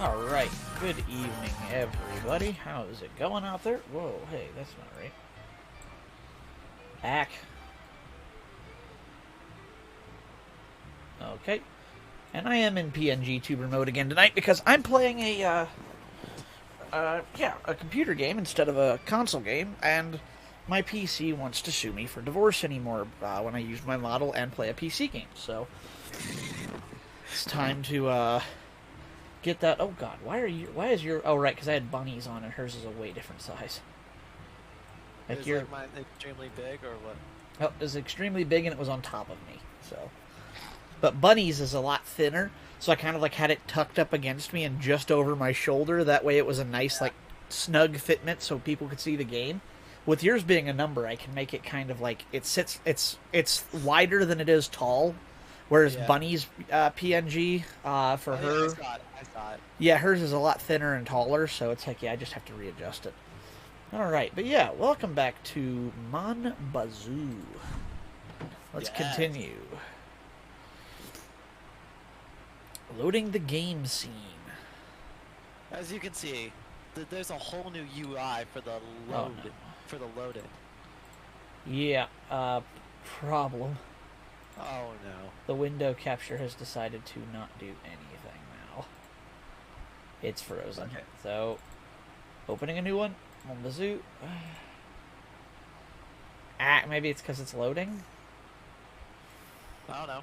Alright, good evening everybody. How is it going out there? Whoa, hey, that's not right. Back. Okay. And I am in PNG tuber mode again tonight because I'm playing a computer game instead of a console game, and my PC wants to sue me for divorce anymore when I use my model and play a PC game. So it's time to get that. Oh God, why is your? Oh right, because I had bunnies on and hers is a way different size. Is like mine extremely big or what? Oh, it was extremely big and it was on top of me. So, but bunnies is a lot thinner, so I kind of like had it tucked up against me and just over my shoulder. That way, it was a nice like snug fitment so people could see the game. With yours being a number, I can make it kind of like it sits. It's wider than it is tall. Whereas Bunny's PNG for her, I saw it. Yeah, hers is a lot thinner and taller, so it's like, yeah, I just have to readjust it. All right, but yeah, welcome back to Mon Bazoo. Let's continue. Loading the game scene. As you can see, there's a whole new UI for the loaded. Yeah, problem. Oh no. The window capture has decided to not do anything now. It's frozen. Okay. So, opening a new one on the zoo. Maybe it's because it's loading? I don't know.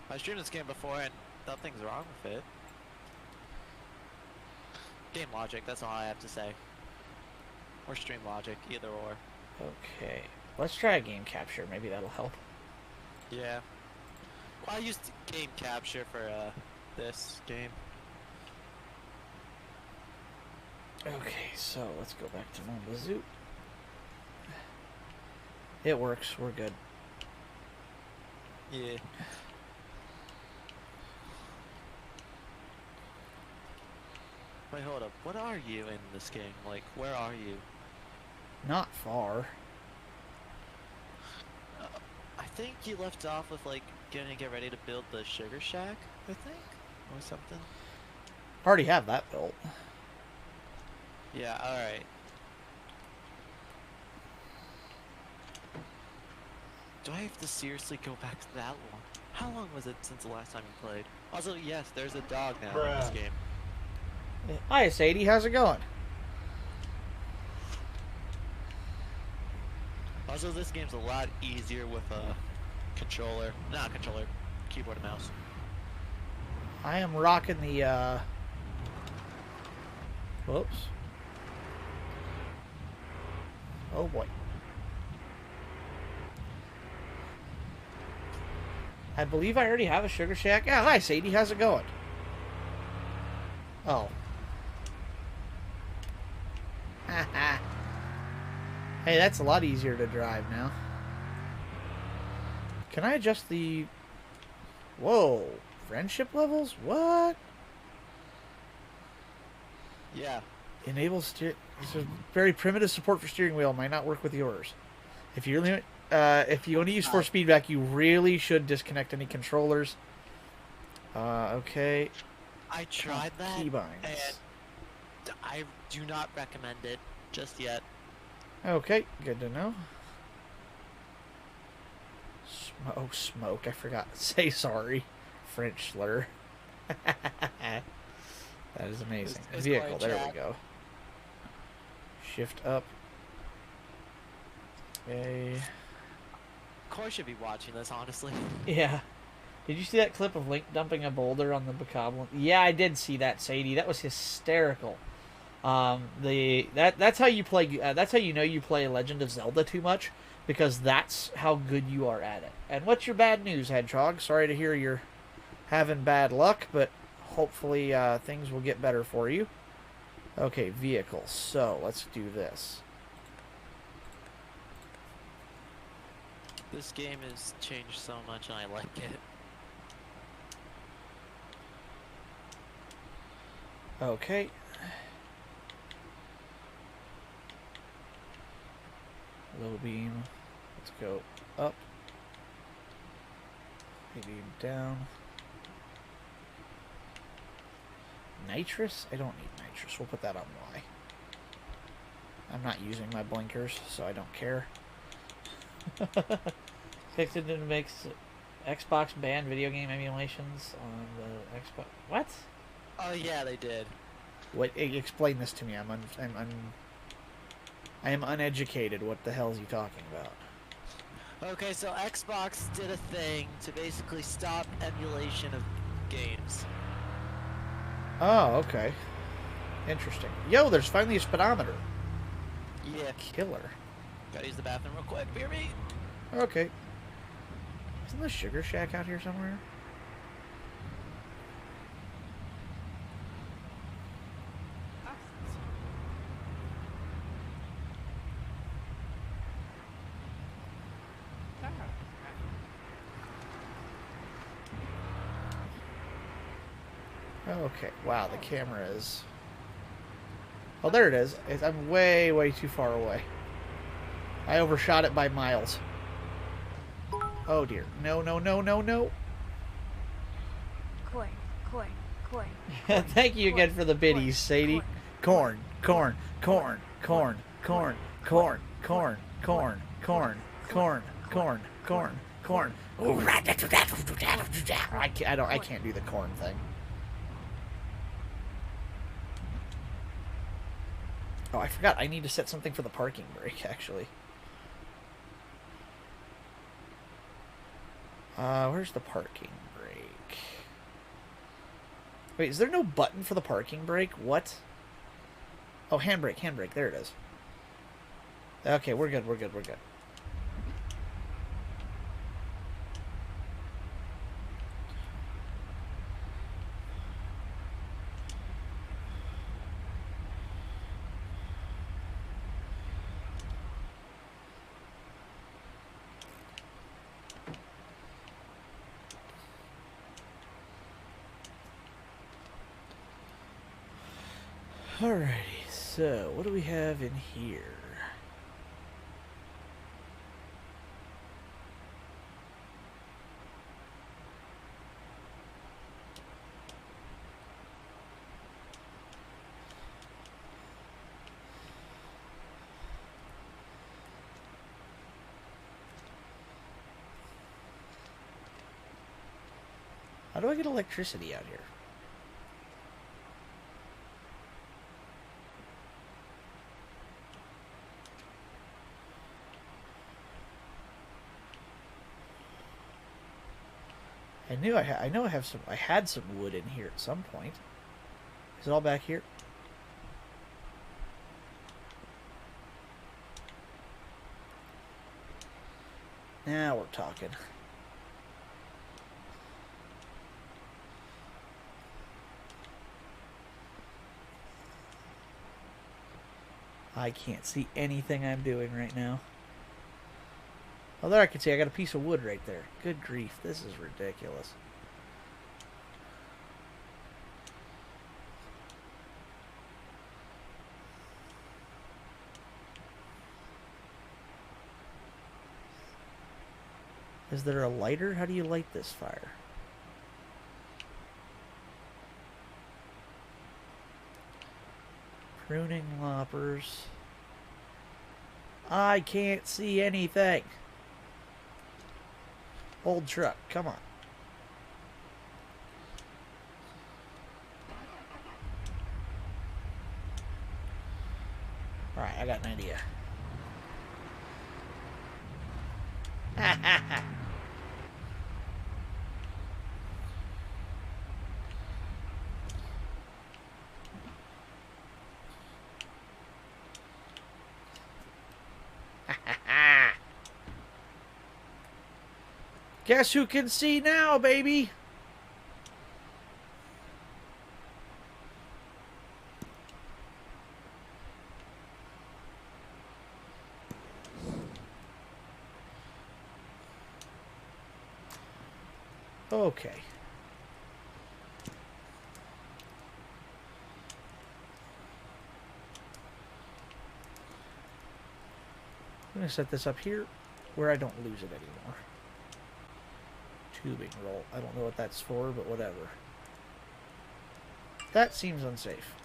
I streamed this game before and nothing's wrong with it. Game logic, that's all I have to say. Or stream logic, either or. Okay. Let's try a game capture. Maybe that'll help. Yeah. Well, I used game capture for this game. Okay, so let's go back to Mombazoo. It works. We're good. Yeah. Wait, hold up. What are you in this game? Like, where are you? Not far. I think you left off with, like, gonna get ready to build the sugar shack, I think? Or something? Already have that built. Yeah, alright. Do I have to seriously go back to that long? How long was it since the last time you played? Also, yes, there's a dog now in this game. Hi, Sadie. How's it going? Also, this game's a lot easier with a controller. Not controller, keyboard and mouse. I am rocking the, whoops. Oh, boy. I believe I already have a Sugar Shack. Yeah, hi, Sadie. How's it going? Oh. Hey, that's a lot easier to drive now. Can I adjust the... Whoa. Friendship levels? What? Yeah. Enable steer... This is very primitive support for steering wheel. Might not work with yours. If you want to use force feedback, you really should disconnect any controllers. Okay. I tried that, Keybinds. and I do not recommend it just yet. Okay, good to know. Oh, smoke. I forgot to say sorry. French slur. That is amazing. It's Vehicle, there we go. Shift up. Okay. Corey should be watching this, honestly. Yeah. Did you see that clip of Link dumping a boulder on the Bokoblin? Yeah, I did see that, Sadie. That was hysterical. That's how you play. That's how you know you play Legend of Zelda too much, because that's how good you are at it. And what's your bad news, Hedgehog? Sorry to hear you're having bad luck, but hopefully things will get better for you. Okay, vehicles. So let's do this. This game has changed so much, and I like it. Okay. Low beam. Let's go up. High beam down. nitrous? I don't need nitrous. We'll put that on Y. I'm not using my blinkers, so I don't care. Pixel makes Xbox ban video game emulations on the Xbox. What? Oh yeah, they did. What? Explain this to me. I am uneducated. What the hell is he talking about? Okay, so Xbox did a thing to basically stop emulation of games. Oh, okay. Interesting. Yo, there's finally a speedometer. Yeah. Killer. Gotta use the bathroom real quick. Beer me. Okay. Isn't the Sugar Shack out here somewhere? Okay. Wow, the camera is... Oh, there it is. I'm way, way too far away. I overshot it by miles. Oh, dear. No, no, no, no, no. Corn. Thank you again for the biddies, Sadie. Corn, corn, corn, corn, corn, corn, corn, corn, corn, corn, corn, corn, corn. I can't do the corn thing. Oh, I forgot. I need to set something for the parking brake, actually. Where's the parking brake? Wait, is there no button for the parking brake? What? Oh, handbrake, handbrake. There it is. Okay, we're good, we're good, we're good. Alrighty, so what do we have in here? How do I get electricity out here? I know I had some wood in here at some point. Is it all back here? Now we're talking. I can't see anything I'm doing right now. Oh, there I can see. I got a piece of wood right there. Good grief. This is ridiculous. Is there a lighter? How do you light this fire? Pruning loppers. I can't see anything. Old truck, come on. Alright, I got an idea. Guess who can see now, baby? Okay. I'm going to set this up here where I don't lose it anymore. Tubing roll. I don't know what that's for, but whatever. That seems unsafe.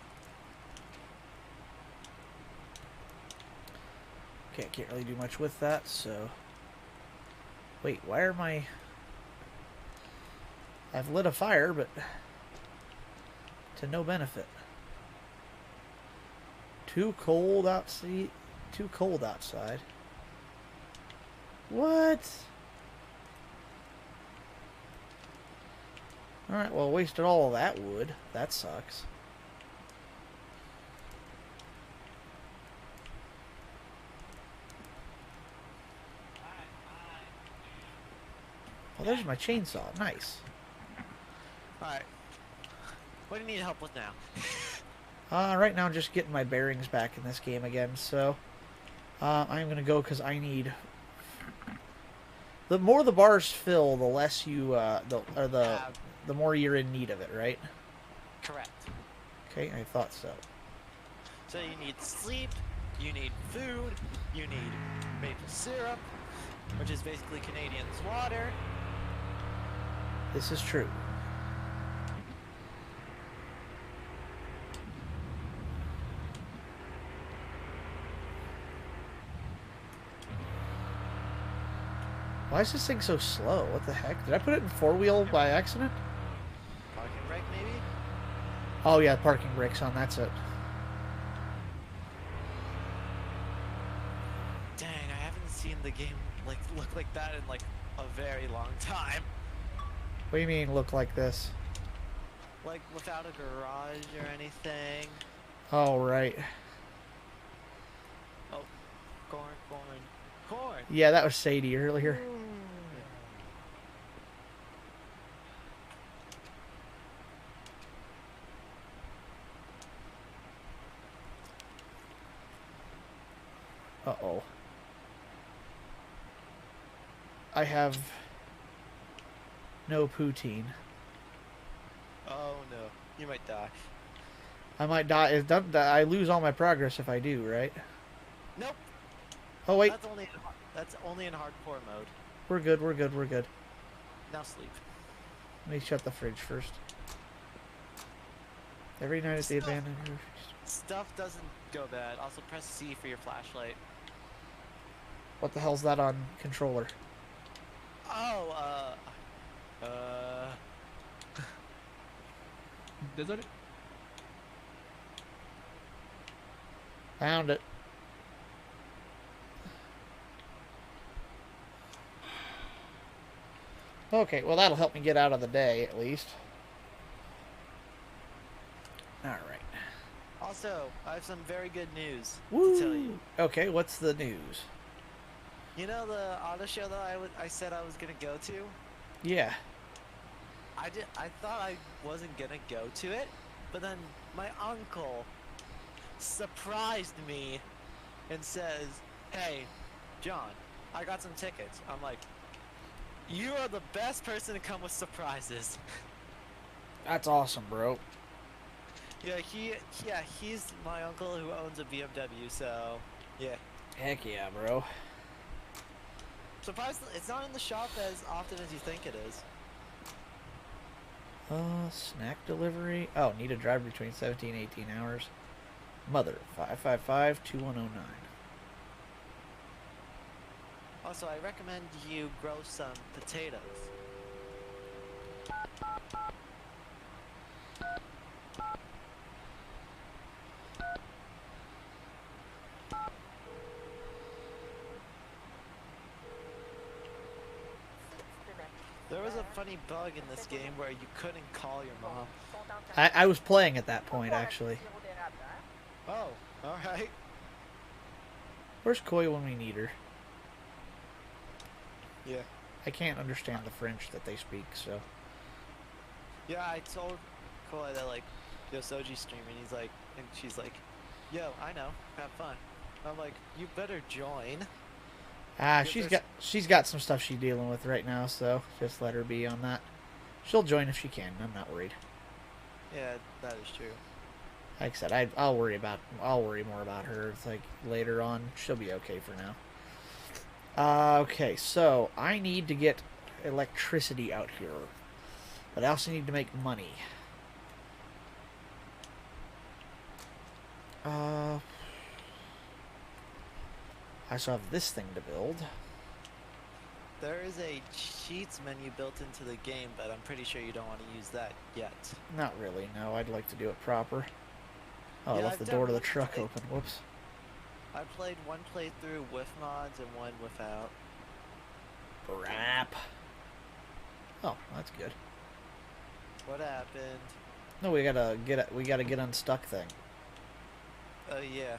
Okay, I can't really do much with that, so... Wait, why are my... I've lit a fire, but... to no benefit. Too cold outside. Too cold outside. What? Alright, well, wasted all of that wood. That sucks. Well, there's my chainsaw. Nice. Alright. What do you need help with now? Right now I'm just getting my bearings back in this game again, so... I'm gonna go because I need... The more the bars fill, the less you, the more you're in need of it, right? Correct. Okay, I thought so. So you need sleep, you need food, you need maple syrup, which is basically Canadian's water. This is true. Why is this thing so slow? What the heck? Did I put it in four-wheel by accident? Parking brake, maybe? Oh yeah, parking brakes on, that's it. Dang, I haven't seen the game look like that in like a very long time. What do you mean, look like this? Like without a garage or anything. Oh, right. Oh, corn. Yeah, that was Sadie earlier. Uh-oh. I have no poutine. Oh no, you might die. I might die. I lose all my progress if I do, right? Nope. Oh, wait. That's only in hardcore mode. We're good, we're good, we're good. Now sleep. Let me shut the fridge first. Every night at the abandoned... Stuff doesn't go bad. Also press C for your flashlight. What the hell's that on controller? Oh, Desert? Found it. Okay, well that'll help me get out of the day, at least. Alright. Also, I have some very good news Woo! to tell you. Okay, what's the news? You know the auto show that I said I was gonna go to? Yeah. I thought I wasn't gonna go to it, but then my uncle surprised me and says, "Hey, John, I got some tickets." I'm like, "You are the best person to come with surprises." That's awesome, bro. Yeah, he's my uncle who owns a BMW, so yeah. Heck yeah, bro. Surprised it's not in the shop as often as you think it is. Snack delivery. Oh, need a driver between 17 and 18 hours. Mother, 555-2109. Also, I recommend you grow some potatoes. There was a funny bug in this game where you couldn't call your mom. I was playing at that point, actually. Oh, alright. Where's Koi when we need her? Yeah. I can't understand the French that they speak, so... Yeah, I told Koi that, like, yo, Soji's streaming, and she's like, yo, I know, have fun. I'm like, you better join. She's got some stuff she's dealing with right now, so just let her be on that. She'll join if she can. I'm not worried. Yeah, that is true. Like I said, I'll worry more about her. It's like later on. She'll be okay for now. Okay, so I need to get electricity out here, but I also need to make money. I still have this thing to build. There is a cheats menu built into the game, but I'm pretty sure you don't want to use that yet. Not really, no. I'd like to do it proper. Oh, I Yeah, left the door to the truck open. Whoops. I played one playthrough with mods and one without. Crap. Oh, that's good. What happened? No, we gotta get unstuck thing. Oh yeah.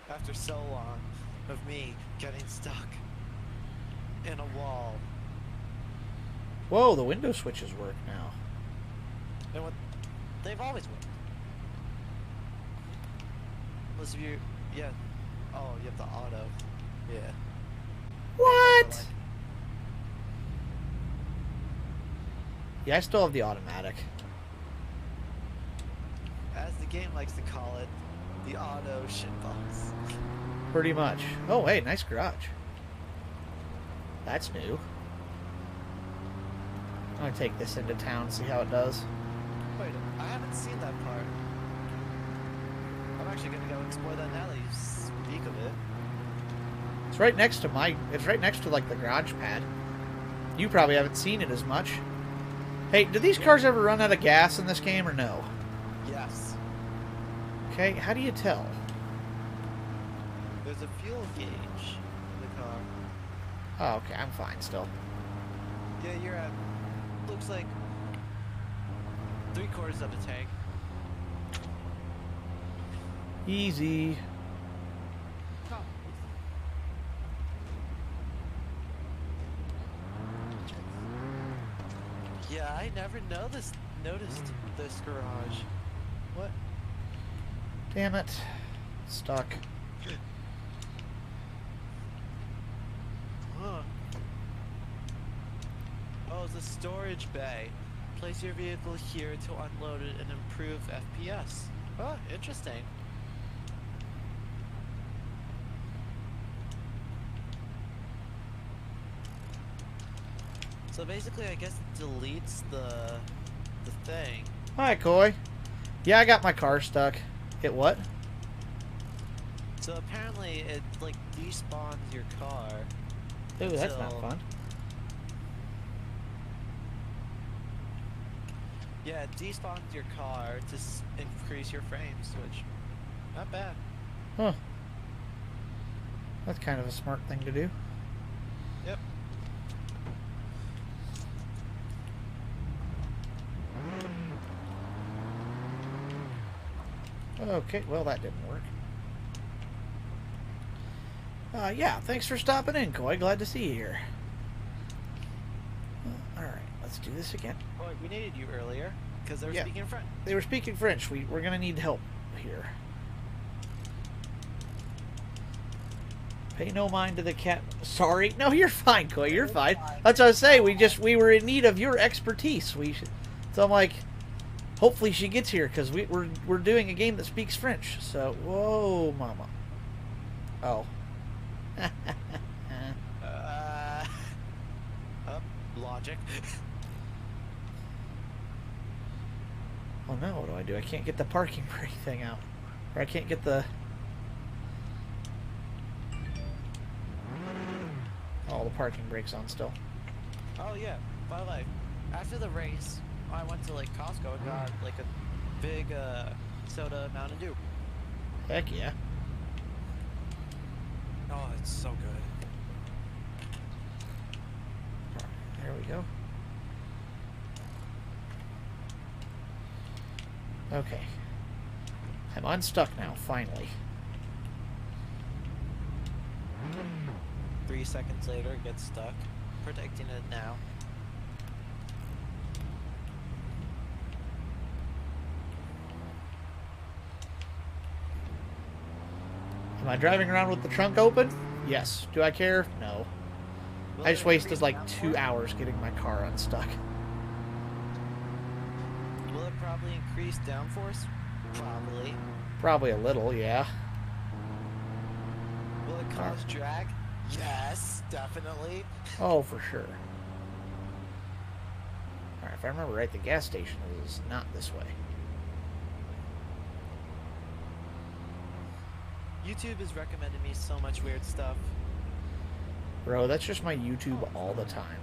After so long of me getting stuck in a wall. Whoa, the window switches work now. And what they've always worked. Unless if you yeah. Oh, you have the auto. Yeah. What? Yeah, I still have the automatic. As the game likes to call it, the auto shitbox. Pretty much. Oh, hey, nice garage. That's new. I'm gonna take this into town, see how it does. Wait, I haven't seen that part. I'm actually gonna go explore that now that you speak of it. It's right next to like the garage pad. You probably haven't seen it as much. Hey, do these cars ever run out of gas in this game or no? Yes. Okay, how do you tell? There's a fuel gauge in the car. Oh, okay, I'm fine still. Yeah, you're at, looks like 3/4 of the tank. Easy. Yeah, I never noticed this garage. What? Damn it. Stuck. Huh. Oh, it's a storage bay. Place your vehicle here to unload it and improve FPS. Oh, interesting. So basically, I guess it deletes the thing. Hi, Coy. Yeah, I got my car stuck. It what? So apparently, it like despawns your car. Ooh, that's not until- fun. Yeah, it despawns your car to increase your frames, which not bad. Huh. That's kind of a smart thing to do. Yep. Okay, well, that didn't work. Yeah, thanks for stopping in, Coy. Glad to see you here. Alright, let's do this again. Oh, we needed you earlier because they were Yeah. speaking French. They were speaking French. We're going to need help here. Pay no mind to the cat. Sorry. No, you're fine, Coy. You're fine. That's what I was saying. We were in need of your expertise. So I'm like, hopefully she gets here because we're doing a game that speaks French. So, whoa, mama. Oh. Logic. Oh no, what do I do? I can't get the parking brake thing out. Or I can't get the... Oh, the parking brake's on still. Oh yeah. By the way, after the race, I went to like Costco and got like a big soda Mountain Dew. Heck yeah. Oh, it's so good. There we go. Okay. I'm unstuck now, finally. 3 seconds later, it gets stuck. Predicting it now. Am I driving around with the trunk open? Yes. Do I care? No. Will I it just wasted increase like downforce? 2 hours getting my car unstuck. Will it probably increase downforce? Probably. Probably a little, yeah. Will it cause drag? Yes, definitely. Oh, for sure. Alright, if I remember right, the gas station is not this way. YouTube is recommending me so much weird stuff. Bro, that's just my YouTube all the time.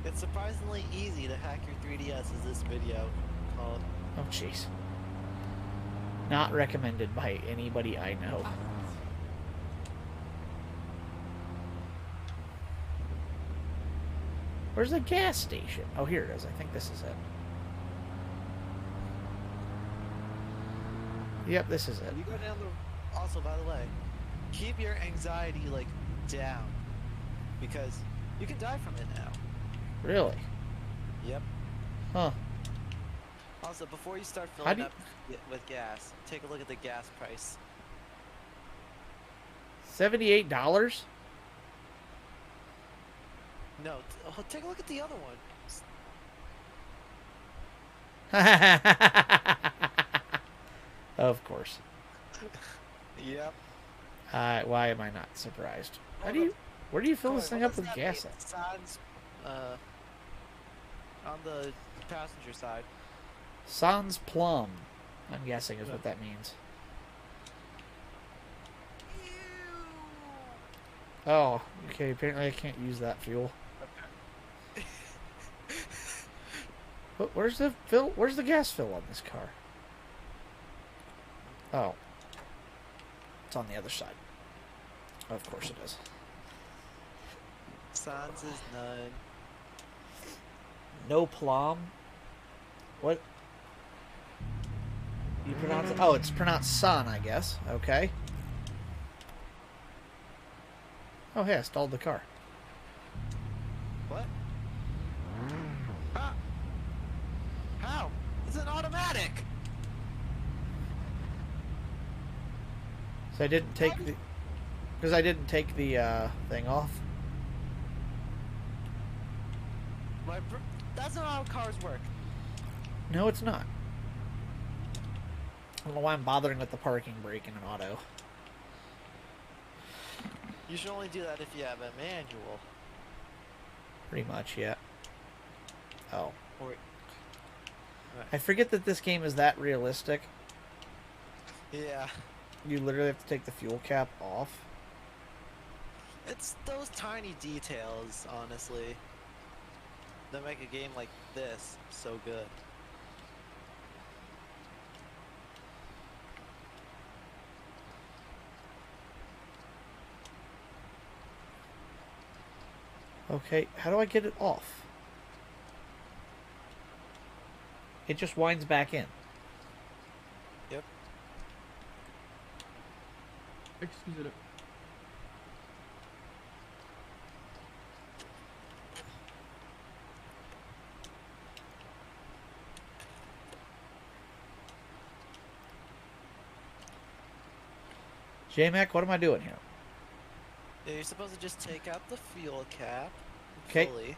It's surprisingly easy to hack your 3DS as this video called. Oh, jeez. Not recommended by anybody I know. Where's the gas station? Oh, here it is. I think this is it. Yep, this is it. You go down the... Also, by the way, keep your anxiety, like, down. Because you can die from it now. Really? Yep. Huh. Also, before you start filling up with gas, take a look at the gas price. $78? No, take a look at the other one. Of course. Yep. Why am I not surprised? Where do you fill this thing up with gas at? Sans, on the passenger side. Sans plum, I'm guessing is what that means. Oh, okay, apparently I can't use that fuel. But where's the gas fill on this car? Oh. It's on the other side. Of course it is. Sans is none. No plum? What? You pronounce it? Oh, it's pronounced son, I guess. Okay. Oh, hey, I stalled the car. What? Ah. How? It's an automatic! So I didn't take the... Because I didn't take the thing off. That's not how cars work. No, it's not. I don't know why I'm bothering with the parking brake in an auto. You should only do that if you have a manual. Pretty much, yeah. Oh. Or... I forget that this game is that realistic. Yeah. You literally have to take the fuel cap off. It's those tiny details, honestly, that make a game like this so good. Okay, how do I get it off? It just winds back in. Yep. Excuse me. J-Mac, what am I doing here? Yeah, you're supposed to just take out the fuel cap. Okay. Fully.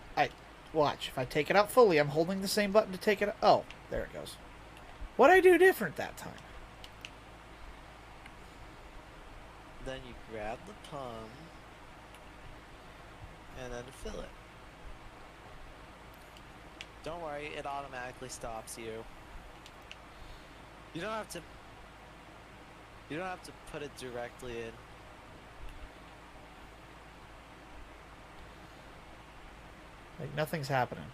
Watch. If I take it out fully, I'm holding the same button to take it out. Oh, there it goes. What'd I do different that time? Then you grab the pump and then fill it. Don't worry, it automatically stops you. You don't have to put it directly in. Like, nothing's happening.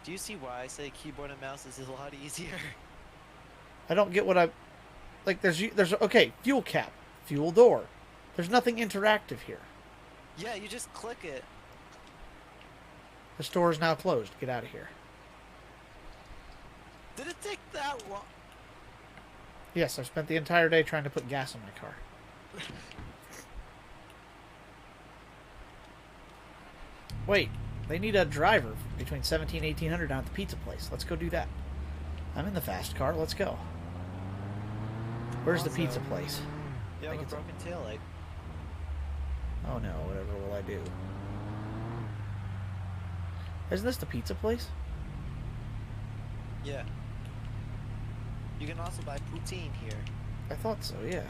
Do you see why I say keyboard and mouse is a lot easier? I don't get what I... Like, there's... Okay, fuel cap. Fuel door. There's nothing interactive here. Yeah, you just click it. The store is now closed. Get out of here. Did it take that long? Yes, I've spent the entire day trying to put gas in my car. Wait, they need a driver between 17 and 1800 down at the pizza place. Let's go do that. I'm in the fast car. Let's go. Where's the pizza place? You have a broken taillight. Oh no, whatever will I do? Isn't this the pizza place? Yeah. You can also buy poutine here. I thought so, yeah.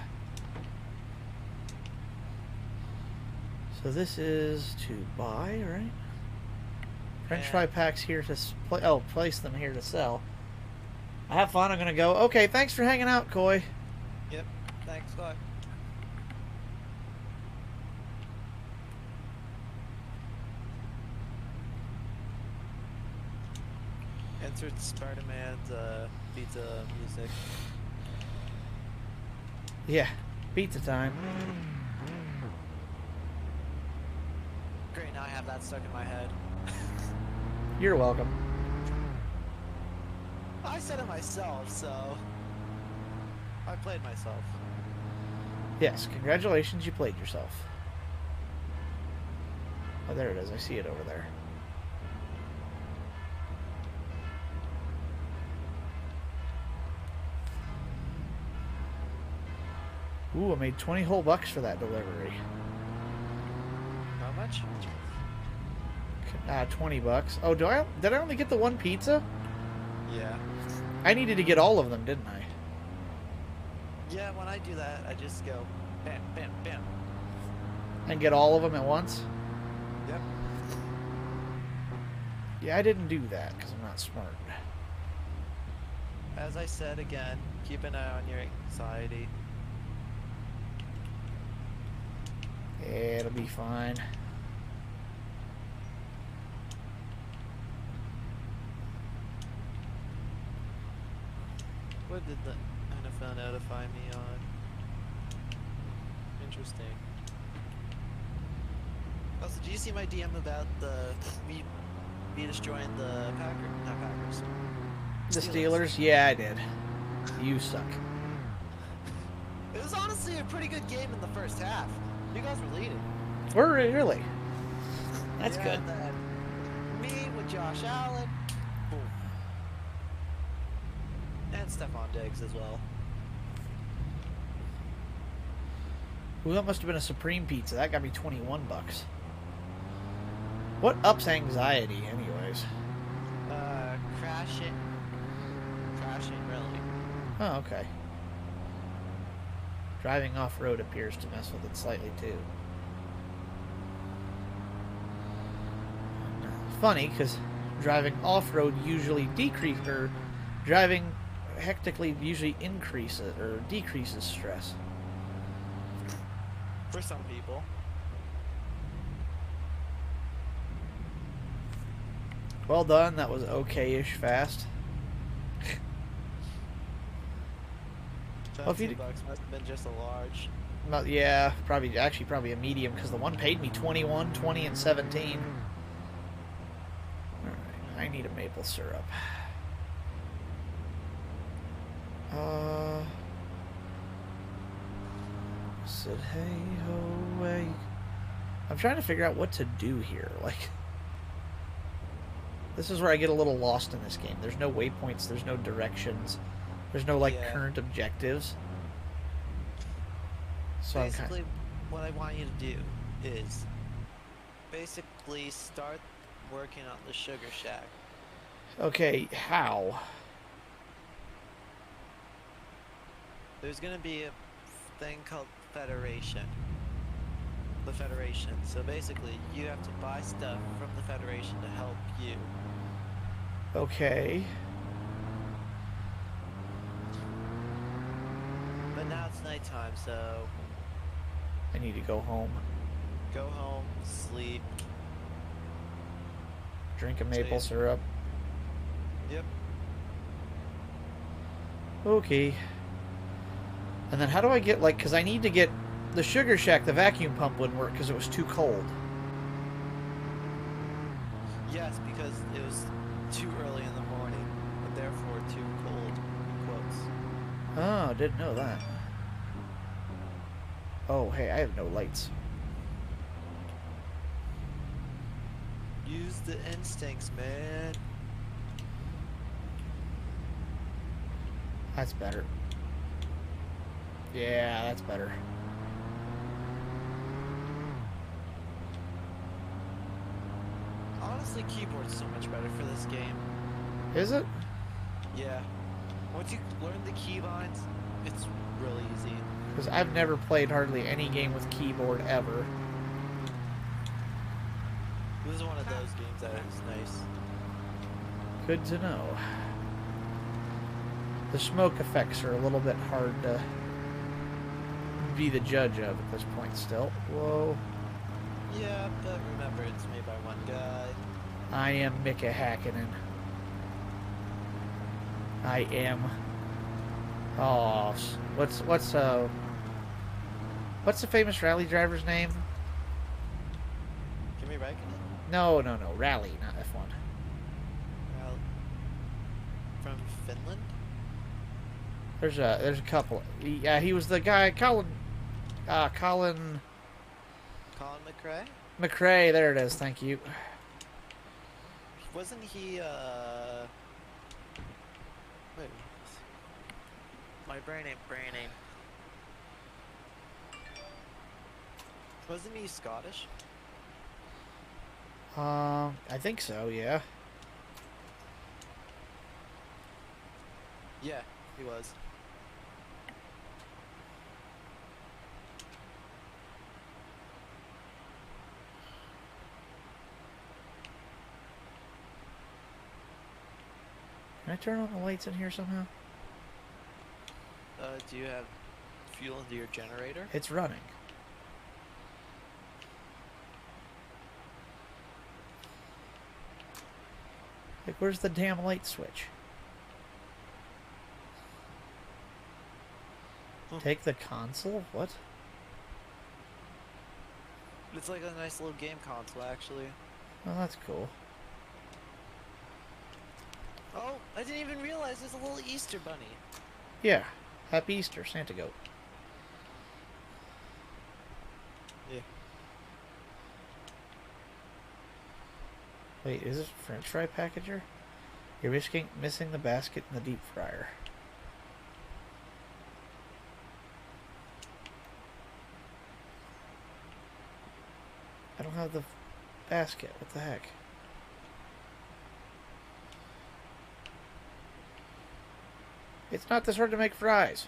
So this is to buy, right? French fry packs here to place them here to sell. Have fun. I'm gonna go. Okay, thanks for hanging out, Coy. Yep. Thanks. Bye. Entered Spider-Man's pizza music. Yeah, pizza time. Great, now I have that stuck in my head. You're welcome. I said it myself, so I played myself. Yes, congratulations, you played yourself. Oh, there it is. I see it over there. Ooh, I made 20 whole bucks for that delivery. How much? 20 bucks. Oh, did I only get the one pizza? Yeah. I needed to get all of them, didn't I? Yeah, when I do that, I just go bam, bam, bam. And get all of them at once? Yep. Yeah, I didn't do that because I'm not smart. As I said again, keep an eye on your anxiety. Yeah, it'll be fine. What did the NFL notify me on? Interesting. Also, do you see my DM about me destroying the Packers? The Steelers? Yeah, I did. You suck. It was honestly a pretty good game in the first half. You guys were leading. We're really. That's Yeah, good. and then me with Josh Allen. Boom. And Stephon Diggs as well. Ooh, that must have been a Supreme Pizza. That got me 21 bucks. What ups anxiety, anyways? Crashing. Crashing, really. Oh, okay. Driving off-road appears to mess with it slightly, too. Funny, because driving off-road usually driving hectically usually increases or decreases stress. For some people. Well done, that was okay-ish fast. Well, if you $17 must have been just a large. Yeah, probably a medium, because the one paid me 21, 20, and 17. Alright, I need a maple syrup. Said hey ho way. I'm trying to figure out what to do here. Like, this is where I get a little lost in this game. There's no waypoints, there's no directions, there's no current objectives. So basically, what I want you to do is basically start working on the Sugar Shack. Okay, how? There's gonna be a thing called Federation. The Federation. So basically, you have to buy stuff from the Federation to help you. Okay. But now it's nighttime, so I need to go home. go home, sleep. Drink a maple syrup. Yep. Okay. And then how do I get, because I need to get the Sugar Shack, the vacuum pump wouldn't work because it was too cold. Yes, because it was too early in the morning, and therefore too cold, in quotes. Oh, didn't know that. Oh, hey, I have no lights. Use the instincts, man. That's better. Yeah, that's better. Honestly, keyboard's so much better for this game. Is it? Yeah. Once you learn the keybinds, it's really easy. Because I've never played hardly any game with keyboard ever. This is one of those games that is nice. Good to know. The smoke effects are a little bit hard to be the judge of at this point still. Whoa. Yeah, but remember, it's made by one guy. I am Mika Hakkinen. I am. Oh, what's the famous rally driver's name? Kimi Räikkönen? No, rally, not F1. Well, from Finland? There's a couple. Yeah, he was the guy, Colin Colin McRae? McRae. There it is. Thank you. Wasn't he, wait. My brain ain't braining. Wasn't he Scottish? I think so. Yeah. Yeah, he was. Can I turn on the lights in here somehow? Do you have fuel into your generator? It's running. Like, where's the damn light switch? Take the console? What? It's like a nice little game console, actually. Oh, that's cool. Oh, I didn't even realize there's a little Easter bunny. Yeah. Happy Easter, Santa Goat. Yeah. Wait, is this a French fry packager? You're missing the basket in the deep fryer. I don't have the basket. What the heck? It's not this hard to make fries.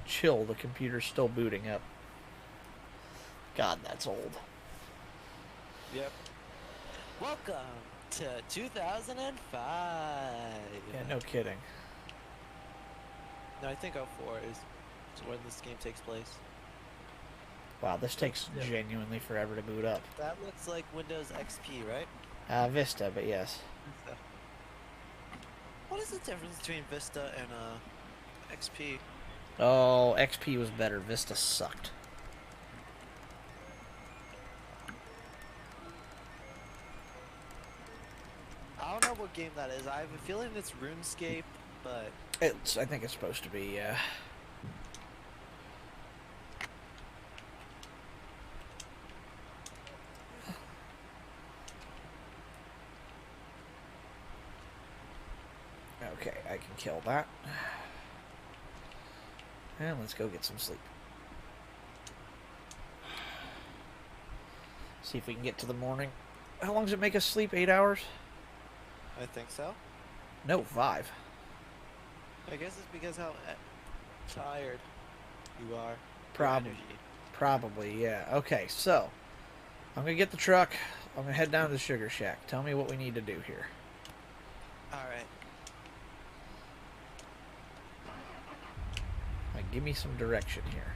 Chill, the computer's still booting up. God, that's old. Yep. Welcome to 2005. Yeah, no kidding. No, I think 04 is when this game takes place. Wow, this takes genuinely forever to boot up. That looks like Windows XP, right? Vista, but yes. Vista. What is the difference between Vista and XP? Oh, XP was better. Vista sucked. I don't know what game that is. I have a feeling it's RuneScape, but I think it's supposed to be, yeah. Okay, I can kill that. And let's go get some sleep. See if we can get to the morning. How long does it make us sleep? 8 hours? I think so. No, 5. I guess it's because how tired you are. Probably, yeah. Okay, so I'm gonna get the truck. I'm gonna head down to the Sugar Shack. Tell me what we need to do here. Alright. Like, give me some direction here.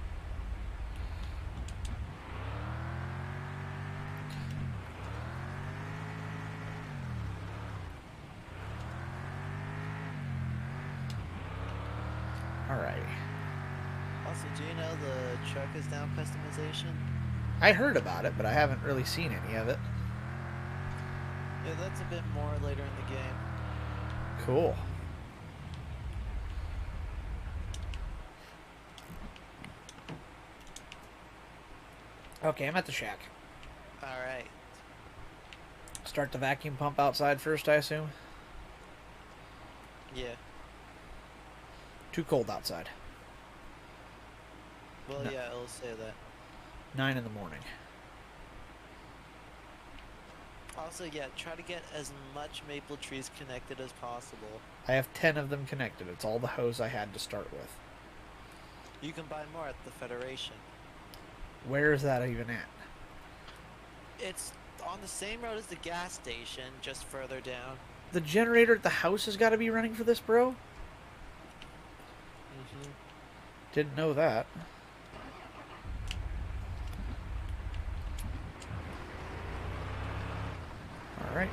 Alright. Also, do you know the truck is now customization? I heard about it, but I haven't really seen any of it. Yeah, that's a bit more later in the game. Cool. Okay, I'm at the shack. Alright. Start the vacuum pump outside first, I assume? Yeah. Too cold outside. Well, No. yeah, it'll say that. 9 in the morning. Also, yeah, try to get as much maple trees connected as possible. I have 10 of them connected. It's all the hose I had to start with. You can buy more at the Federation. Where is that even at? It's on the same road as the gas station, just further down. The generator at the house has got to be running for this, bro? Mm-hmm. Didn't know that. Alright.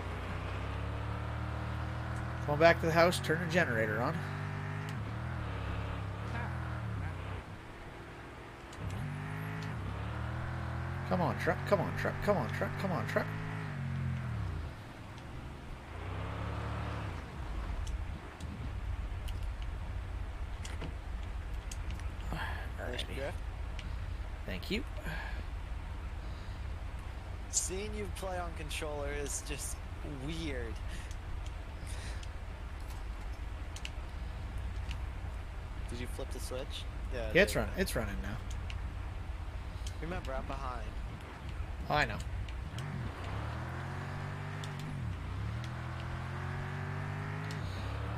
Going back to the house, turn the generator on. Come on, truck. Come on, truck. Come on, truck. Come on, truck. Nice Alrighty. drift. Thank you. Seeing you play on controller is just weird. Did you flip the switch? Yeah, there it's you running. go. It's running now. Remember, I'm behind. Oh, I know.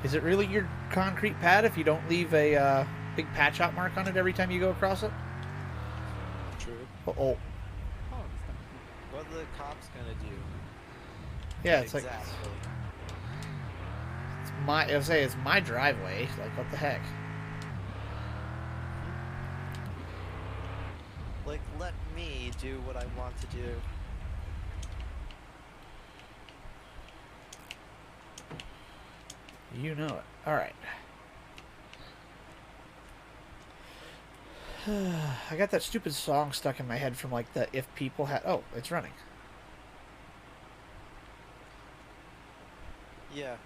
Is it really your concrete pad if you don't leave a big patch out mark on it every time you go across it? True. Uh-oh. Oh, this time. What are the cops gonna do? Yeah, it's exactly. like I would say it's my driveway. Like, what the heck? Like, let me do what I want to do. You know it. All right. I got that stupid song stuck in my head from like the If People Had. Oh, it's running. Yeah.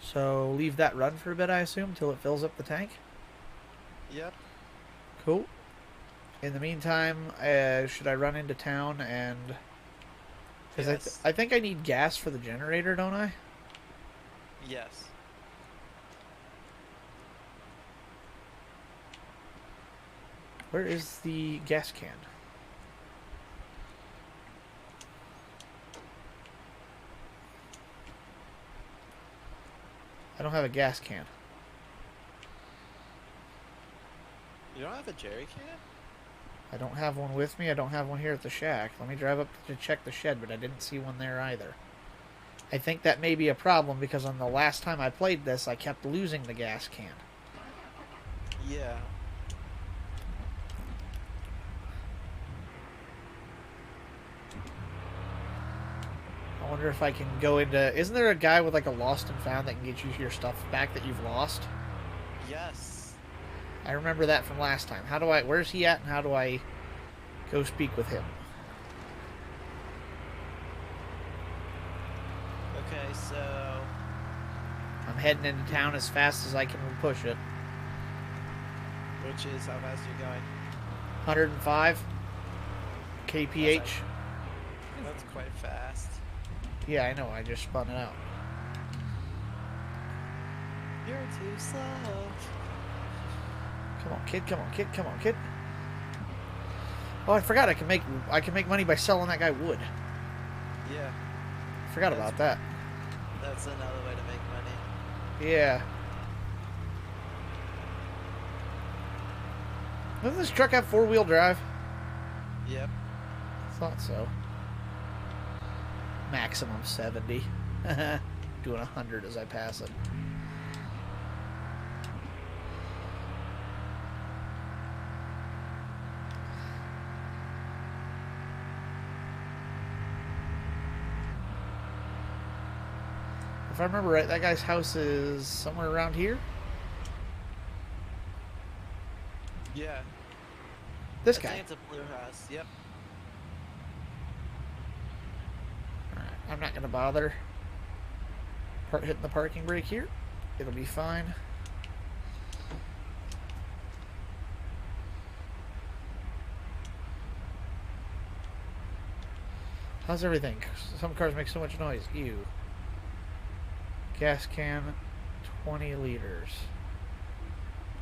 So leave that run for a bit, I assume, till it fills up the tank. Yep. Cool. In the meantime, should I run into town and? Because Yes. I think I need gas for the generator, don't I? Yes. Where is the gas can? I don't have a gas can. You don't have a jerry can? I don't have one with me. I don't have one here at the shack. Let me drive up to check the shed, but I didn't see one there either. I think that may be a problem because on the last time I played this, I kept losing the gas can. Yeah. I wonder if I can go into... Isn't there a guy with like a lost and found that can get you your stuff back that you've lost? Yes. I remember that from last time. How do I... Where's he at and how do I go speak with him? Okay, so I'm heading into town as fast as I can push it. which is how fast you're going? 105 kph. That's quite fast. Yeah, I know. I just spun it out. You're too slow. Come on, kid. Come on, kid. Come on, kid. Oh, I forgot I can make money by selling that guy wood. Yeah, Forgot about that. that's another way to make money. Yeah. Doesn't this truck have four-wheel drive? Yep. Thought so. Maximum 70. Doing 100 as I pass it. If I remember right, that guy's house is somewhere around here. Yeah. This I guy. think it's a blue house. Yep. Alright, I'm not going to bother hitting the parking brake here. It'll be fine. How's everything? Some cars make so much noise. Ew. Gas can, 20 liters.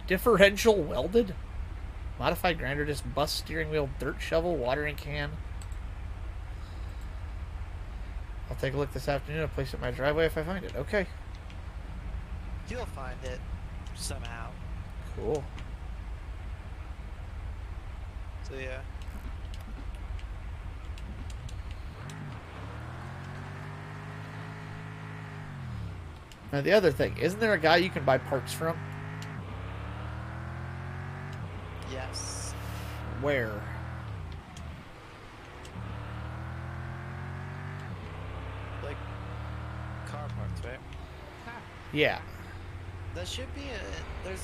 Differential welded? Modified grinder disc, bus steering wheel, dirt shovel, watering can. I'll take a look this afternoon. I'll place it in my driveway if I find it. Okay. You'll find it. somehow. Cool. So yeah. Now the other thing, isn't there a guy you can buy parts from? Yes. Where? Like car parts, right? Yeah. That should be a. There's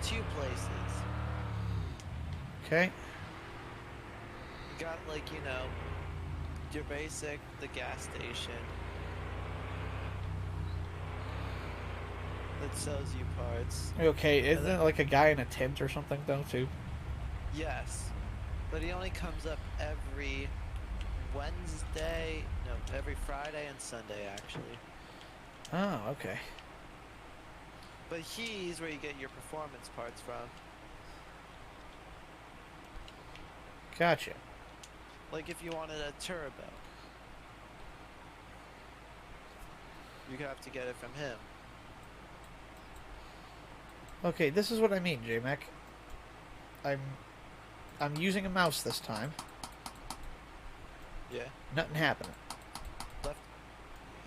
two places. Okay. You got like your basic, the gas station that sells you parts. Okay, isn't it like a guy in a tent or something though too? Yes, but he only comes up every Wednesday. No, every Friday and Sunday actually. Oh, okay. But he's where you get your performance parts from. Gotcha. Like if you wanted a turbo, you have to get it from him. Okay, this is what I mean, J-Mac. I'm using a mouse this time. Yeah. Nothing happening. Left.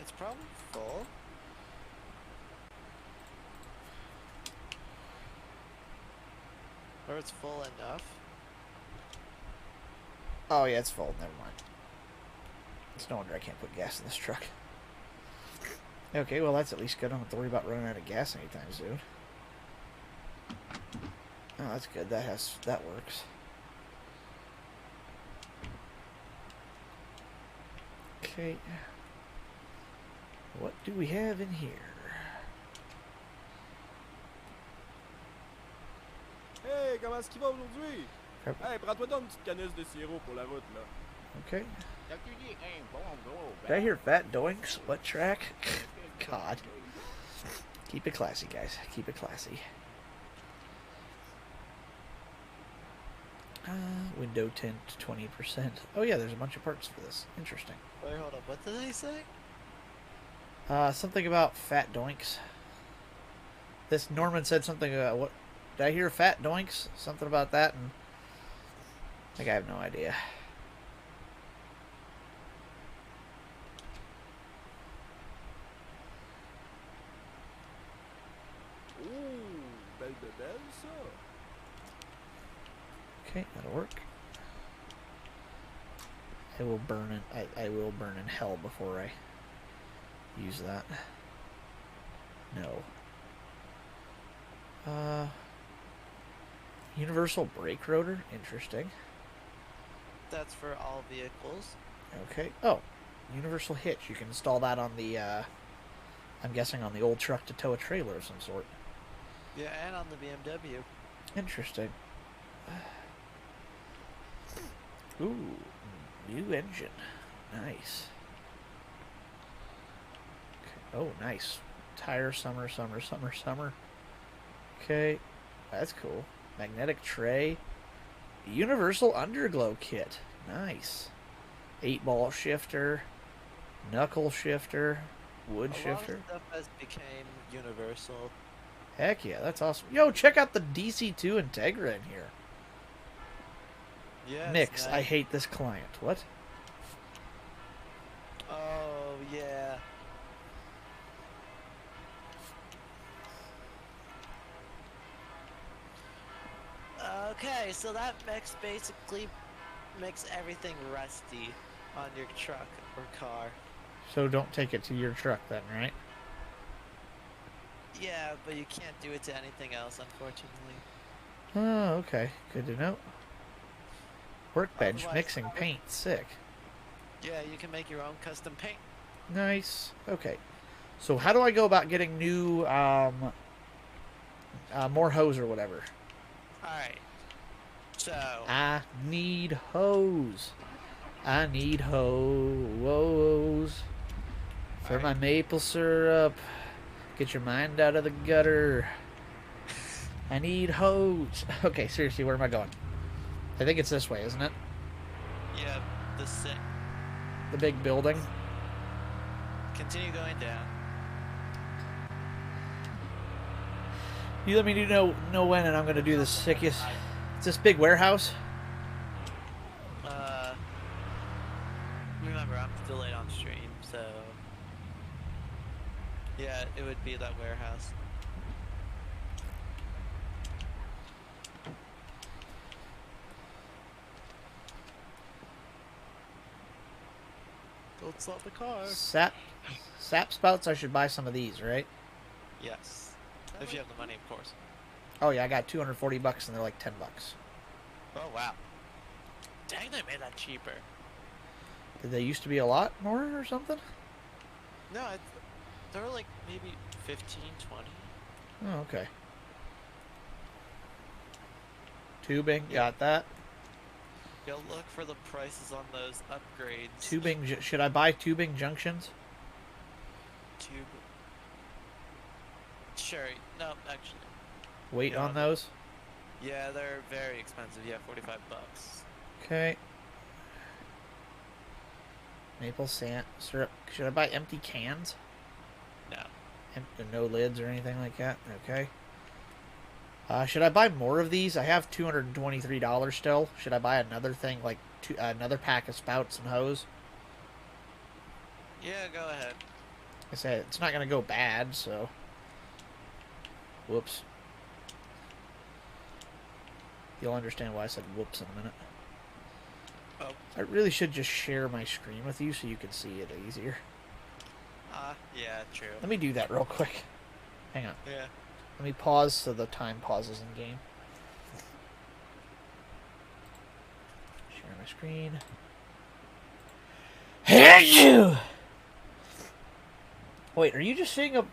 It's probably full. Or it's full enough. Oh yeah, it's full. Never mind. It's no wonder I can't put gas in this truck. Okay, well that's at least good. I don't have to worry about running out of gas anytime soon. Oh, that's good. That works. Okay. What do we have in here? Hey, comment est-ce qu'il va aujourd'hui? Yep. Hey, prends-toi donc une petite canisse de sirop pour la route, là. Okay. Calculier un bon gros Did I hear Fat Doinks? What track? God. Keep it classy, guys. Keep it classy. Window tint 20%. Oh yeah, there's a bunch of parts for this. Interesting. Wait, hold up. What did they say? Something about Fat Doinks. This Norman said something about what? Did I hear Fat Doinks? Something about that, and I have no idea. Ooh, belle bebelle, ça. Okay, that'll work. I will burn it. I will burn in hell before I use that. No. Universal brake rotor. Interesting. That's for all vehicles. Okay. Oh, universal hitch. You can install that on the, I'm guessing on the old truck to tow a trailer of some sort. Yeah, and on the BMW. Interesting. Ooh, new engine. Nice. Okay. Oh, nice. Tire, summer. Okay, that's cool. Magnetic tray. Universal underglow kit. Nice. 8-ball shifter. Knuckle shifter. Wood shifter. A lot of stuff has became universal. Heck yeah, that's awesome. Yo, check out the DC2 Integra in here. Yeah. Nix, nice. I hate this client. What? Oh yeah. Okay, so that basically makes everything rusty on your truck or car. So don't take it to your truck then, right? Yeah, but you can't do it to anything else, unfortunately. Oh, okay. Good to know. Workbench Otherwise, mixing paint. Sick. Yeah, you can make your own custom paint. Nice. Okay. So how do I go about getting new, more hose or whatever? Alright. So, I need hose. I need hose. For my maple syrup. Get your mind out of the gutter. I need hose. Okay, seriously, where am I going? I think it's this way, isn't it? yeah, The big building. continue going down. You let me know when, and I'm gonna do the sickest. It's this big warehouse. Remember, I'm delayed on stream, so yeah, it would be that warehouse. Don't stop the car. Sap spouts. I should buy some of these, right? Yes, if you have the money, of course. Oh yeah, I got $240, and they're like $10. Oh wow! Dang, they made that cheaper. Did they used to be a lot more or something? No, they were like maybe 15, 20. Oh, okay. Tubing, got that. Go look for the prices on those upgrades. Tubing, should I buy tubing junctions? Tube. Sure. No, actually. Wait Yeah. on those? Yeah, they're very expensive. Yeah, $45. Okay. Maple syrup. Should I buy empty cans? No. No lids or anything like that? Okay. Should I buy more of these? I have $223 still. Should I buy another thing, like another pack of spouts and hose? Yeah, go ahead. I said it's not going to go bad, so... Whoops. You'll understand why I said whoops in a minute. Oh. I really should just share my screen with you so you can see it easier. Yeah, true. Let me do that real quick. Hang on. Yeah. Let me pause so the time pauses in game. Share my screen. Wait, are you just seeing a...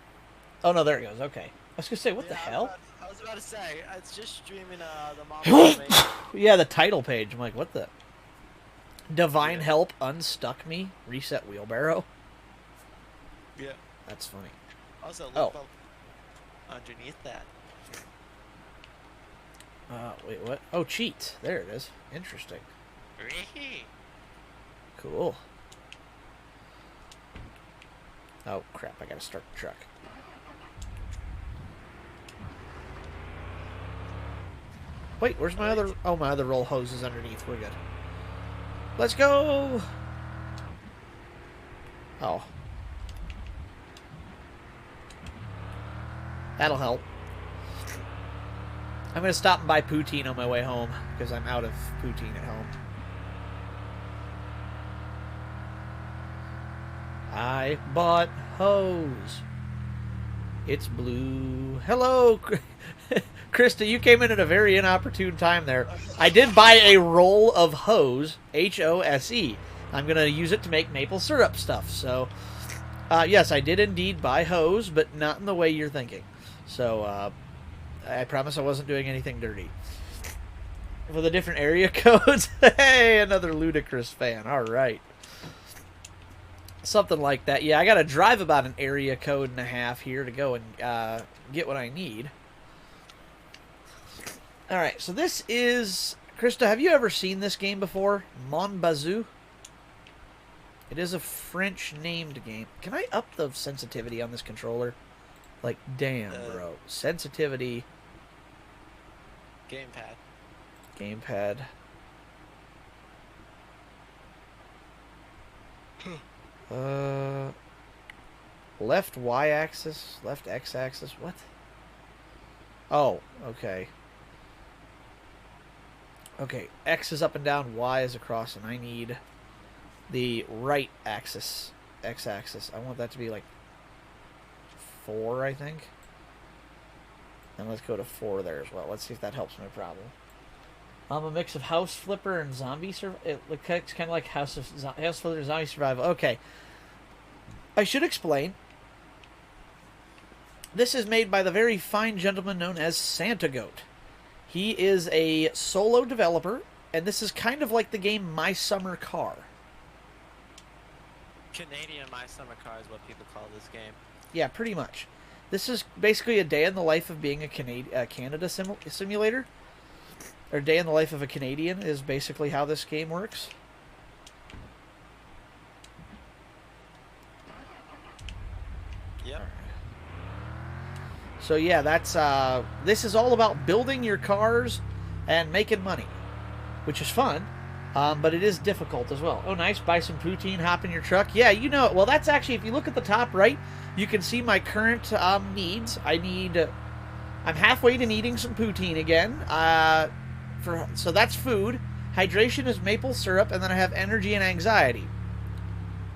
Oh, no, there it goes. Okay. I was going to say, what the hell? I was about to say, it's just streaming the mom. Yeah, the title page. I'm like, what the... Divine Help unstuck me. Reset wheelbarrow. Yeah. That's funny. Also, look up underneath that. Wait, what? Oh, cheat. There it is. Interesting. Cool. Oh, crap. I gotta start the truck. Wait, where's my other... Oh, my other roll hose is underneath. We're good. Let's go! Oh. That'll help. I'm going to stop and buy poutine on my way home, because I'm out of poutine at home. I bought hose. It's blue. Hello, Krista, you came in at a very inopportune time there. I did buy a roll of hose, H-O-S-E. I'm going to use it to make maple syrup stuff. So, yes, I did indeed buy hose, but not in the way you're thinking. So, I promise I wasn't doing anything dirty. For the different area codes, hey, another ludicrous fan. All right. Something like that. Yeah, I got to drive about an area code and a half here to go and get what I need. All right, so this is... Krista, have you ever seen this game before? Mon Bazou? It is a French-named game. Can I up the sensitivity on this controller? Like, damn, bro. Sensitivity. Gamepad. Gamepad. Left Y-axis, left X-axis, what? Oh, okay. Okay, X is up and down, Y is across, and I need the right axis, X-axis. I want that to be like 4, I think. And let's go to 4 there as well. Let's see if that helps my problem. I'm a mix of House Flipper and Zombie Survival. It looks kind of like House Flipper, Zombie Survival. Okay. I should explain. This is made by the very fine gentleman known as Santa Goat. He is a solo developer, and this is kind of like the game My Summer Car. Canadian My Summer Car is what people call this game. Yeah, pretty much. This is basically a day in the life of being a Canada simulator. Or day in the life of a Canadian is basically how this game works. Yep. Right. So yeah, that's this is all about building your cars and making money, which is fun, but it is difficult as well. Oh, nice, buy some poutine, hop in your truck. Yeah, you know it. Well, that's actually, if you look at the top right, you can see my current needs. I'm halfway to needing some poutine again. So that's food. Hydration is maple syrup, and then I have energy and anxiety.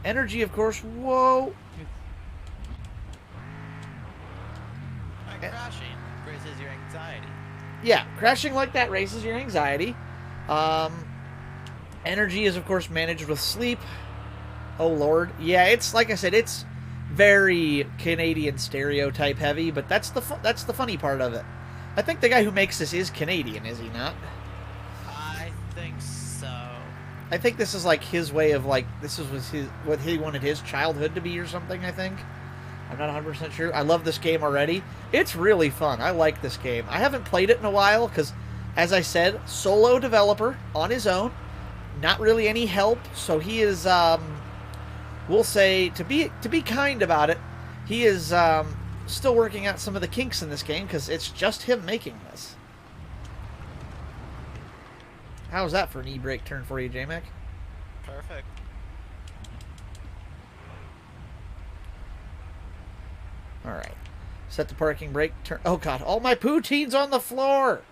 Energy, of course. Whoa. Crashing raises your anxiety. Yeah, crashing like that raises your anxiety. Energy is, of course, managed with sleep. Oh, Lord. Yeah, it's, like I said, it's very Canadian stereotype heavy, but that's the funny part of it. I think the guy who makes this is Canadian, is he not? I think so. I think this is like his way of like, this was what he wanted his childhood to be or something, I think. I'm not 100% sure. I love this game already. It's really fun. I like this game. I haven't played it in a while because, as I said, solo developer on his own. Not really any help. So he is, we'll say, to be kind about it, he is still working out some of the kinks in this game because it's just him making this. How's that for an e-brake turn for you, J-Mac? Perfect. Alright. Set the parking brake. Turn. Oh, God. All my poutine's on the floor!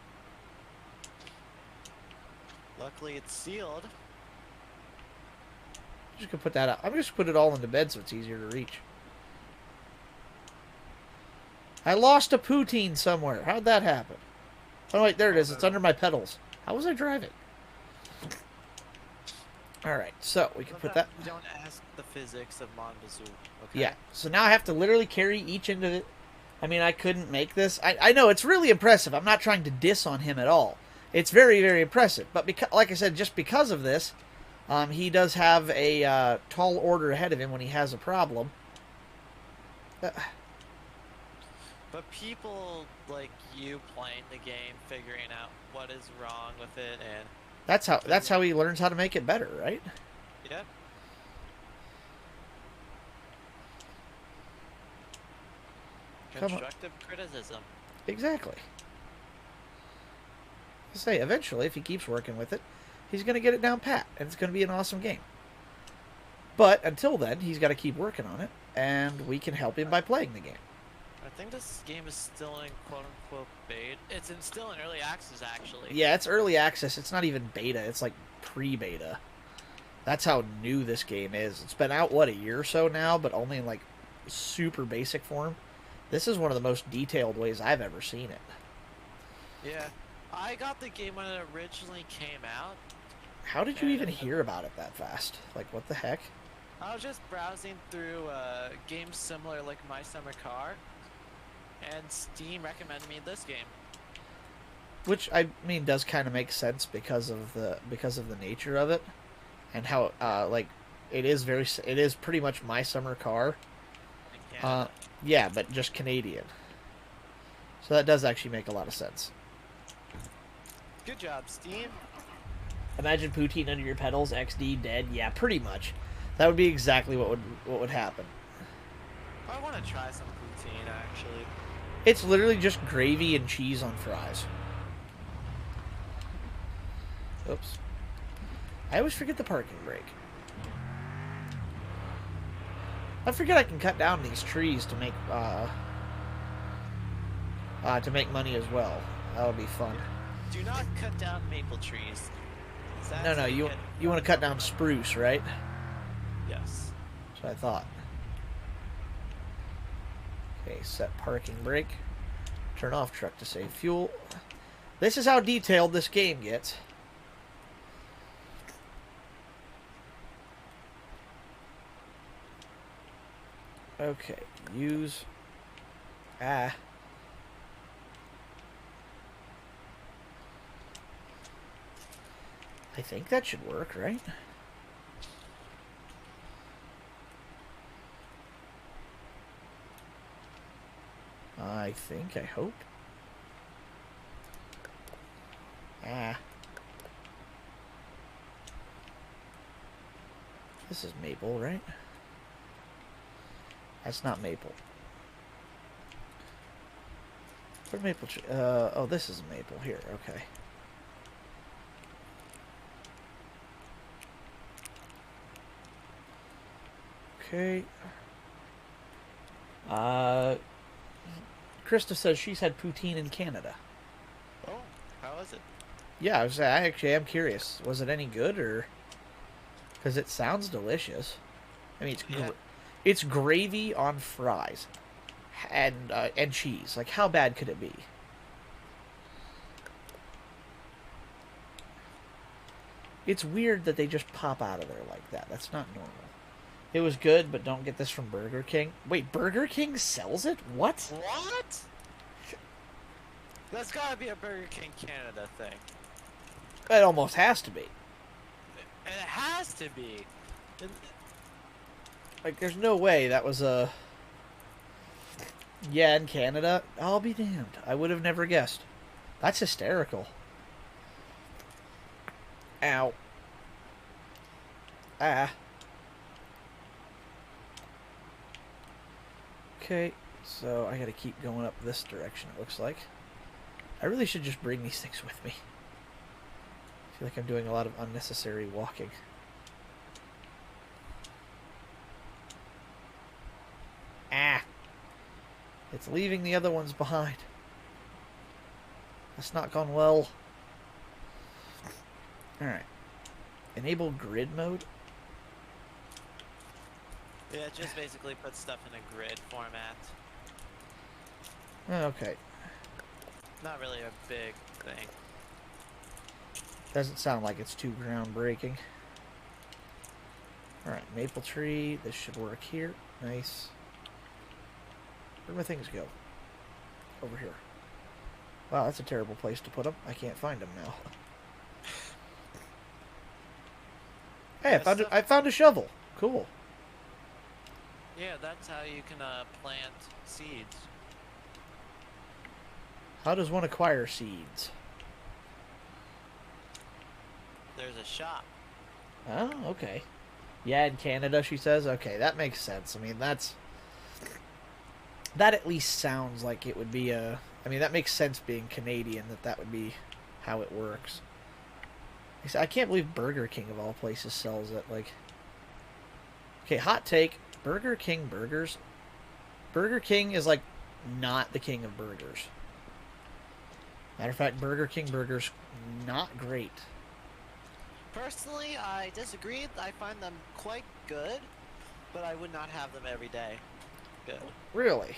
Luckily, it's sealed. I'm just going to put that out. I'm just going to put it all into bed so it's easier to reach. I lost a poutine somewhere. How'd that happen? Oh, wait. There it is. It's under my pedals. How was I driving? Alright. So, we can put that... You don't ask the physics of Monbazoo, okay? Yeah. So now I have to literally carry each into the... I mean, I couldn't make this. I know, it's really impressive. I'm not trying to diss on him at all. It's very, very impressive. But like I said, just because of this, he does have a tall order ahead of him when he has a problem. But people like you playing the game, figuring out what is wrong with it, and... That's how he learns how to make it better, right? Yeah. Constructive criticism. Exactly. I say, eventually, if he keeps working with it, he's going to get it down pat, and it's going to be an awesome game. But until then, he's got to keep working on it, and we can help him by playing the game. I think this game is still in quote-unquote beta. It's still in early access, actually. Yeah, it's early access. It's not even beta. It's like pre-beta. That's how new this game is. It's been out, what, a year or so now, but only in, like, super basic form. This is one of the most detailed ways I've ever seen it. Yeah. I got the game when it originally came out. How did you even hear about it that fast? Like, what the heck? I was just browsing through games similar like My Summer Car, and Steam recommended me this game. Which, I mean, does kind of make sense because of the nature of it. And how, like, it is pretty much My Summer Car. Yeah, but just Canadian. So that does actually make a lot of sense. Good job, Steam. Imagine poutine under your pedals, XD dead. Yeah, pretty much. That would be exactly what would happen. I want to try some poutine, actually. It's literally just gravy and cheese on fries. Oops. I always forget the parking brake. I forget I can cut down these trees to make money as well. That would be fun. Do not cut down maple trees. No, you want to cut down spruce, right? Yes. That's what I thought. Okay, set parking brake. Turn off truck to save fuel. This is how detailed this game gets. Okay, use... I think that should work, right? I hope. This is maple, right? That's not maple. Where's maple tree? Oh, this is a maple here. Okay. Okay. Krista says she's had poutine in Canada. Oh, how is it? Yeah, I actually am curious. Was it any good, or? Because it sounds delicious. I mean, Yeah. it's gravy on fries, and cheese. Like, how bad could it be? It's weird that they just pop out of there like that. That's not normal. It was good, but don't get this from Burger King. Wait, Burger King sells it? What? What? That's gotta be a Burger King Canada thing. It almost has to be. And it has to be. And Like, there's no way that was a... Yeah, in Canada? I'll be damned. I would have never guessed. That's hysterical. Ow. Ah. Okay, so I gotta keep going up this direction, it looks like. I really should just bring these things with me. I feel like I'm doing a lot of unnecessary walking. Ah! It's leaving the other ones behind. That's not gone well. Alright. Enable grid mode? yeah, it just basically puts stuff in a grid format. Okay. Not really a big thing. Doesn't sound like it's too groundbreaking. Alright, maple tree. This should work here. Nice. Where'd my things go? Over here. Wow, that's a terrible place to put them. I can't find them now. Hey, I found a shovel. Cool. Yeah, that's how you can plant seeds. How does one acquire seeds? There's a shop. Oh, okay. Yeah, in Canada, she says. Okay, that makes sense. I mean, that at least sounds like it would be a... I mean, that makes sense being Canadian, that would be how it works. I can't believe Burger King, of all places, sells it. Like, okay, hot take. Burger King burgers. Burger King is, like, not the king of burgers. Matter of fact, Burger King burgers, not great. Personally, I disagree. I find them quite good, but I would not have them every day. Good. Really?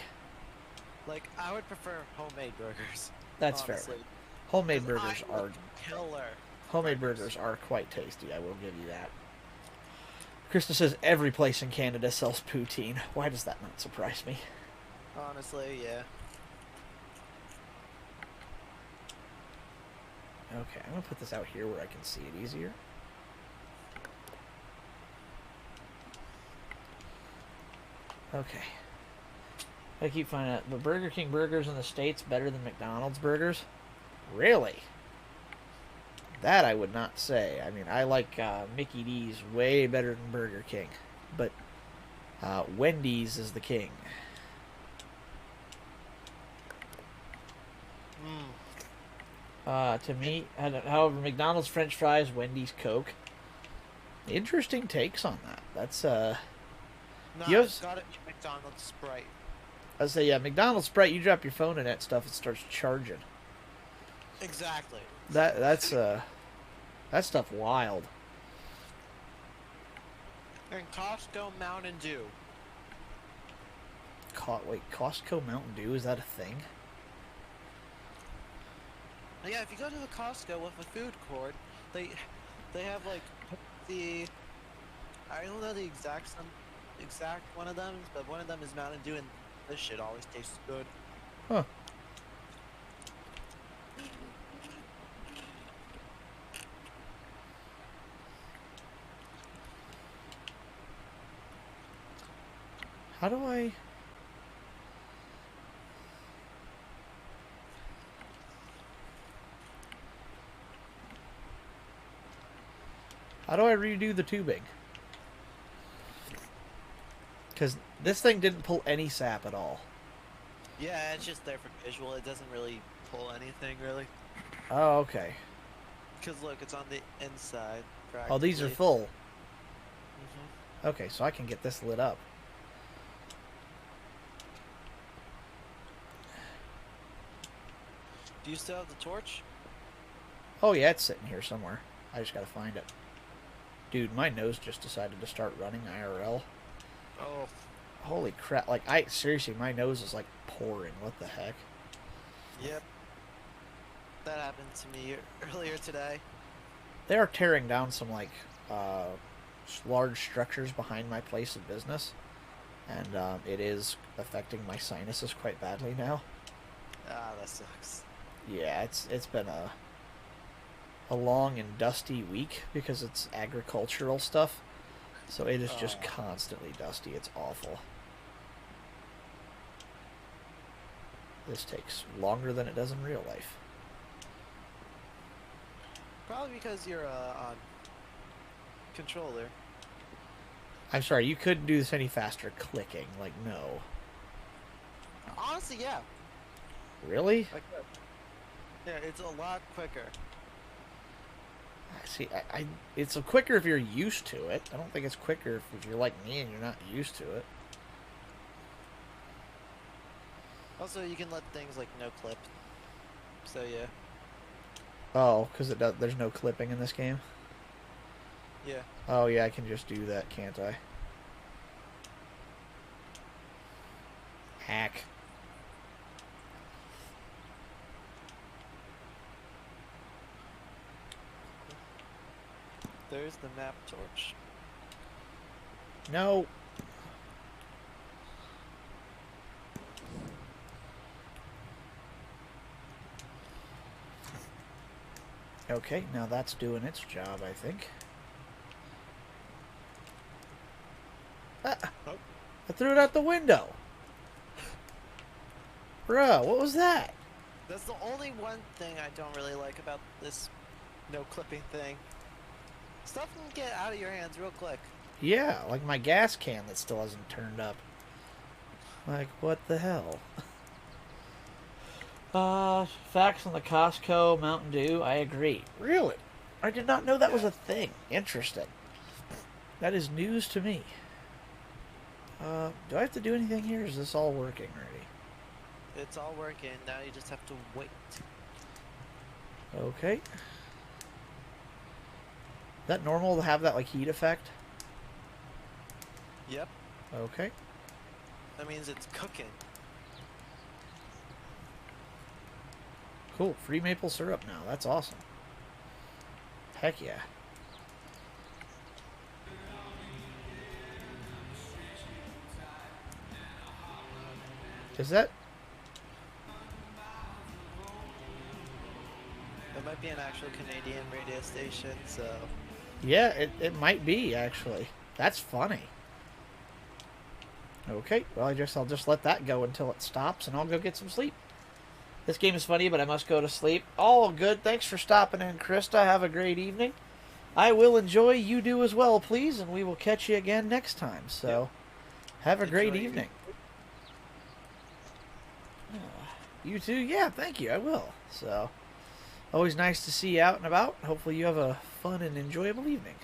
Like, I would prefer homemade burgers. That's honestly. fair. Homemade 'Cause burgers I are... would killer. Homemade burgers are quite tasty, I will give you that. Krista says every place in Canada sells poutine. Why does that not surprise me? Honestly, yeah. Okay, I'm going to put this out here where I can see it easier. Okay. I keep finding out, but Burger King burgers in the States better than McDonald's burgers? Really? That I would not say. I mean, I like Mickey D's way better than Burger King. But Wendy's is the king. To me, however, McDonald's French fries, Wendy's Coke. Interesting takes on that. That's No, You it's gotta be McDonald's Sprite. I say, yeah, McDonald's Sprite. You drop your phone in that stuff, it starts charging. Exactly. That's that stuff wild. And Costco Mountain Dew. Wait, Costco Mountain Dew, is that a thing? Yeah, if you go to the Costco with a food court, they have like the I don't know the exact one of them, but one of them is Mountain Dew, and this shit always tastes good. Huh. How do I... How do I redo the tubing? Because this thing didn't pull any sap at all. Yeah, it's just there for visual. It doesn't really pull anything, really. Oh, okay. Because look, it's on the inside, Oh, these are practically. full. Hmm. Okay, so I can get this lit up. Do you still have the torch? Oh, yeah, it's sitting here somewhere. I just gotta find it. Dude, my nose just decided to start running IRL. Oh, Holy crap. Like, seriously, my nose is like pouring. What the heck? yep. That happened to me earlier today. They are tearing down some, like, uh, large structures behind my place of business. And it is affecting my sinuses quite badly now. Ah, that sucks. Yeah, it's been a long and dusty week because it's agricultural stuff. So it is just Oh, constantly dusty. It's awful. This takes longer than it does in real life. probably because you're on controller. I'm sorry, you couldn't do this any faster clicking. Like, no. Honestly, yeah. Really? I could. Yeah, it's a lot quicker. See, it's quicker if you're used to it. I don't think it's quicker if you're like me and you're not used to it. Also, you can let things like no clip. So yeah, Oh, because there's no clipping in this game? yeah. Oh, yeah, I can just do that, can't I? Hack. There's the map torch. No. Okay, now that's doing its job, I think. Ah, Oh. I threw it out the window. Bruh, what was that? That's the only one thing I don't really like about this no clipping thing. Stuff can get out of your hands real quick. Yeah, like my gas can that still hasn't turned up. Like, what the hell? Facts on the Costco Mountain Dew. I agree. Really? I did not know that was Yeah, a thing. Interesting. That is news to me. Do I have to do anything here? Is this all working already? it's all working. Now you just have to wait. Okay. Is that normal to have that, like, heat effect? Yep, Okay. that means it's cooking. Cool. Free maple syrup now. That's awesome. Heck yeah. Is that... It might be an actual Canadian radio station, so Yeah, it might be, actually. That's funny. Okay, well, I'll just let that go until it stops, and I'll go get some sleep. This game is funny, but I must go to sleep. All good. Thanks for stopping in, Krista. Have a great evening. I will enjoy. You do as well, please, and we will catch you again next time. yep. So, have a great Enjoy your evening. You too? Yeah, thank you. I will. So, always nice to see you out and about. Hopefully, you have a fun and enjoyable evening.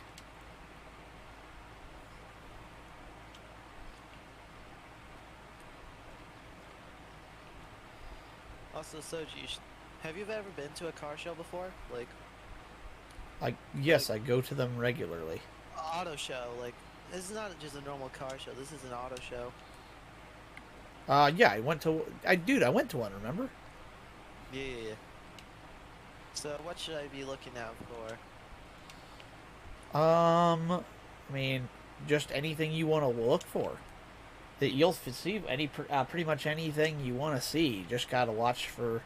Also, Soji, have you ever been to a car show before? Yes, I go to them regularly. Auto show. Like, this is not just a normal car show. This is an auto show. Yeah, I went to. I went to one. Remember? Yeah, yeah, yeah. So, what should I be looking out for? I mean, just anything you want to look for. That you'll see pretty much anything you want to see. Just gotta watch for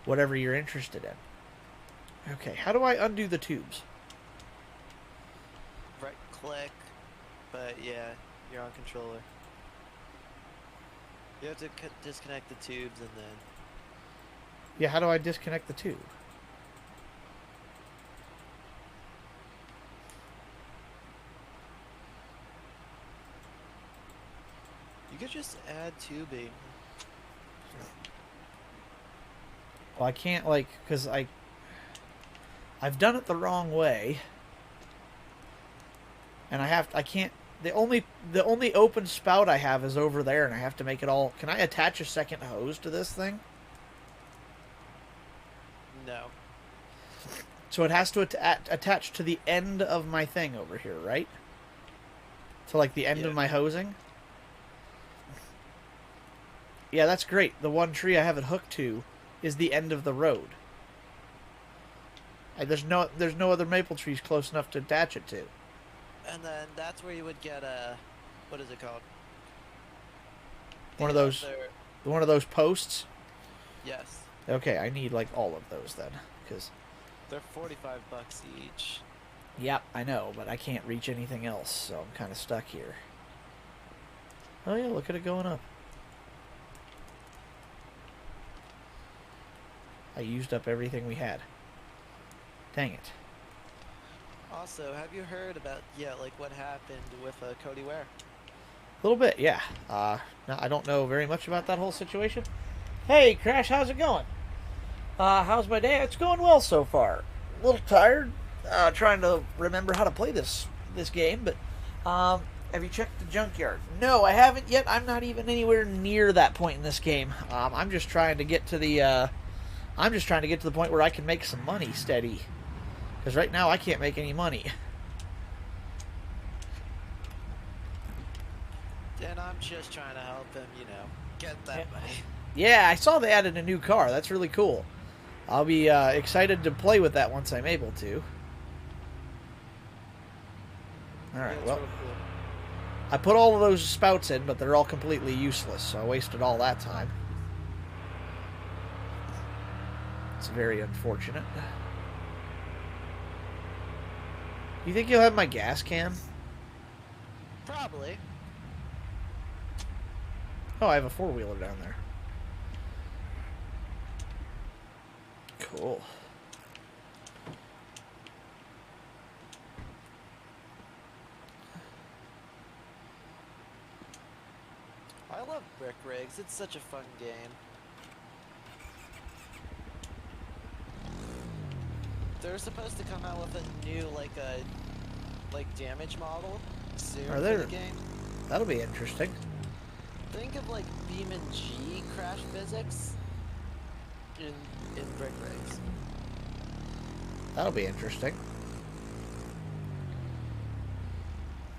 whatever you're interested in. Okay, how do I undo the tubes? Right click, but yeah, you're on controller. You have to disconnect the tubes and then. Yeah, how do I disconnect the tube? You could just add tubing. Well, I can't, like, because I've done it the wrong way. And I can't, the only open spout I have is over there, and I have to make it all, can I attach a second hose to this thing? No. So it has to attach to the end of my thing over here, right? To, like, the end Yeah. of my hosing? Yeah, that's great. The one tree I have it hooked to is the end of the road. There's no other maple trees close enough to attach it to. And then that's where you would get a, what is it called? One of The those other- one of those posts. Yes. Okay, I need like all of those then, because They're $45 each. yep, I know, but I can't reach anything else, so I'm kind of stuck here. Oh yeah, look at it going up. I used up everything we had. Dang it. Also, have you heard about, like what happened with Cody Ware? A little bit, yeah. No, I don't know very much about that whole situation. Hey, Crash, how's it going? How's my day? It's going well so far. A little tired, trying to remember how to play this game, but have you checked the junkyard? No, I haven't yet. I'm not even anywhere near that point in this game. I'm just trying to get to the point where I can make some money steady. Because right now I can't make any money. And I'm just trying to help him, get that money. Yeah, I saw they added a new car. That's really cool. I'll be excited to play with that once I'm able to. Alright, It's well, real cool. I put all of those spouts in, but they're all completely useless, so I wasted all that time. It's very unfortunate. You think you'll have my gas can? Probably. Oh, I have a four-wheeler down there. Cool. I love Brick Rigs. It's such a fun game. They're supposed to come out with a new, like damage model soon Are for there? the game. That'll be interesting. Think of, like, Beam and G crash physics in Brick Rigs. That'll be interesting.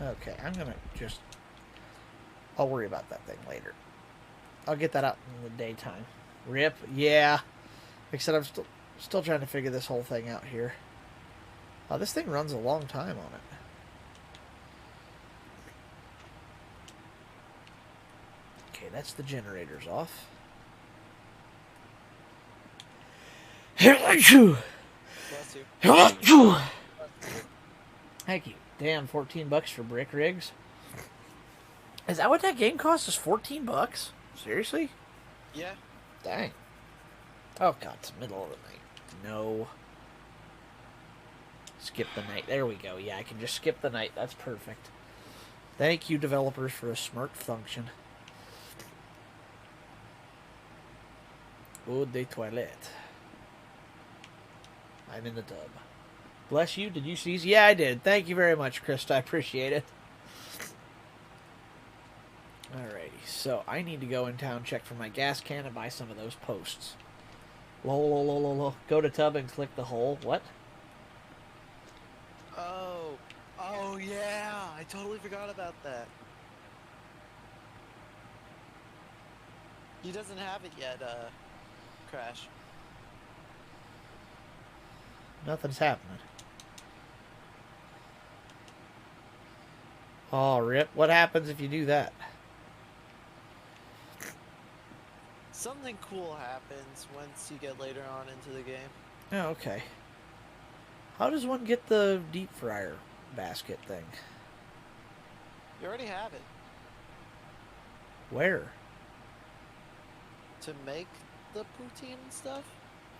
Okay, I'm gonna just... I'll worry about that thing later. I'll get that out in the daytime. Rip, yeah. Like I said, I'm still trying to figure this whole thing out here. This thing runs a long time on it. Okay, that's the generators off. Bless you. Thank you. Damn, $14 for Brick Rigs. Is that what that game costs? Is $14? Seriously? Yeah. Dang. Oh god, it's the middle of the night. No. Skip the night. There we go. Yeah, I can just skip the night. That's perfect. Thank you, developers, for a smart function. Eau de toilette. I'm in the tub. Bless you. Did you sneeze? Yeah, I did. Thank you very much, Krista. I appreciate it. Alrighty, so I need to go in town, check for my gas can, and buy some of those posts. Lol. Go to tub and click the hole. What? Oh yeah, I totally forgot about that. He doesn't have it yet, Crash. Nothing's happening. Oh, rip. What happens if you do that? Something cool happens once you get later on into the game. Oh, okay. How does one get the deep fryer basket thing? You already have it. Where? To make the poutine and stuff?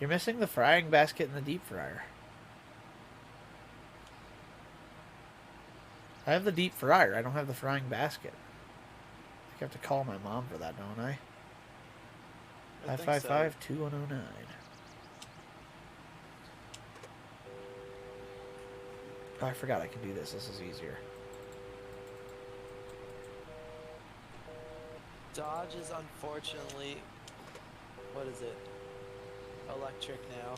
You're missing the frying basket and the deep fryer. I have the deep fryer. I don't have the frying basket. I have to call my mom for that, don't I? I think so. 555-2109. Oh, I forgot I could do this. This is easier. Dodge is unfortunately, what is it? Electric now.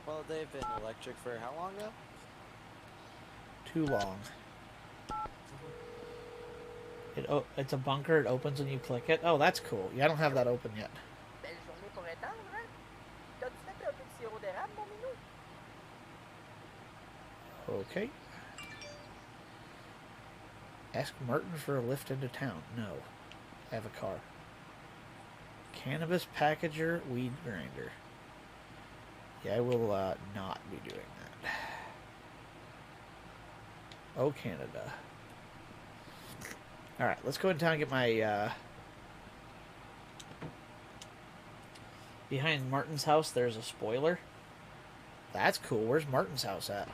Well, they've been electric for how long now? Too long. It's a bunker. It opens when you click it. Oh, that's cool. Yeah, I don't have that open yet. Belle journée pour étendre, hein? T'as-tu fait un peu de sirop d'érable, mon minou? Okay. Ask Martin for a lift into town. No. I have a car. Cannabis packager, weed grinder. Yeah, I will not be doing that. Oh, Canada. Alright, let's go in town and get my... Behind Martin's house, there's a spoiler. That's cool. Where's Martin's house at?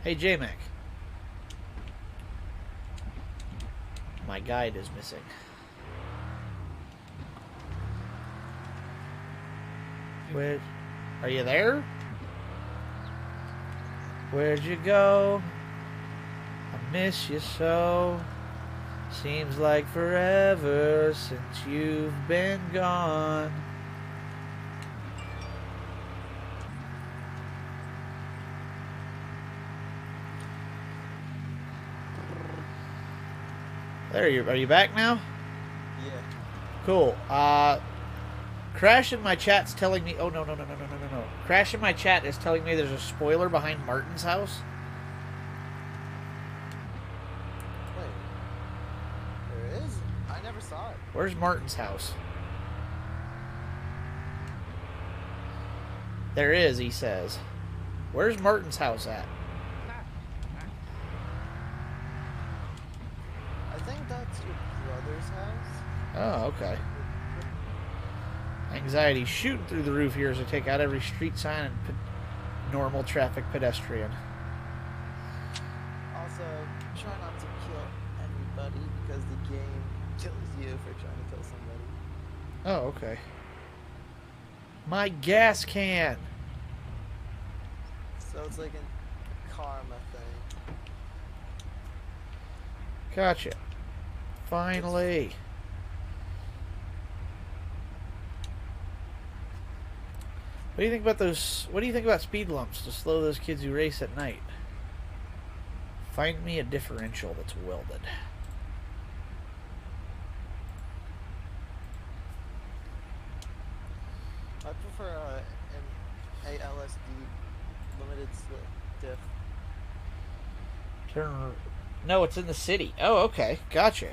Hey, J-Mac. My guide is missing. Where... Are you there? Where'd you go? I miss you so. Seems like forever since you've been gone. There you are. You back now? Yeah. Cool. Crash in my chat's telling me. Oh no. Crash in my chat is telling me there's a spoiler behind Martin's house. Wait. There is? I never saw it. Where's Martin's house? There is, he says. Where's Martin's house at? I think that's your brother's house. Oh, okay. Anxiety shooting through the roof here as I take out every street sign and normal traffic pedestrian. Also, try not to kill anybody because the game kills you for trying to kill somebody. Oh, okay. My gas can! So it's like a karma thing. Gotcha. Finally. What do you think about those? What do you think about speed lumps to slow those kids who race at night? Find me a differential that's welded. I prefer an ALSD limited diff. Turn. No, it's in the city. Oh, okay. Gotcha.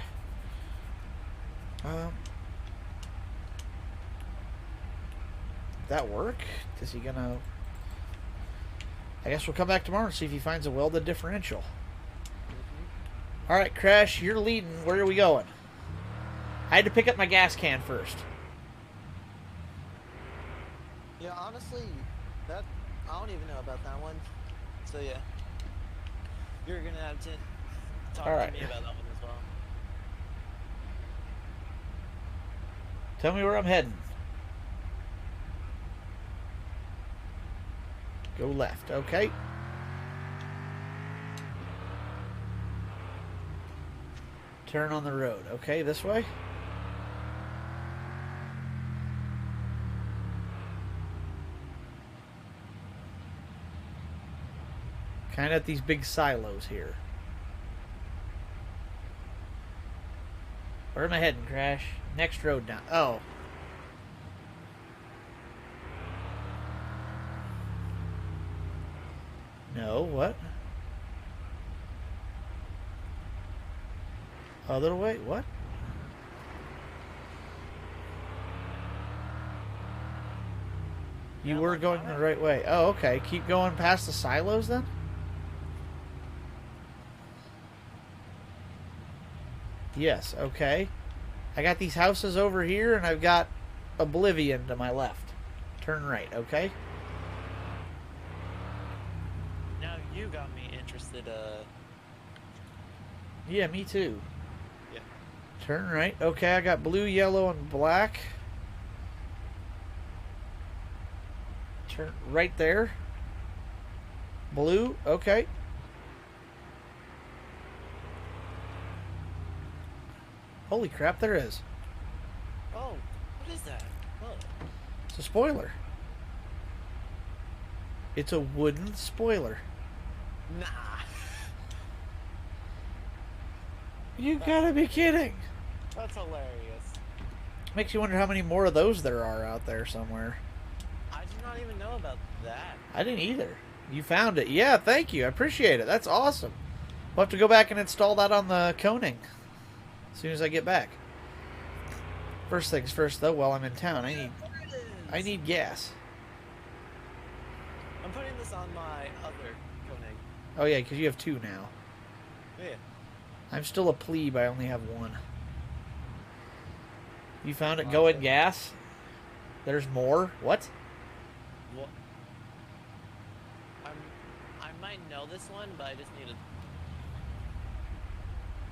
That work? Is he gonna... I guess we'll come back tomorrow and see if he finds a welded differential. Alright, Crash, you're leading. Where are we going? I had to pick up my gas can first. Yeah, honestly, that I don't even know about that one. So yeah, you're gonna have to talk Alright. to me about that one as well. Tell me where I'm heading. Go left, okay? Turn on the road, okay? This way? Kind of at these big silos here. Where am I heading, Crash? Next road down. Oh. No, what? Other way? What? You were going the right way. Oh, okay. Keep going past the silos then? Yes, okay. I got these houses over here, and I've got Oblivion to my left. Turn right, okay? Now you got me interested. Yeah, me too. Yeah. Turn right. Okay, I got blue, yellow, and black. Turn right there. Blue, okay. Holy crap, there is. Oh, what is that? Look. It's a spoiler. It's a wooden spoiler. Nah. You gotta be kidding. That's hilarious. Makes you wonder how many more of those there are out there somewhere. I did not even know about that. I didn't either. You found it. Yeah, thank you. I appreciate it. That's awesome. We'll have to go back and install that on the Koning as soon as I get back. First things first, though, while I'm in town, I need gas. I'm putting this on my other Koenig. Oh, yeah, because you have two now. Yeah. I'm still a plebe. I only have one. You found it going gas? There's more? What? What? I might know this one, but I just need to...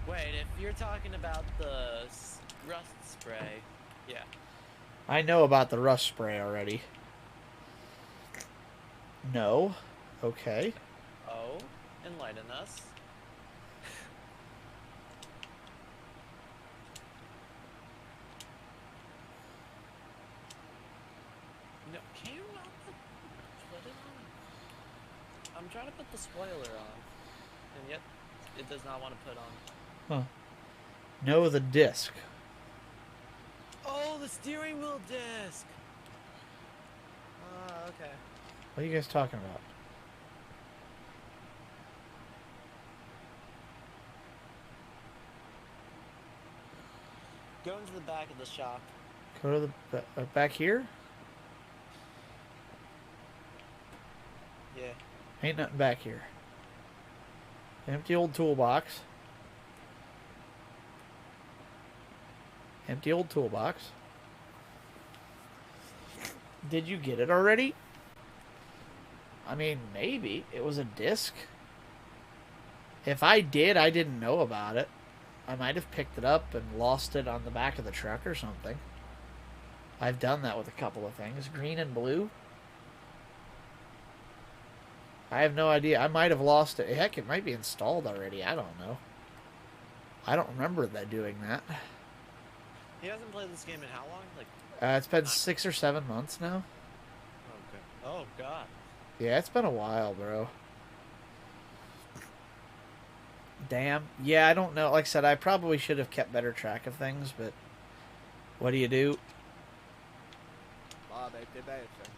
Wait, if you're talking about the rust spray, yeah. I know about the rust spray already. No. Okay. Oh, enlighten us. No, can you not put it on? I'm trying to put the spoiler on, and yet it does not want to put on. Huh. No, the disc. Oh, the steering wheel disc! Okay. What are you guys talking about? Go into the back of the shop. Go to the back here? Yeah. Ain't nothing back here. Empty old toolbox. Empty old toolbox. Did you get it already? I mean, maybe. It was a disc. If I did, I didn't know about it. I might have picked it up and lost it on the back of the truck or something. I've done that with a couple of things. Green and blue. I have no idea. I might have lost it. Heck, it might be installed already. I don't know. I don't remember that doing that. He hasn't played this game in how long? Like, It's been 6 or 7 months now. okay. Oh, God. Yeah, it's been a while, bro. Damn. Yeah, I don't know. Like I said, I probably should have kept better track of things, but what do you do? Ah, ben, t'es bête, hein.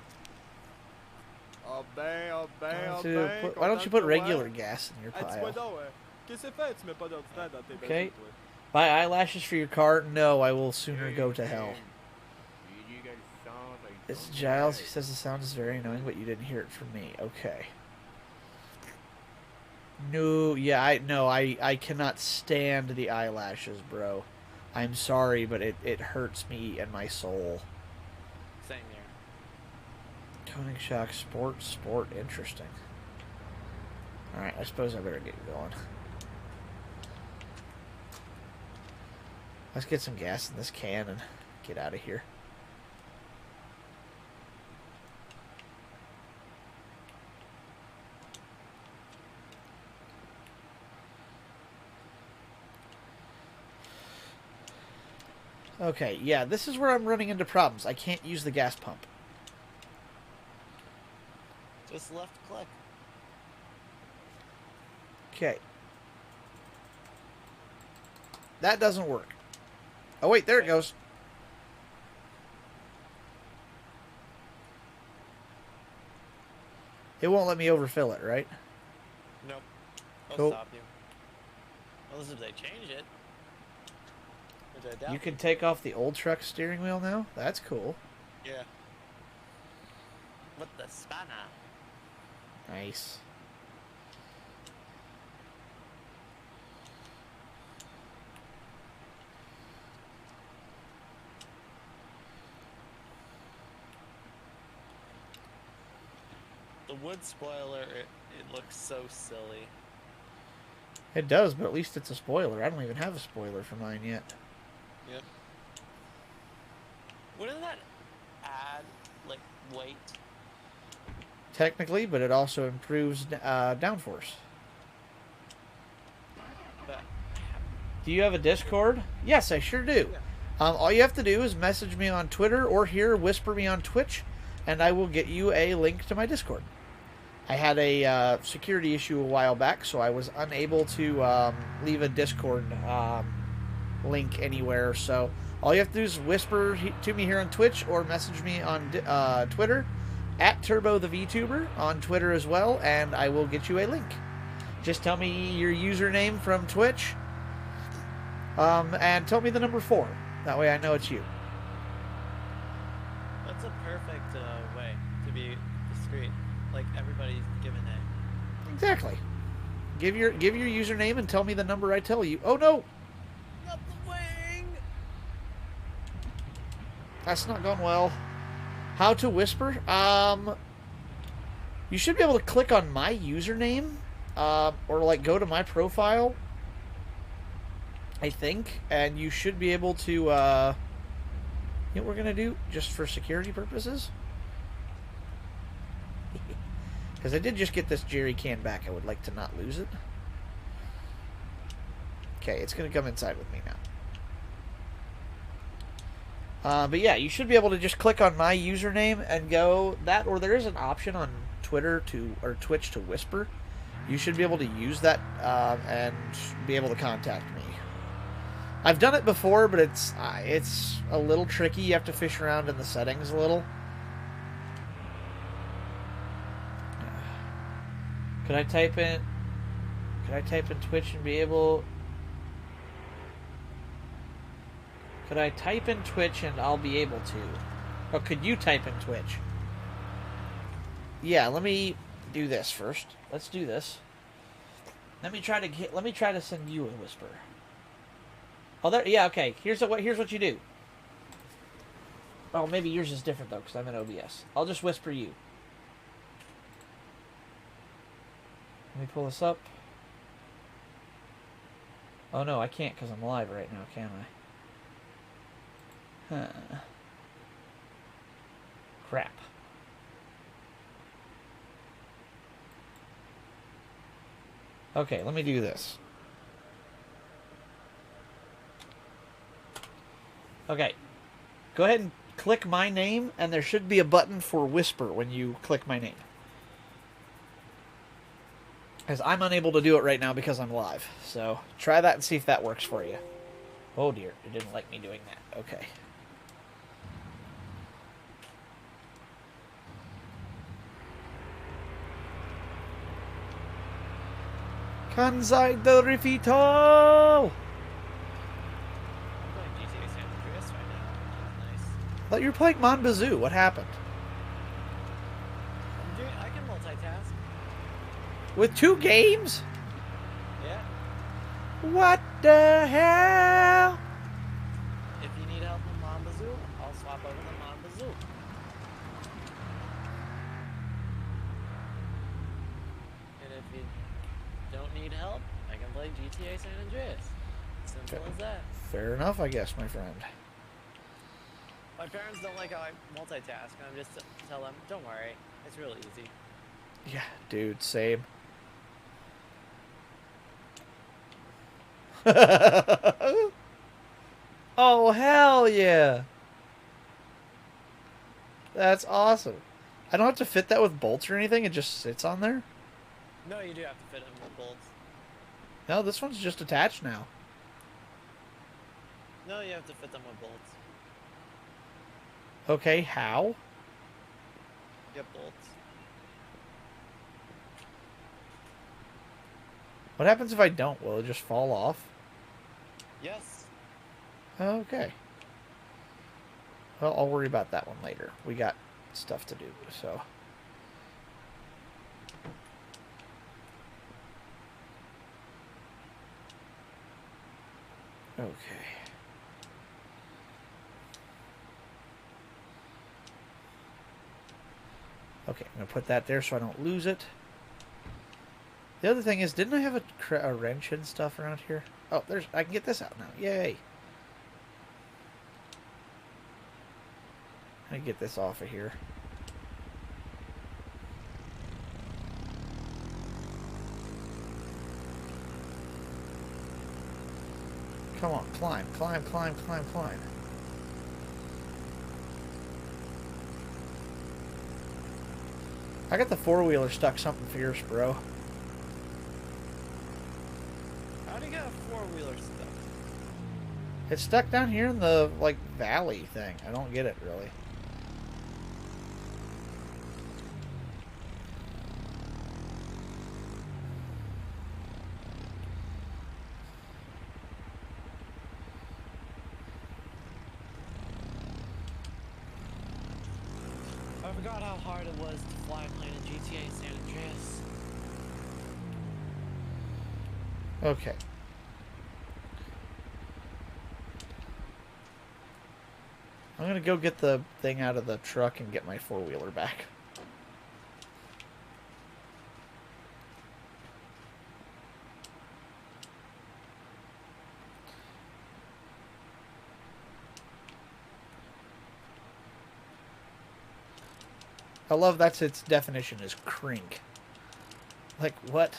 Ah ben, ah ben, Why ah don't you ben, put, why don't you content put de regular voir. gas in your Hey, dis-moi pile? donc, qu'est-ce que c'est fait? Tu mets pas d'ordinateur dans tes Okay. bateaux, toi? Buy eyelashes for your car? No, I will sooner go to hell. It's Giles. He says the sound is very annoying, but you didn't hear it from me. Okay. No, yeah, I cannot stand the eyelashes, bro. I'm sorry, but it hurts me and my soul. Same here. Koenigsegg Sport, interesting. Alright, I suppose I better get going. Let's get some gas in this can and get out of here. Okay, yeah, this is where I'm running into problems. I can't use the gas pump. Just left click. Okay. That doesn't work. Oh, wait, there it goes. It won't let me overfill it, right? Nope. I'll Cool. stop you. Unless if they change it. Which I doubt. You can take off the old truck steering wheel now? That's cool. Yeah. What the spanner? Nice. The wood spoiler, it looks so silly. It does, but at least it's a spoiler. I don't even have a spoiler for mine yet. Yep. Wouldn't that add, like, weight technically, but it also improves downforce. But Do you have a Discord? Yes, I sure do. yeah. All you have to do is message me on Twitter or here, whisper me on Twitch, and I will get you a link to my Discord. I had a security issue a while back, so I was unable to leave a Discord link anywhere. So all you have to do is whisper to me here on Twitch or message me on Twitter at Turbo the VTuber on Twitter as well, and I will get you a link. Just tell me your username from Twitch, and tell me the number 4. That way I know it's you. That's a perfect way to be discreet. Like everybody's given a. Exactly. Give your username and tell me the number I tell you. Oh no, Not the wing. that's not gone well. How to whisper? You should be able to click on my username, or like go to my profile, I think, and you should be able to. You know what we're gonna do just for security purposes? Because I did just get this jerry can back. I would like to not lose it. Okay, it's going to come inside with me now. But yeah, you should be able to just click on my username and go that, or there is an option on Twitter or Twitch to whisper. You should be able to use that and be able to contact me. I've done it before, but it's a little tricky. You have to fish around in the settings a little. Could I type in Twitch and be able... Could I type in Twitch and I'll be able to? Or could you type in Twitch? Yeah, let me do this first. Let's do this. Let me try to send you a whisper. Oh, there. Yeah, okay. Here's what you do. Oh, maybe yours is different though, because I'm in OBS. I'll just whisper you. Let me pull this up. Oh no, I can't because I'm live right now, can I? Huh. Crap. Okay, let me do this. Okay. Go ahead and click my name, and there should be a button for whisper when you click my name. Because I'm unable to do it right now because I'm live. So try that and see if that works for you. Oh dear, it didn't like me doing that. Okay. Kansai the Rifito! I'm playing GTA San Andreas right now, which is nice. Thought you were playing Mon Bazoo. What happened? I can multitask. With 2 games? Yeah. What the hell? If you need help with Mon Bazoo, I'll swap over to Mon Bazoo. And if you don't need help, I can play GTA San Andreas. Simple as that. Fair enough, I guess, my friend. My parents don't like how I multitask, and I'm just tell them, don't worry, it's real easy. Yeah, dude, same. Oh, hell yeah. That's awesome. I don't have to fit that with bolts or anything. It just sits on there. No, you do have to fit them with bolts. No, this one's just attached now. No, you have to fit them with bolts. Okay, how? Get bolts. What happens if I don't? Will it just fall off? Yes. Okay. Well, I'll worry about that one later. We got stuff to do, so... Okay. Okay, I'm going to put that there so I don't lose it. The other thing is, didn't I have a wrench and stuff around here? Oh, I can get this out now. Yay. I can get this off of here. Come on, climb, climb, climb, climb, climb. I got the four-wheeler stuck something fierce, bro. How do you get a four-wheeler stuck? It's stuck down here in the, like, valley thing. I don't get it, really. I forgot how hard it was to fly a plane in GTA San Andreas. Okay. I'm gonna go get the thing out of the truck and get my four-wheeler back. I love that's its definition is crink. Like, what?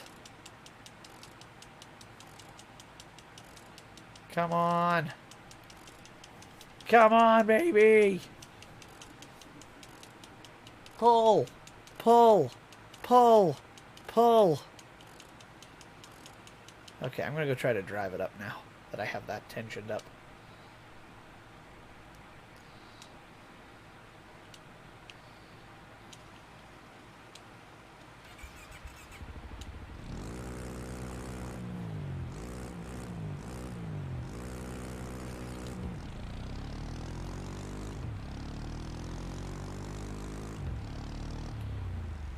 Come on. Come on, baby. Pull. Pull. Pull. Pull. Okay, I'm going to go try to drive it up now that I have that tensioned up.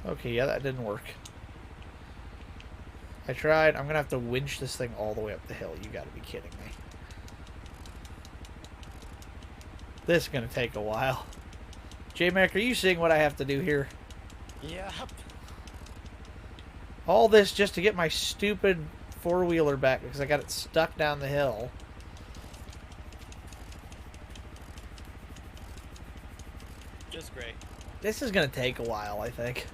Okay, yeah, that didn't work. I tried. I'm going to have to winch this thing all the way up the hill. You got to be kidding me. This is going to take a while. J-Mac, are you seeing what I have to do here? Yep. All this just to get my stupid four-wheeler back because I got it stuck down the hill. Just great. This is going to take a while, I think.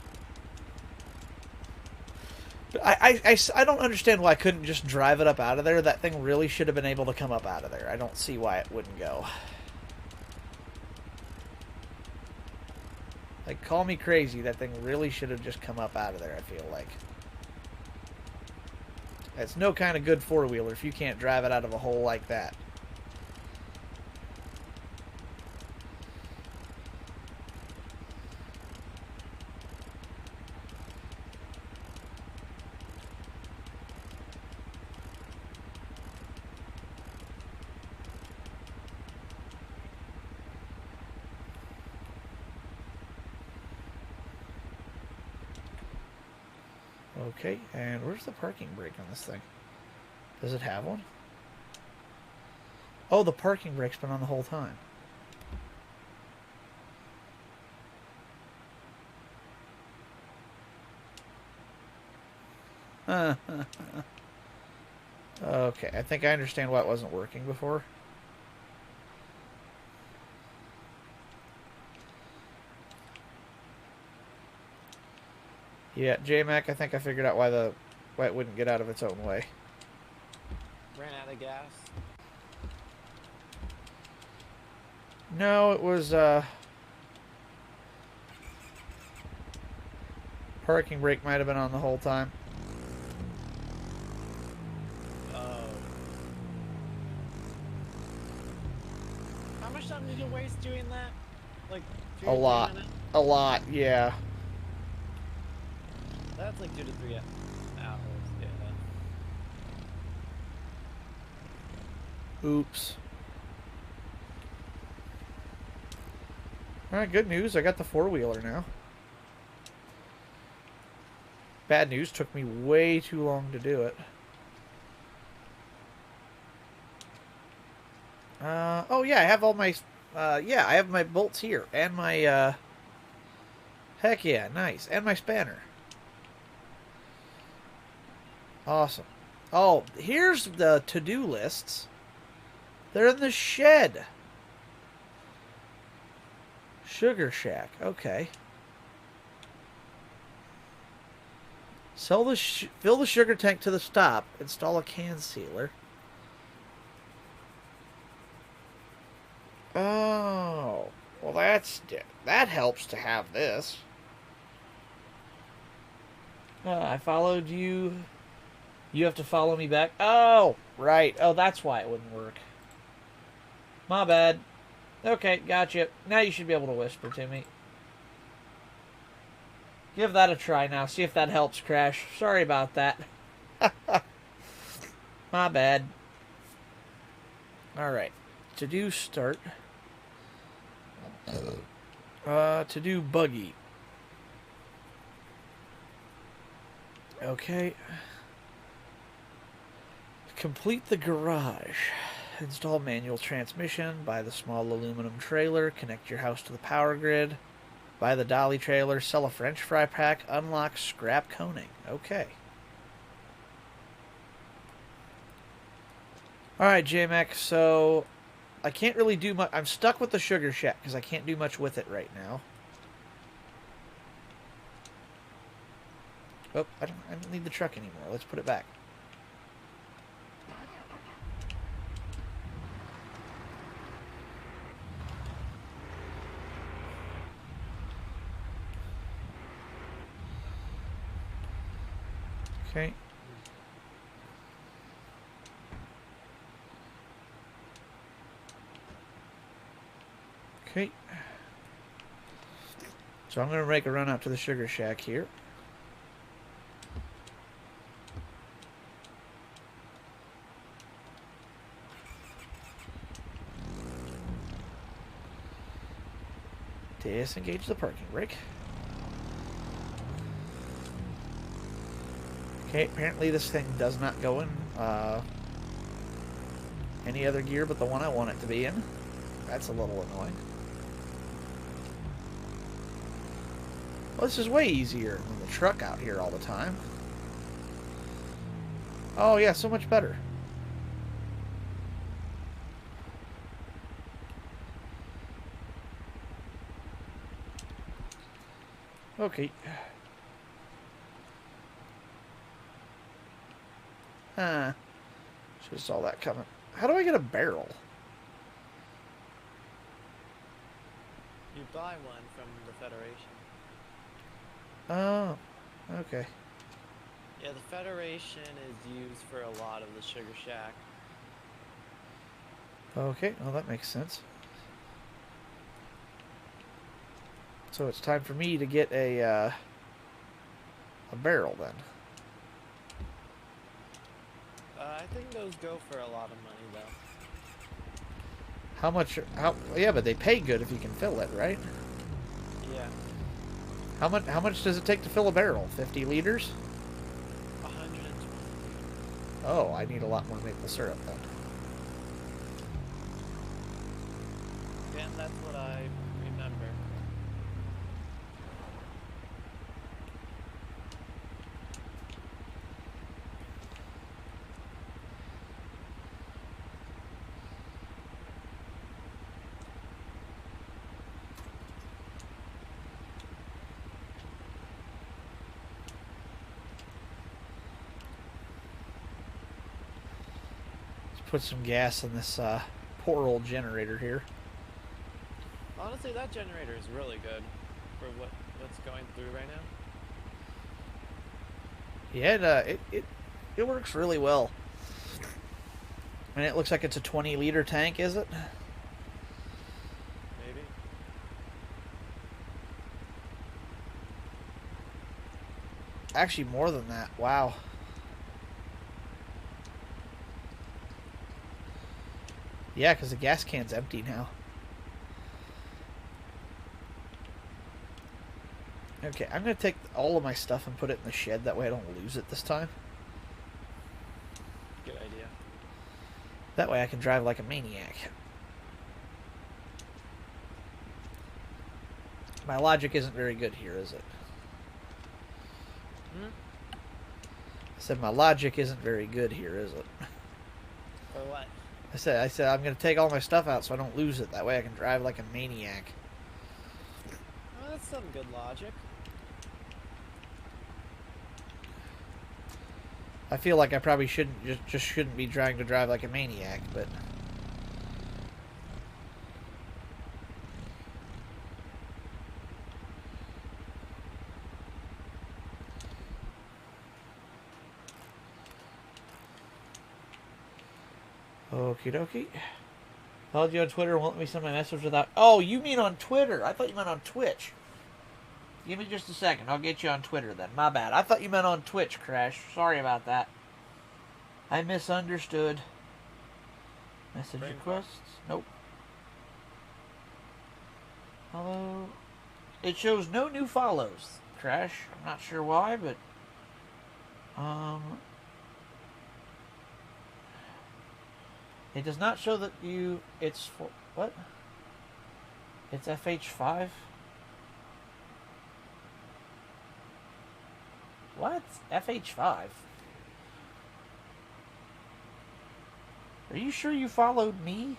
But I don't understand why I couldn't just drive it up out of there. That thing really should have been able to come up out of there. I don't see why it wouldn't go. Like, call me crazy. That thing really should have just come up out of there, I feel like. It's no kind of good four-wheeler if you can't drive it out of a hole like that. Okay, and where's the parking brake on this thing? Does it have one? Oh, the parking brake's been on the whole time. Okay, I think I understand why it wasn't working before. Yeah, J-Mac, I think I figured out why it wouldn't get out of its own way. Ran out of gas. No, it was parking brake might have been on the whole time. Oh. How much time did you waste doing that? Like 2 A to 3 lot. minutes? A lot, yeah. That's like 2 to 3 hours. Yeah. Oops. Alright, good news. I got the four-wheeler now. Bad news. Took me way too long to do it. Oh, yeah. I have all my... yeah, I have my bolts here. And my... heck yeah. Nice. And my spanner. Awesome. Oh, here's the to-do lists. They're in the shed. Sugar Shack. Okay. Fill the sugar tank to the stop. Install a can sealer. Oh, well, that helps to have this. I followed you. You have to follow me back. Oh, right. Oh, that's why it wouldn't work. My bad. Okay, gotcha. Now you should be able to whisper to me. Give that a try now. See if that helps, Crash. Sorry about that. My bad. Alright. To do start. To do buggy. Okay. Complete the garage. Install manual transmission. Buy the small aluminum trailer. Connect your house to the power grid. Buy the dolly trailer. Sell a French fry pack. Unlock scrap coning. Okay. Alright, JMac, so I can't really do much. I'm stuck with the sugar shack because I can't do much with it right now. Oh, I don't need the truck anymore. Let's put it back. Okay. Okay. So I'm going to make a run out to the sugar shack here. Disengage the parking brake. Okay, apparently this thing does not go in any other gear but the one I want it to be in. That's a little annoying. Well, this is way easier than the truck out here all the time. Oh yeah, so much better. Okay. Should have saw that coming. How do I get a barrel? You buy one from the Federation. Oh, okay. Yeah, the Federation is used for a lot of the Sugar Shack. Okay, well that makes sense. So it's time for me to get a barrel then. I think those go for a lot of money though. How much? Yeah, but they pay good if you can fill it, right? Yeah. How much does it take to fill a barrel? 50 liters? 120. Oh, I need a lot more maple syrup then. And that's what I remember. Let's put some gas in this poor old generator here. Honestly, that generator is really good for what's going through right now. Yeah, it works really well. And it looks like it's a 20-liter tank, is it? Maybe. Actually, more than that. Wow. Yeah, because the gas can's empty now. Okay, I'm going to take all of my stuff and put it in the shed. That way I don't lose it this time. Good idea. That way I can drive like a maniac. My logic isn't very good here, is it? Hmm? I said my logic isn't very good here, is it? For what? I said I'm going to take all my stuff out so I don't lose it. That way I can drive like a maniac. Oh, that's some good logic. I feel like I probably shouldn't just shouldn't be trying to drive like a maniac, but Okie dokie. Followed you on Twitter. Won't let me send my message without. Oh, you mean on Twitter? I thought you meant on Twitch. Give me just a second. I'll get you on Twitter then. My bad. I thought you meant on Twitch, Crash. Sorry about that. I misunderstood. Message requests? Nope. Hello. It shows no new follows, Crash. I'm not sure why, but it does not show that you. It's for what? It's FH5. What? FH5? Are you sure you followed me?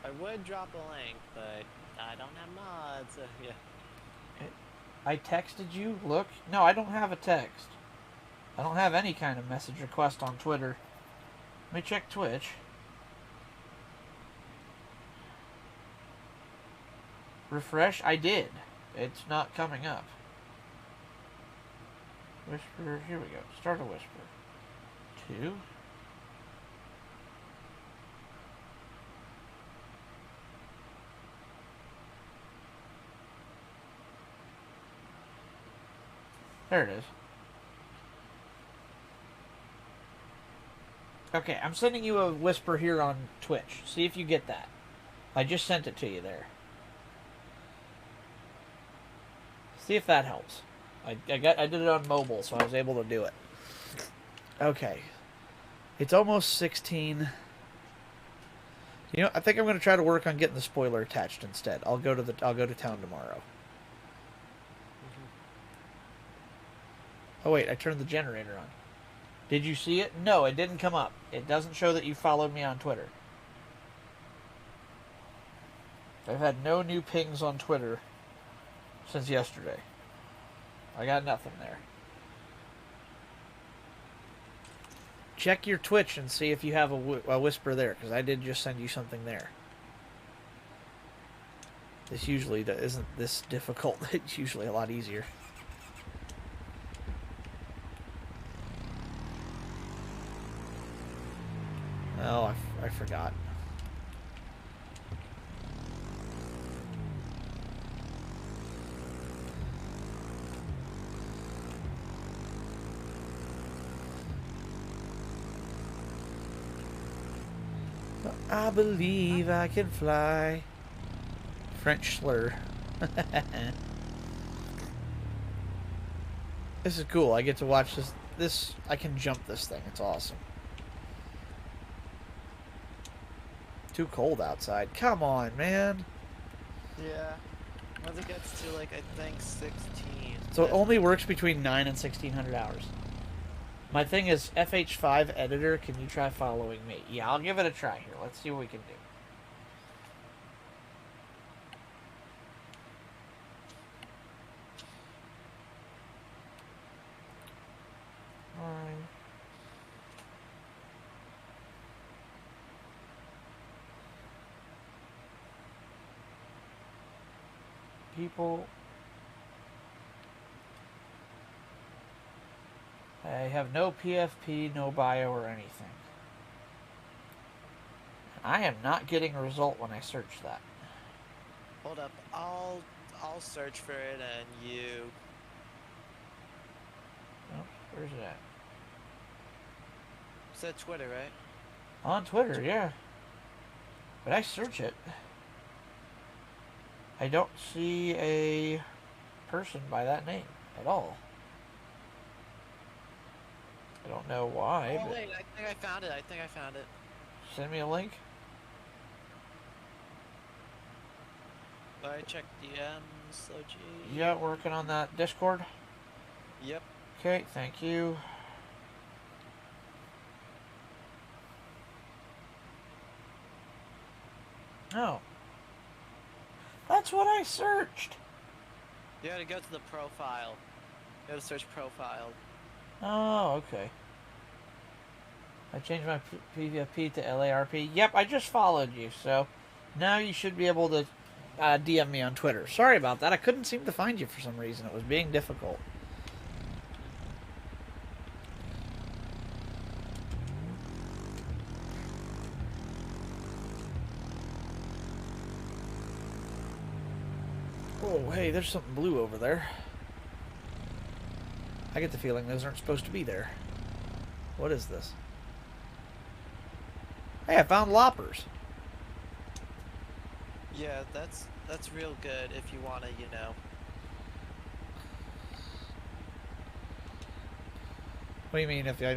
I would drop a link, but I don't have mods. Yeah. I texted you. Look. No, I don't have a text. I don't have any kind of message request on Twitter. Let me check Twitch. Refresh. I did. It's not coming up. Whisper. Here we go. Start a whisper. 2. There it is. Okay, I'm sending you a whisper here on Twitch. See if you get that. I just sent it to you there. See if that helps. I did it on mobile, so I was able to do it. Okay. It's almost 16. You know, I think I'm going to try to work on getting the spoiler attached instead. I'll go to town tomorrow. Oh wait, I turned the generator on. Did you see it? No, it didn't come up. It doesn't show that you followed me on Twitter. I've had no new pings on Twitter since yesterday. I got nothing there. Check your Twitch and see if you have a whisper there, because I did just send you something there. This usually isn't this difficult. It's usually a lot easier. Oh, I forgot. I believe I can fly. French slur. This is cool. I get to watch this. I can jump this thing. It's awesome. Too cold outside. Come on, man. Yeah. Once it gets to, like, I think 16. So it only works between 9 and 1600 hours. My thing is, FH5 editor, can you try following me? Yeah, I'll give it a try here. Let's see what we can do. People. I have no PFP, no bio, or anything. I am not getting a result when I search that. Hold up. I'll search for it and you. Oh, where's it at? It's at Twitter, right? On Twitter, yeah. But I search it. I don't see a person by that name at all. I don't know why. Oh, but wait, I think I found it. send me a link. Alright, check DMs, OG. Yeah, working on that Discord. Yep. Okay, thank you. Oh. That's what I searched. You gotta go to the profile. You gotta search profile. Oh, okay. I changed my PVP to LARP. Yep, I just followed you, so now you should be able to DM me on Twitter. Sorry about that. I couldn't seem to find you for some reason. It was being difficult. Oh, hey, there's something blue over there. I get the feeling those aren't supposed to be there. What is this? Hey, I found loppers. Yeah, that's real good if you wanna, you know. What do you mean if I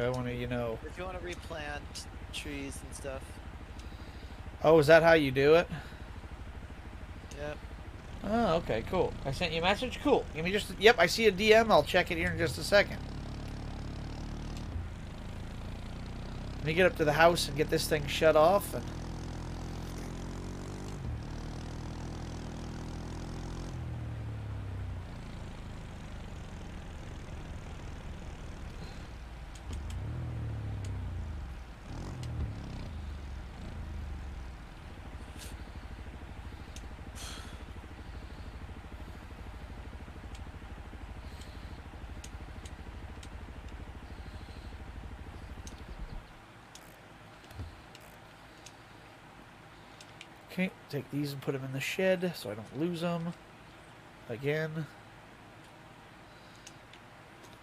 want to, you know? If you wanna replant trees and stuff. Oh, is that how you do it? Yep. Oh, okay, cool. I sent you a message. Cool. Give me just. Yep, I see a DM. I'll check it here in just a second. Let me get up to the house and get this thing shut off. And... Okay, take these and put them in the shed so I don't lose them. Again.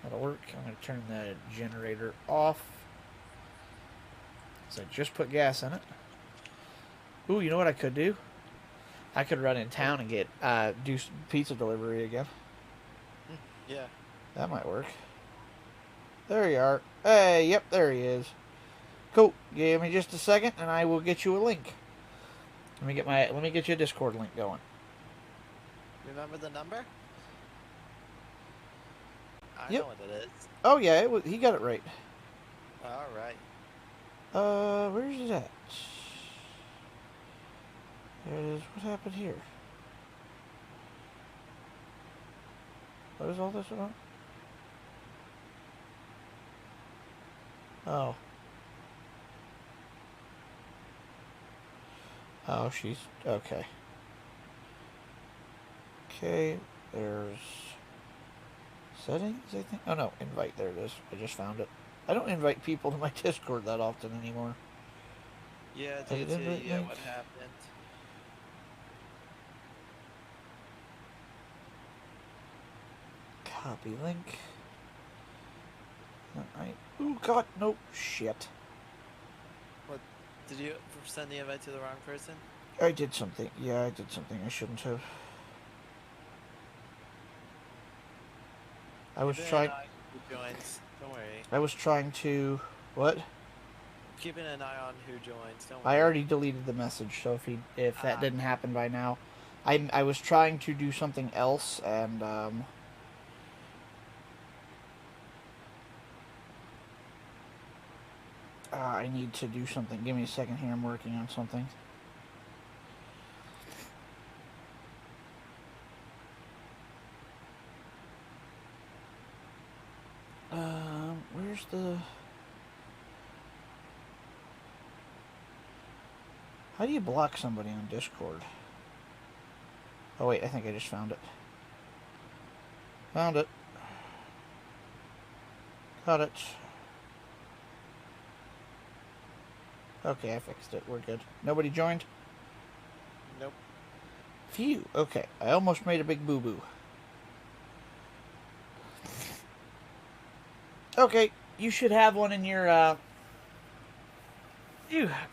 That'll work. I'm going to turn the generator off. So I just put gas in it. Ooh, you know what I could do? I could run in town and get do some pizza delivery again. Yeah. That might work. There you are. Hey, yep, there he is. Cool. Give me just a second, and I will get you a link. Let me get you a Discord link going. Remember the number? I Yep. know what it is. Oh yeah, he got it right. Alright. Where's it at? There it is. What happened here? What is all this about? Oh. Oh, she's... Okay. Okay, there's... Settings, I think? Oh, no, invite. There it is. I just found it. I don't invite people to my Discord that often anymore. Yeah, Edit due to invite link. what happened. Copy link. Ooh, God, no. Shit. What? Did you send the invite to the wrong person? I did something. Yeah, I did something I shouldn't have. I was Keep an trying... eye on who joins. Don't worry. I was trying to... What? Keeping an eye on who joins. Don't worry. I already deleted the message, so if that didn't happen by now... I was trying to do something else, and, I need to do something. Give me a second here. I'm working on something. Where's the... How do you block somebody on Discord? Oh, wait. I think I just found it. Found it. Got it. Okay, I fixed it. We're good. Nobody joined? Nope. Phew. Okay. I almost made a big boo-boo. Okay. You should have one in your,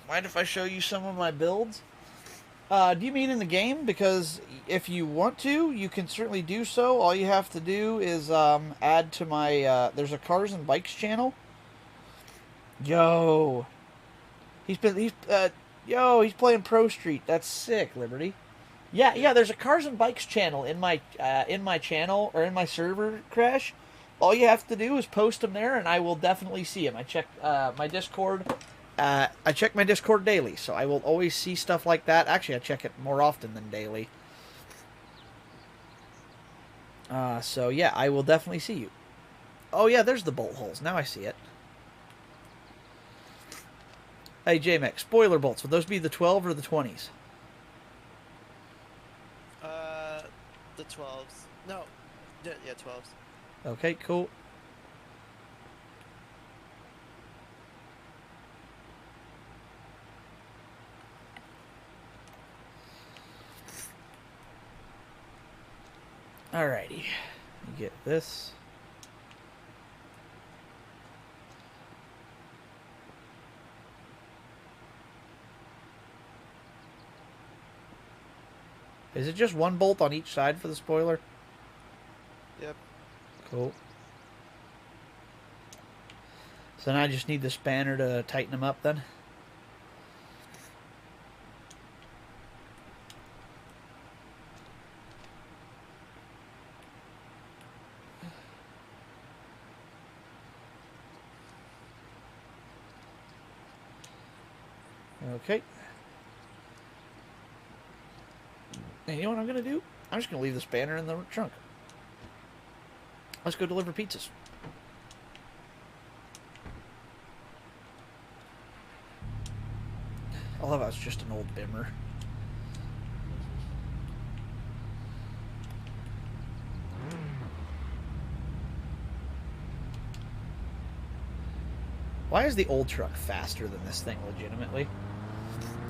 mind if I show you some of my builds? Do you mean in the game? Because if you want to, you can certainly do so. All you have to do is, add to my, there's a Cars and Bikes channel. Yo. He's playing Pro Street. That's sick, Liberty. Yeah, there's a Cars and Bikes channel in my channel, or in my server, Crash. All you have to do is post them there, and I will definitely see them. I check my Discord. I check my Discord daily, so I will always see stuff like that. Actually, I check it more often than daily. So yeah, I will definitely see you. Oh yeah, there's the bolt holes. Now I see it. Hey, JMX, spoiler bolts. Would those be the 12 or the 20s? The 12s. No. Yeah, 12s. Okay, cool. this. Is it just one bolt on each side for the spoiler? Yep. Cool. So now I just need the spanner to tighten them up then? Okay. And you know what I'm going to do? I'm just going to leave the spanner in the trunk. Let's go deliver pizzas. I love how it's just an old Bimmer. Why is the old truck faster than this thing legitimately?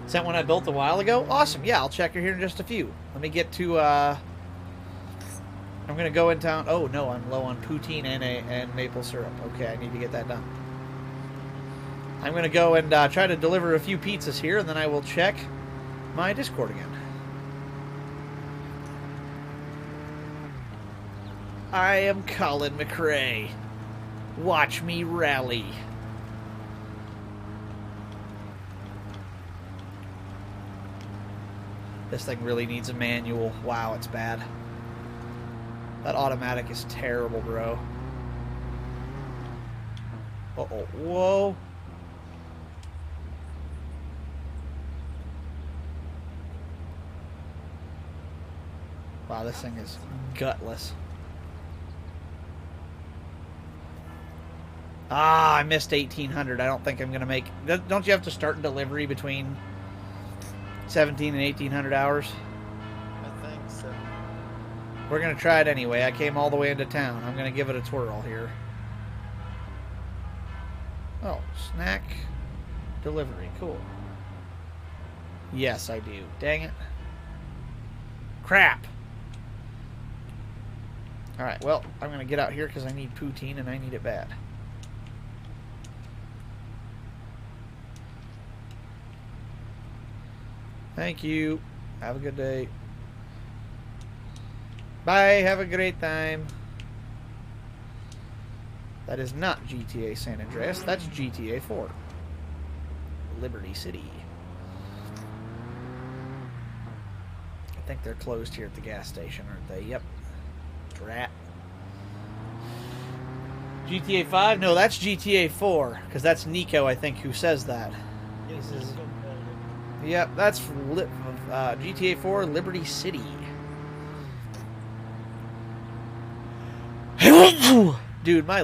Is that one I built a while ago? Awesome. Yeah, I'll check her here in just a few. Let me get to, I'm going to go in town. Oh, no, I'm low on poutine and maple syrup. Okay, I need to get that done. I'm going to go and try to deliver a few pizzas here, and then I will check my Discord again. I am Colin McRae. Watch me rally. This thing really needs a manual. Wow, it's bad. That automatic is terrible, bro. Uh-oh. Whoa. Wow, this thing is gutless. Ah, I missed 1800. I don't think I'm going to make... Don't you have to start delivery between 17 and 1800 hours? I think so. We're going to try it anyway. I came all the way into town. I'm going to give it a twirl here. Oh, snack delivery. Cool. Yes, I do. Dang it. Crap. Alright, well, I'm going to get out here because I need poutine and I need it bad. Thank you. Have a good day. Bye. Have a great time. That is not GTA San Andreas. That's GTA 4. Liberty City. I think they're closed here at the gas station, aren't they? Yep. Drat. GTA 5? No, that's GTA 4. Because that's Nico, I think, who says that. Yes, This is- competitive. Yep, that's GTA 4 Liberty City. Dude, my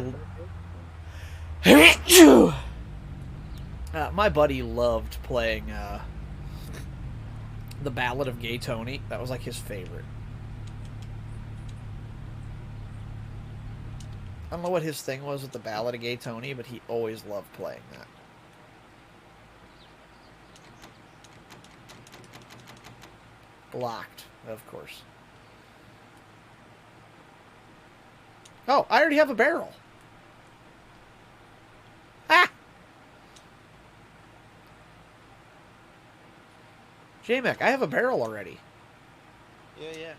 buddy loved playing The Ballad of Gay Tony. That was like his favorite. I don't know what his thing was with The Ballad of Gay Tony, but he always loved playing that. Locked, of course. Oh, I already have a barrel. Ah! J-Mac, I have a barrel already. Yeah.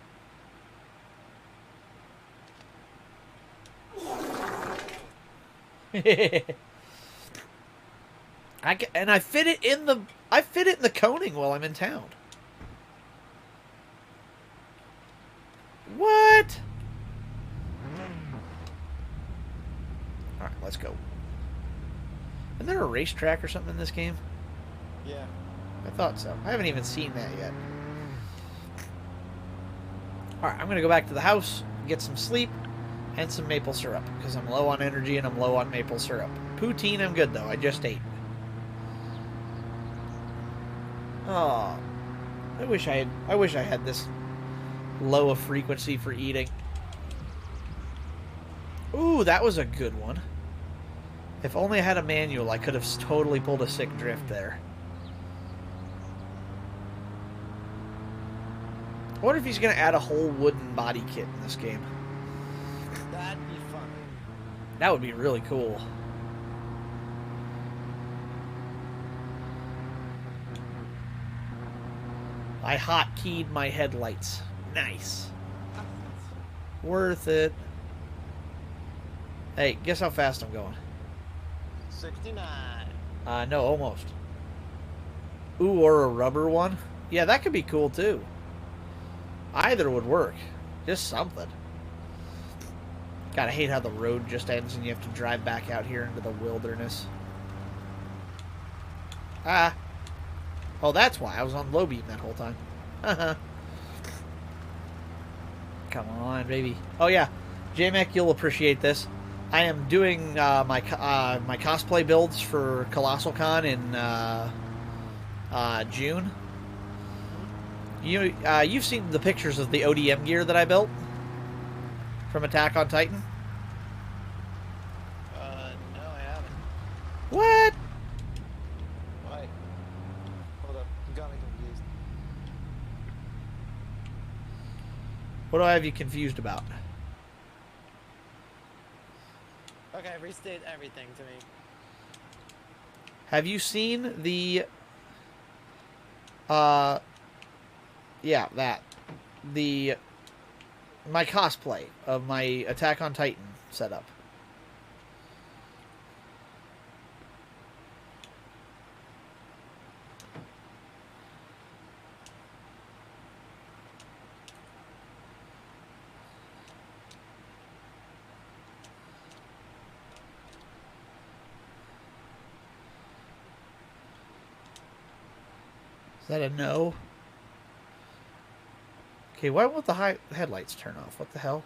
I fit it in the coning while I'm in town. What? Alright, let's go. Isn't there a racetrack or something in this game? Yeah. I thought so. I haven't even seen that yet. Alright, I'm going to go back to the house, get some sleep, and some maple syrup, because I'm low on energy and I'm low on maple syrup. Poutine, I'm good, though. I just ate. Oh, I wish I had this low of frequency for eating. Ooh, that was a good one. If only I had a manual, I could have totally pulled a sick drift there. I wonder if he's going to add a whole wooden body kit in this game. That would be really cool. I hotkeyed my headlights. Nice. Worth it. Hey, guess how fast I'm going? 69. No, almost. Ooh, or a rubber one? Yeah, that could be cool too. Either would work. Just something. God, I hate how the road just ends and you have to drive back out here into the wilderness. Ah. Oh, that's why I was on low beam that whole time. Come on, baby. Oh, yeah. J-Mac, you'll appreciate this. I am doing my cosplay builds for Colossal Con in June. You've seen the pictures of the ODM gear that I built from Attack on Titan? No, I haven't. What? Why? Hold up, you got me confused. What do I have you confused about? Okay, restate everything to me. Have you seen the yeah, that. My cosplay of my Attack on Titan setup. Is that a no? Okay, why won't the headlights turn off? What the hell?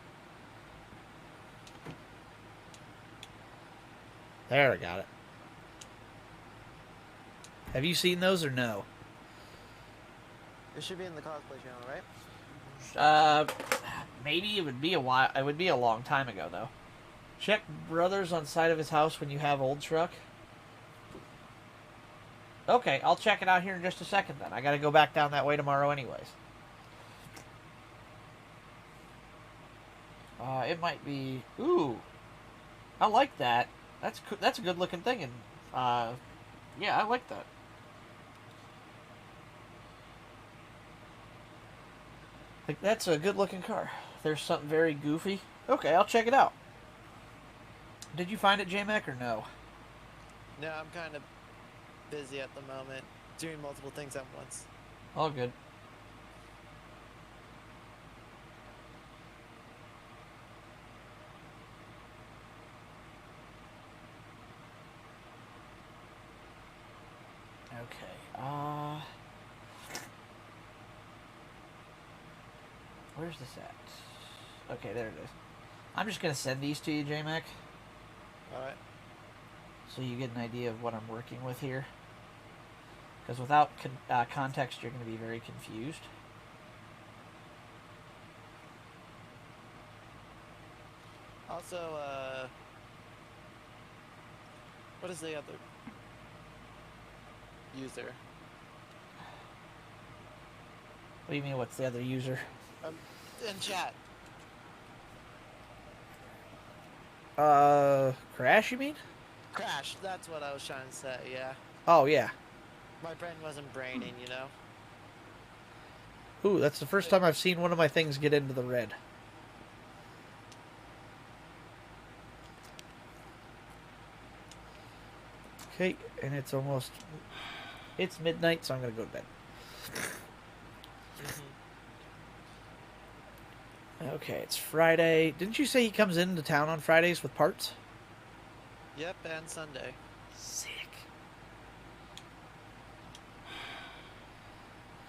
There, I got it. Have you seen those or no? It should be in the cosplay channel, right? Maybe it would be a while. It would be a long time ago, though. Check brothers on side of his house when you have old truck. Okay, I'll check it out here in just a second then. I gotta go back down that way tomorrow anyways. It might be... Ooh. I like that. That's a good looking thing. And, yeah, I like that. Like, that's a good looking car. There's something very goofy. Okay, I'll check it out. Did you find it, J-Mac, or no? No, I'm kind of busy at the moment, doing multiple things at once. All good. Okay, where's this at? Okay, there it is. I'm just gonna send these to you, J-Mac, Alright. so you get an idea of what I'm working with here. Because without context, you're going to be very confused. Also, what is the other user? What do you mean, what's the other user? In chat. Crash, you mean? Crash, that's what I was trying to say, yeah. Oh, yeah. My brain wasn't braining, you know? Ooh, that's the first time I've seen one of my things get into the red. Okay, and it's almost... It's midnight, so I'm going to go to bed. Okay, it's Friday. Didn't you say he comes into town on Fridays with parts? Yep, and Sunday. Sick.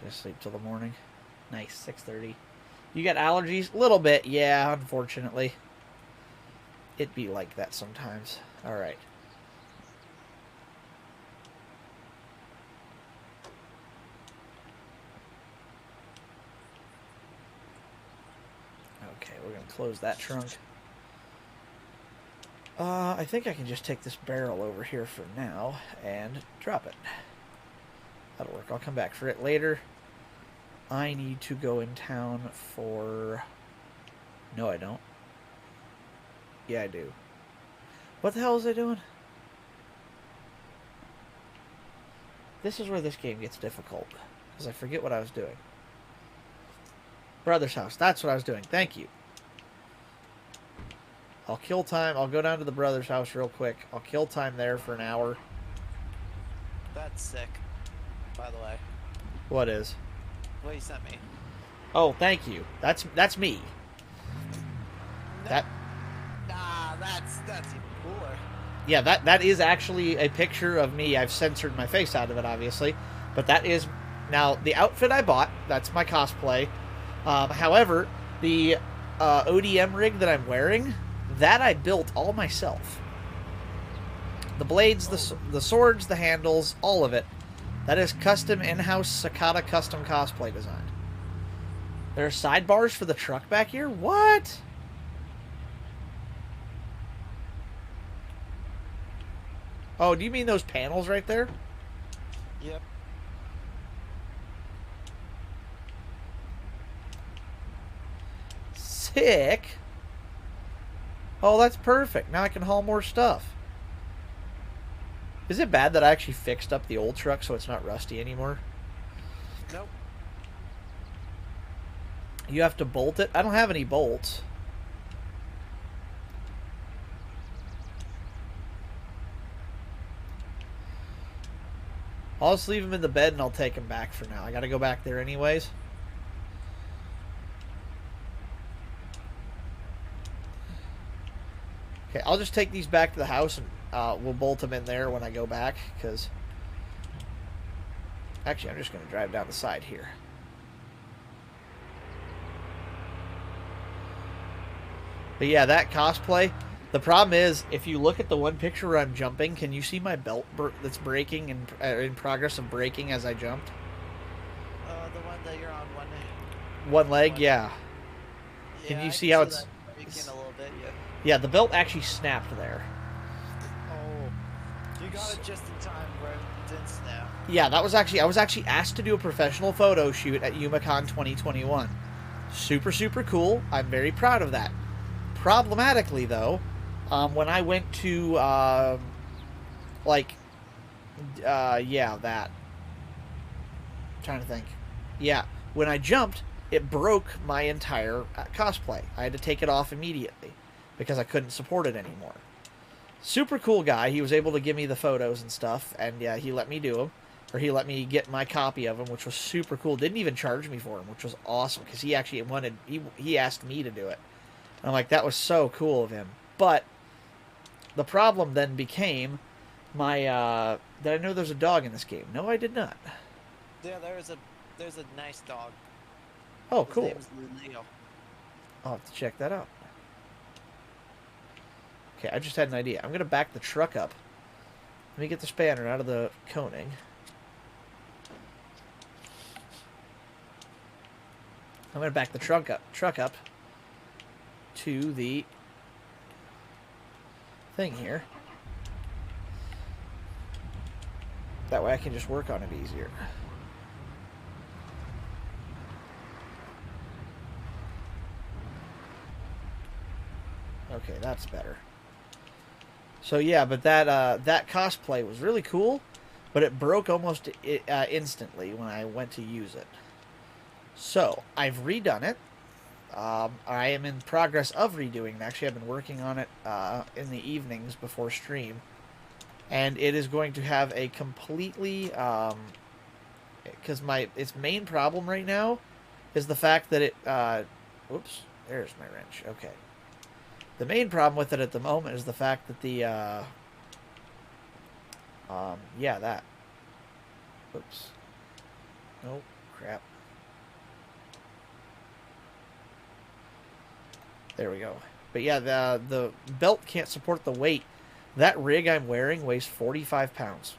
Just sleep till the morning. Nice, 6:30. You got allergies? A little bit, yeah, unfortunately. It'd be like that sometimes. Alright. Okay, we're going to close that trunk. I think I can just take this barrel over here for now and drop it. That'll work. I'll come back for it later. I need to go in town for... No, I don't. Yeah, I do. What the hell was I doing? This is where this game gets difficult. Because I forget what I was doing. Brother's house. That's what I was doing. Thank you. I'll kill time. I'll go down to the brother's house real quick. I'll kill time there for an hour. That's sick, by the way. What is? What you sent me. Oh, thank you. That's me. That Nah, that's even cooler. yeah, that is actually a picture of me. I've censored my face out of it, obviously, but that is now the outfit I bought. That's my cosplay. However, the ODM rig that I'm wearing, that I built all myself. The blades, the swords, the handles, all of it. That is custom in-house Sakata custom cosplay design. There are sidebars for the truck back here? What? Oh, do you mean those panels right there? Yep. Sick. Oh, that's perfect. Now I can haul more stuff. Is it bad that I actually fixed up the old truck so it's not rusty anymore? Nope. You have to bolt it? I don't have any bolts. I'll just leave him in the bed and I'll take him back for now. I gotta go back there anyways. Okay, I'll just take these back to the house and we'll bolt them in there when I go back, because... Actually, I'm just going to drive down the side here. But yeah, that cosplay... The problem is, if you look at the one picture where I'm jumping, can you see my belt that's breaking and in progress of breaking as I jumped? The one that you're on one leg. One leg, yeah. Can you see how it's... breaking a little bit, yeah. Yeah, the belt actually snapped there. Oh. You got it just in time where it didn't snap. Yeah, that was actually... I was actually asked to do a professional photo shoot at YumaCon 2021. Super, super cool. I'm very proud of that. Problematically, though... when I went to, yeah, that. I'm trying to think. Yeah, when I jumped, it broke my entire cosplay. I had to take it off immediately because I couldn't support it anymore. Super cool guy. He was able to give me the photos and stuff, and yeah, he let me do them. Or he let me get my copy of them, which was super cool. Didn't even charge me for them, which was awesome because he actually wanted, he asked me to do it. And I'm like, that was so cool of him. But... the problem then became my, did I know there's a dog in this game? No, I did not. Yeah, there's a nice dog. Oh, His cool. name's Leo. I'll have to check that out. Okay, I just had an idea. I'm going to back the truck up. Let me get the spanner out of the coning. I'm going to back the truck up to the thing here. That way I can just work on it easier. Okay, that's better. So yeah, but that cosplay was really cool, but it broke almost instantly when I went to use it. So I've redone it. I am in progress of redoing it. Actually, I've been working on it in the evenings before stream. And it is going to have a completely... because its main problem right now is the fact that it... whoops, there's my wrench. Okay. The main problem with it at the moment is the fact that the... yeah, that. Oops. Nope, crap. There we go. But yeah, the belt can't support the weight. That rig I'm wearing weighs 45 pounds.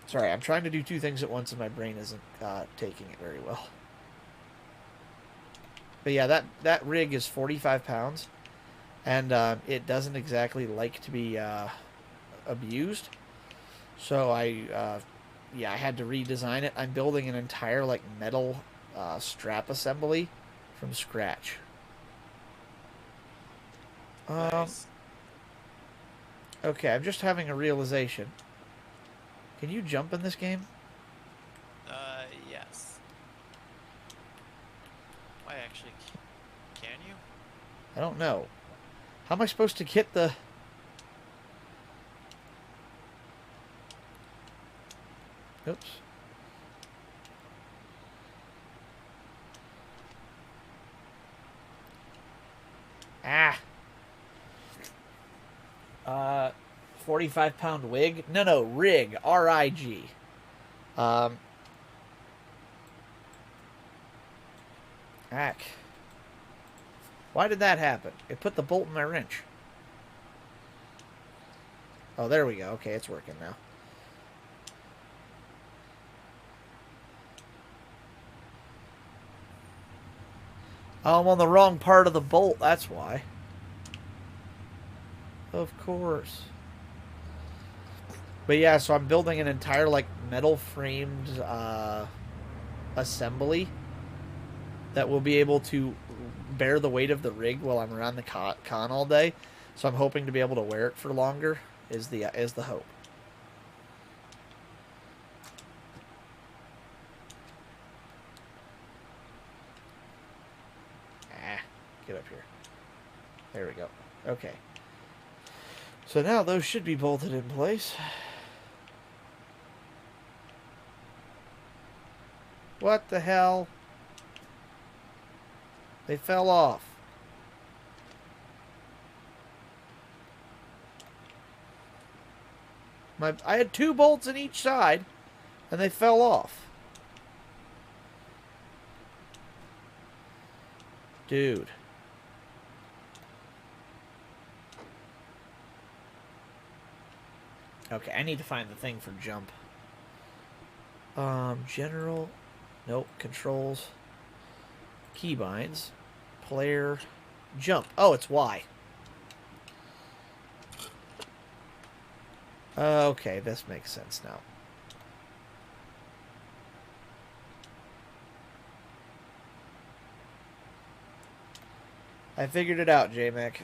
Sorry, I'm trying to do two things at once and my brain isn't taking it very well. But yeah, that rig is 45 pounds. And it doesn't exactly like to be abused. So I had to redesign it. I'm building an entire like metal strap assembly from scratch. Nice. Okay, I'm just having a realization. Can you jump in this game? Yes. Why actually? Can you? I don't know. How am I supposed to get the... Oops. Ah. 45-pound wig? No, rig. R-I-G. Ack. Why did that happen? It put the bolt in my wrench. Oh, there we go. Okay, it's working now. Oh, I'm on the wrong part of the bolt. That's why. Of course. But yeah, so I'm building an entire, like, metal framed assembly that will be able to bear the weight of the rig while I'm around the con all day. So I'm hoping to be able to wear it for longer is the hope. Get up here. There we go. Okay. So now those should be bolted in place. What the hell? They fell off. I had 2 bolts in each side, and they fell off. Dude. Okay, I need to find the thing for jump. General. Nope. Controls. Keybinds. Player. Jump. Oh, it's Y. Okay, this makes sense now. I figured it out, J-Mac.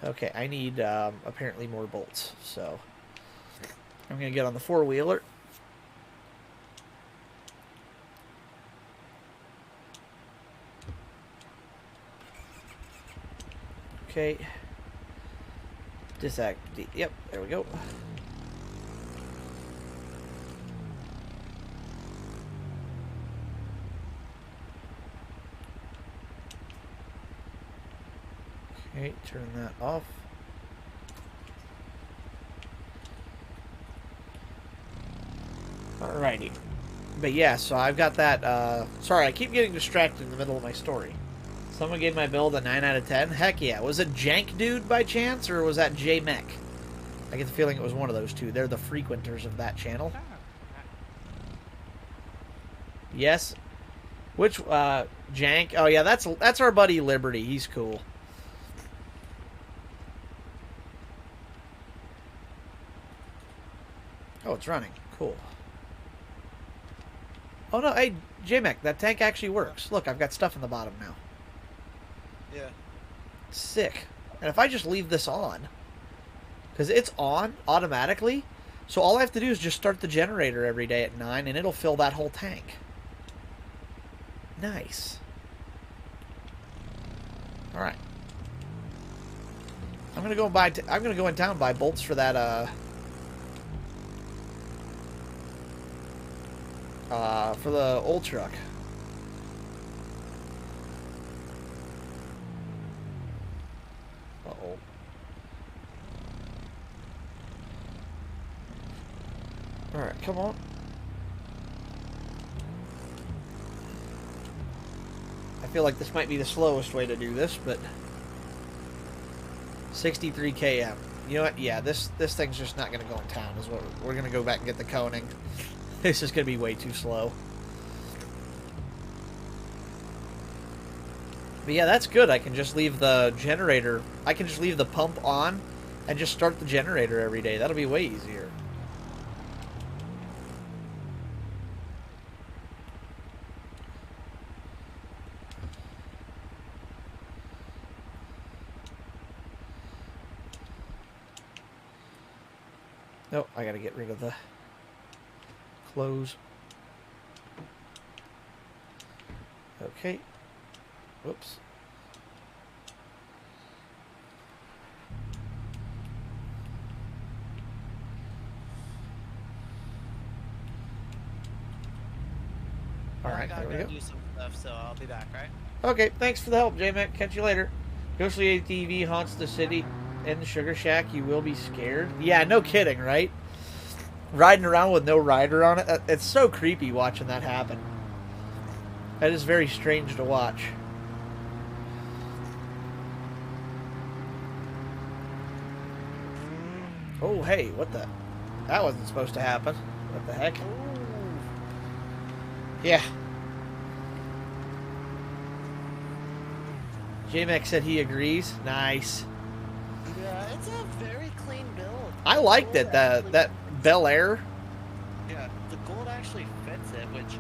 Okay, I need, apparently more bolts, so... I'm gonna get on the 4-wheeler. Okay. Disactivate. Yep, there we go. Okay, turn that off. Alrighty. But yeah, so I've got that, sorry, I keep getting distracted in the middle of my story. Someone gave my build a 9 out of 10? Heck yeah. Was it Jank Dude by chance, or was that J-Mech? I get the feeling it was one of those two. They're the frequenters of that channel. Yes? Which, Jank? Oh yeah, that's our buddy Liberty. He's cool. Oh, it's running. Cool. Oh no, hey, J-Mech, that tank actually works. Look, I've got stuff in the bottom now. Yeah. Sick. And if I just leave this on, because it's on automatically, so all I have to do is just start the generator every day at 9, and it'll fill that whole tank. Nice. All right. I'm gonna go buy. I'm gonna go in town and buy bolts for that. For the old truck. Uh-oh. Alright, come on. I feel like this might be the slowest way to do this, but 63 km. You know what? Yeah, this thing's just not going to go in town. Is what we're going to go back and get the coning. This is going to be way too slow. But yeah, that's good. I can just leave the generator. I can just leave the pump on and just start the generator every day. That'll be way easier. Oh, I gotta get rid of the clothes. Okay. Whoops. All right, I there we gotta go. do some stuff, so I'll be back, right? Okay, thanks for the help, J-Mac. Catch you later. Ghostly ATV haunts the city and the Sugar Shack. You will be scared. Yeah, no kidding, right? Riding around with no rider on it. It's so creepy watching that happen. That is very strange to watch. Oh, hey, what the? That wasn't supposed to happen. What the heck? Yeah. J-Mac said he agrees. Nice. Yeah, it's a very clean build. I liked it. That Bel Air. Yeah, the gold actually fits it, which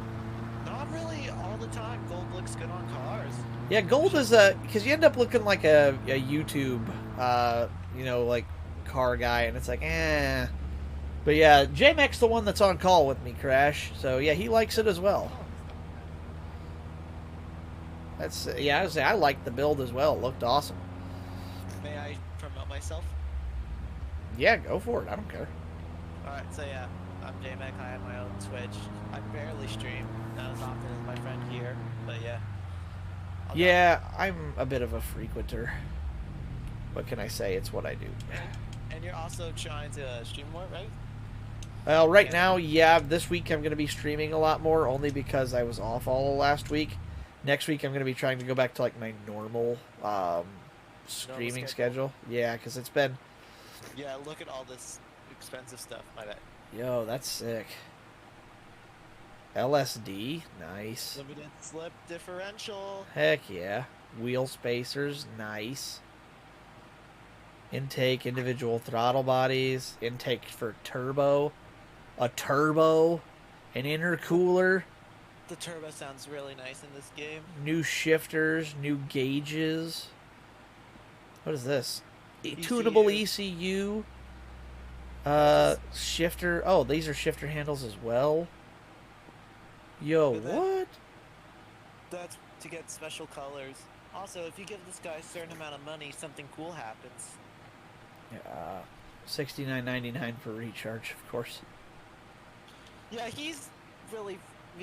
not really all the time gold looks good on cars. Yeah, gold is because you end up looking like a YouTube, you know, like car guy, and it's like, eh. But yeah, J-Mac's the one that's on call with me, Crash. So yeah, he likes it as well. That's yeah, I would say I liked the build as well. It looked awesome. May I promote myself? Yeah, go for it. I don't care. Alright, so yeah, I'm J-Mac, I have my own Twitch. I barely stream, not as often as my friend here, but yeah. Yeah, I'm a bit of a frequenter. What can I say? It's what I do. And you're also trying to stream more, right? Well, right now, yeah, this week I'm going to be streaming a lot more, only because I was off all of last week. Next week I'm going to be trying to go back to like my normal streaming schedule. Yeah, because it's been... Yeah, look at all this expensive stuff, my bad. Yo, that's sick. LSD, nice. Limited slip differential. Heck yeah. Wheel spacers, nice. Intake, individual throttle bodies. Intake for turbo. A turbo. An intercooler. The turbo sounds really nice in this game. New shifters. New gauges. What is this? A tunable ECU. Shifter. Oh, these are shifter handles as well. Yo, what? That's to get special colors. Also, if you give this guy a certain amount of money, something cool happens. Yeah, $69.99 for recharge, of course. Yeah, he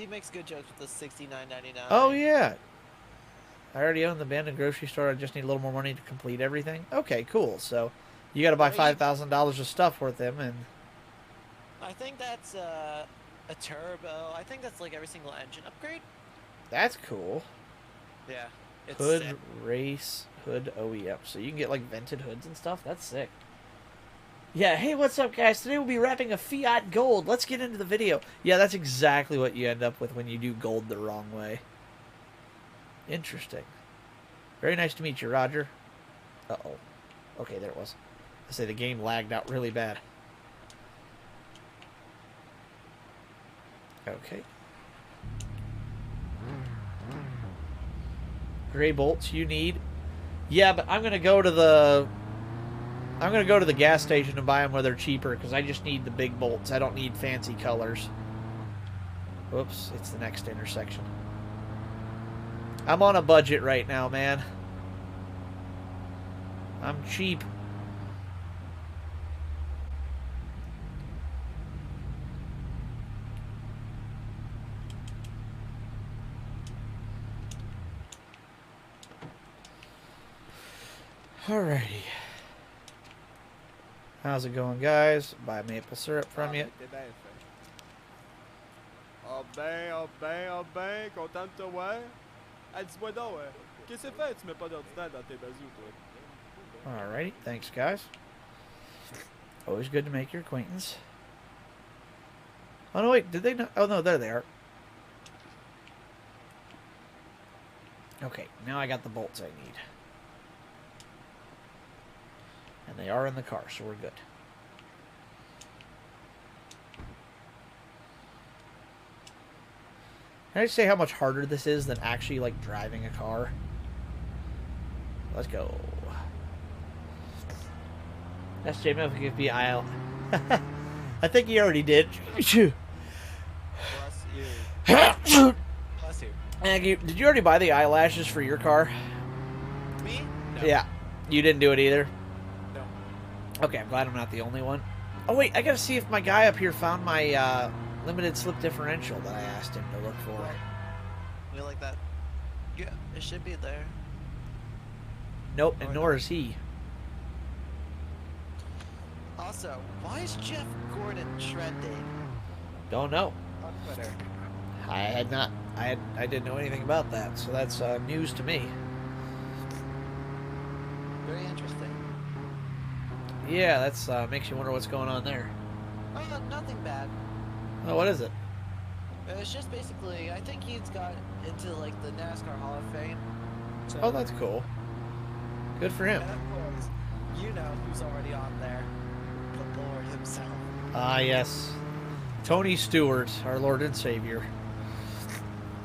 makes good jokes with the $69.99. Oh yeah. I already own the abandoned grocery store. I just need a little more money to complete everything. Okay, cool. So you got to buy $5,000 of stuff worth them, and I think that's a turbo. I think that's like every single engine upgrade. that's cool. Yeah. It's Hood sick. race hood OEM. So you can get like vented hoods and stuff. That's sick. Yeah, hey, what's up, guys? Today we'll be wrapping a Fiat Gold. Let's get into the video. Yeah, that's exactly what you end up with when you do gold the wrong way. Interesting. Very nice to meet you, Roger. Uh-oh. Okay, there it was. I say the game lagged out really bad. Okay. Gray bolts you need. Yeah, but I'm gonna go to the gas station and buy them where they're cheaper because I just need the big bolts. I don't need fancy colors. Whoops, it's the next intersection. I'm on a budget right now, man. I'm cheap. Alrighty. How's it going, guys? Buy maple syrup from you. T'es bien fait. Ah ben, content de te voir. Hey, dis-moi donc, qu'est-ce que c'est fait? Tu mets pas d'ordinateur dans tes bazous, toi? Alrighty, thanks, guys. Always good to make your acquaintance. Oh, no, wait, did they not? Oh, no, there they are. Okay, now I got the bolts I need. And they are in the car, so we're good. Can I just say how much harder this is than actually, like, driving a car? Let's go. SJ Memphis be IL. I think he already did. Bless you. Bless you. Aggie, did you already buy the eyelashes for your car? Me? No. Yeah. You didn't do it either? No. Okay, I'm glad I'm not the only one. Oh, wait, I gotta see if my guy up here found my limited slip differential that I asked him to look for. Well, we like that. Yeah, it should be there. Nope, and Or nor not. is he. Also, why is Jeff Gordon trending Don't know. on Twitter? I didn't know anything about that, so that's news to me. Very interesting. Yeah, that's makes you wonder what's going on there. Oh, nothing bad. Oh, what is it? It's just basically, I think he's got into like the NASCAR Hall of Fame. So, Oh, that's cool. Good for him. and of course, you know who's already on there. The Lord himself. Ah, yes. Tony Stewart, our Lord and Savior.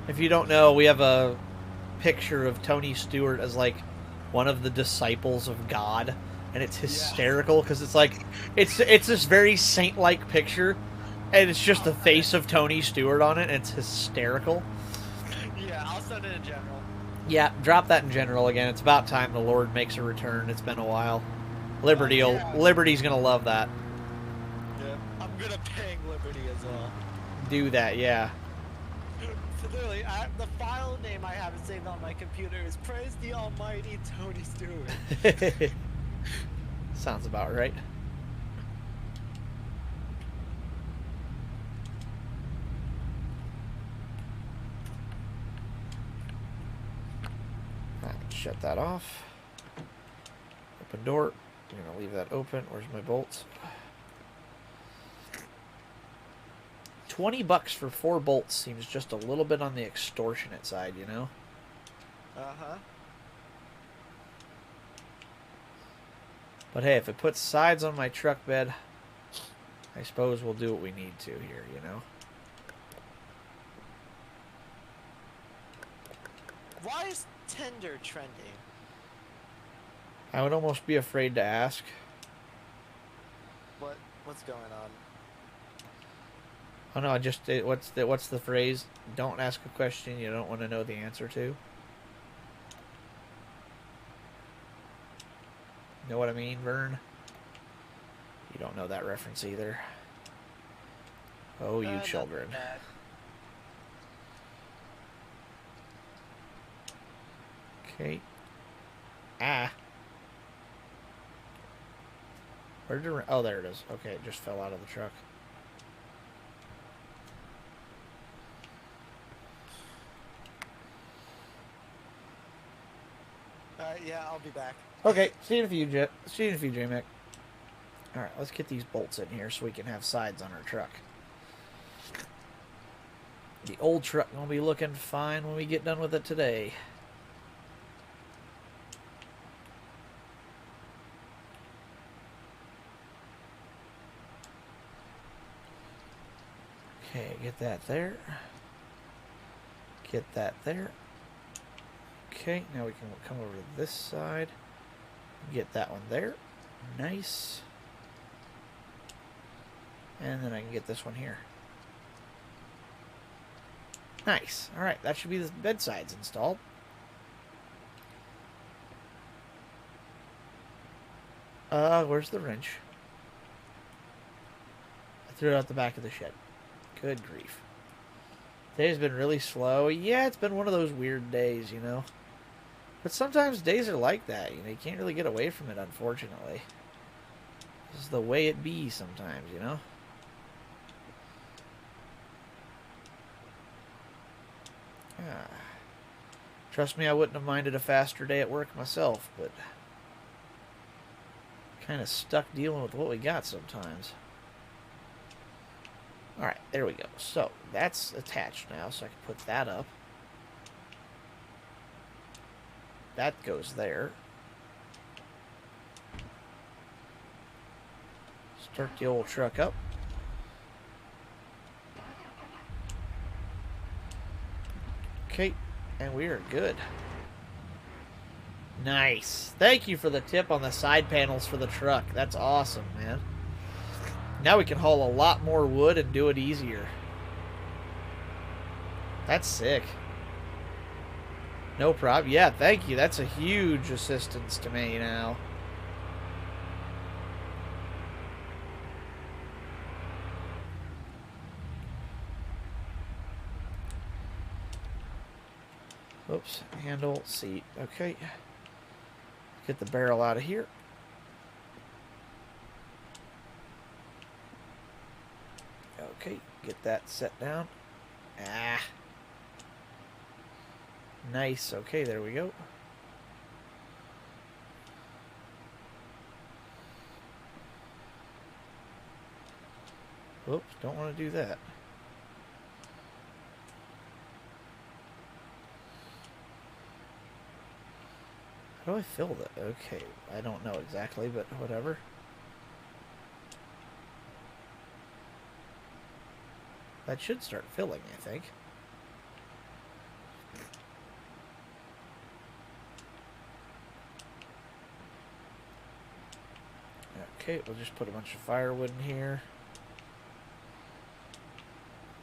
If you don't know, we have a picture of Tony Stewart as like one of the disciples of God, and it's hysterical because it's like it's this very saint-like picture, and it's just the face of Tony Stewart on it, and it's hysterical. Yeah, I'll send it in general. Yeah, drop that in general again. It's about time the Lord makes a return. It's been a while. Liberty's gonna love that. Yeah. I'm gonna ping Liberty as well. Do that, yeah. Literally, the file name I have saved on my computer is Praise the Almighty Tony Stewart. Sounds about right. Alright, shut that off. Open door. I'm gonna leave that open. Where's my bolts? $20 for 4 bolts seems just a little bit on the extortionate side, you know? Uh-huh. But hey, if it puts sides on my truck bed, I suppose we'll do what we need to here, you know? Why is Tinder trending? I would almost be afraid to ask. What's going on? Oh no, what's the phrase? Don't ask a question you don't want to know the answer to. Know what I mean, Vern? You don't know that reference either. Oh, you Not children. bad. Okay. Ah. Where did it... Oh, there it is. Okay, it just fell out of the truck. Yeah, I'll be back. Okay, see you in a few, J-Mac. Alright, let's get these bolts in here so we can have sides on our truck. The old truck gonna be looking fine when we get done with it today. Okay, get that there. Get that there. Okay, now we can come over to this side. Get that one there. Nice. And then I can get this one here. Nice. Alright, that should be the bed sides installed. Where's the wrench? I threw it out the back of the shed. Good grief. Today's been really slow. Yeah, it's been one of those weird days, you know. But sometimes days are like that. You know, you can't really get away from it, unfortunately. This is the way it be sometimes, you know. Ah. Trust me, I wouldn't have minded a faster day at work myself, but kind of stuck dealing with what we got sometimes. Alright, there we go. So, that's attached now, so I can put that up. That goes there. Start the old truck up. Okay, and we are good. Nice. Thank you for the tip on the side panels for the truck. That's awesome, man. Now we can haul a lot more wood and do it easier. That's sick. No problem. Yeah, thank you. That's a huge assistance to me now. Oops. Handle, seat. Okay. Get the barrel out of here. Okay. Get that set down. Ah. Nice. Okay, there we go. Oops, don't want to do that. How do I fill that? Okay, I don't know exactly, but whatever. That should start filling, I think. Okay, we'll just put a bunch of firewood in here.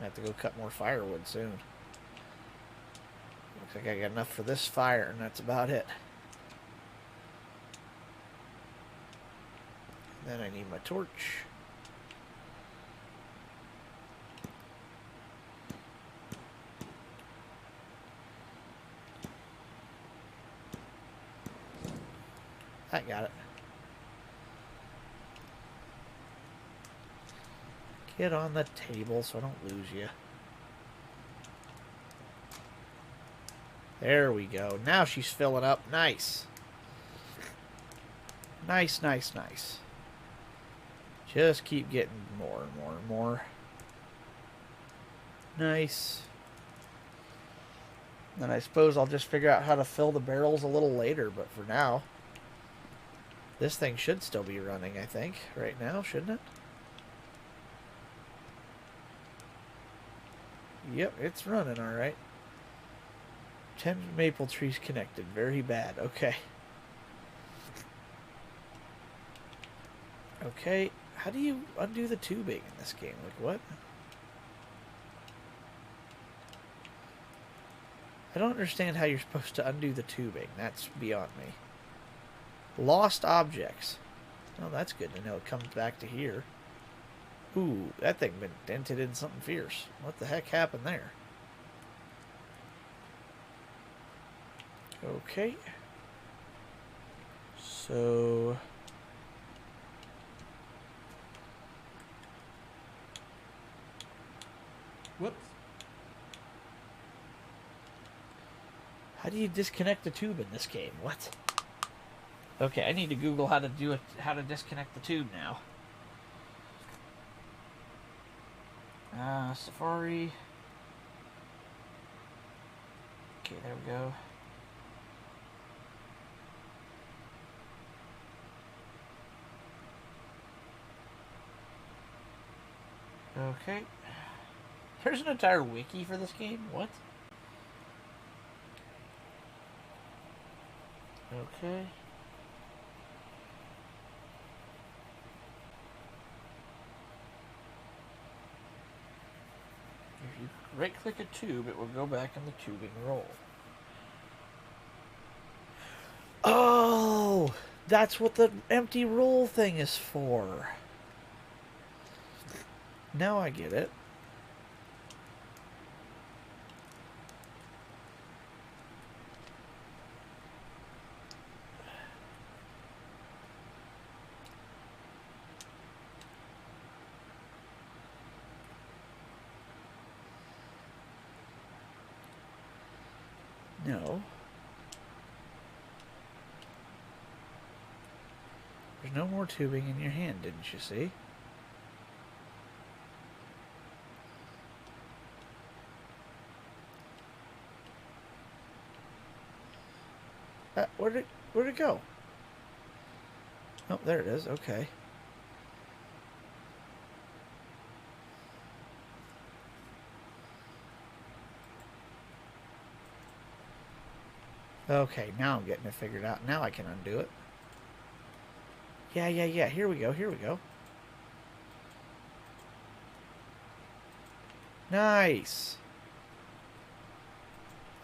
I have to go cut more firewood soon. Looks like I got enough for this fire, and that's about it. Then I need my torch. I got it. Get on the table so I don't lose you. There we go. Now she's filling up. Nice. Nice, nice, nice. Just keep getting more and more and more. Nice. And I suppose I'll just figure out how to fill the barrels a little later, but for now, this thing should still be running, I think, right now, shouldn't it? Yep, it's running all right. 10 maple trees connected. Very bad. Okay. Okay. How do you undo the tubing in this game? Like, what? I don't understand how you're supposed to undo the tubing. That's beyond me. Lost objects. Oh, that's good to know. It comes back to here. Ooh, that thing been dented in something fierce. What the heck happened there? Okay. So... Whoops. How do you disconnect the tube in this game? What? Okay, I need to Google how to do it, how to disconnect the tube now. Safari. Okay, there we go. Okay. There's an entire wiki for this game? What? Okay. If you right-click a tube, it will go back in the tubing roll. Oh! That's what the empty roll thing is for. Now I get it. No. There's no more tubing in your hand, didn't you see? Where'd it go? Oh, there it is. Okay. Okay, now I'm getting it figured out. Now I can undo it. Yeah. Here we go. Nice.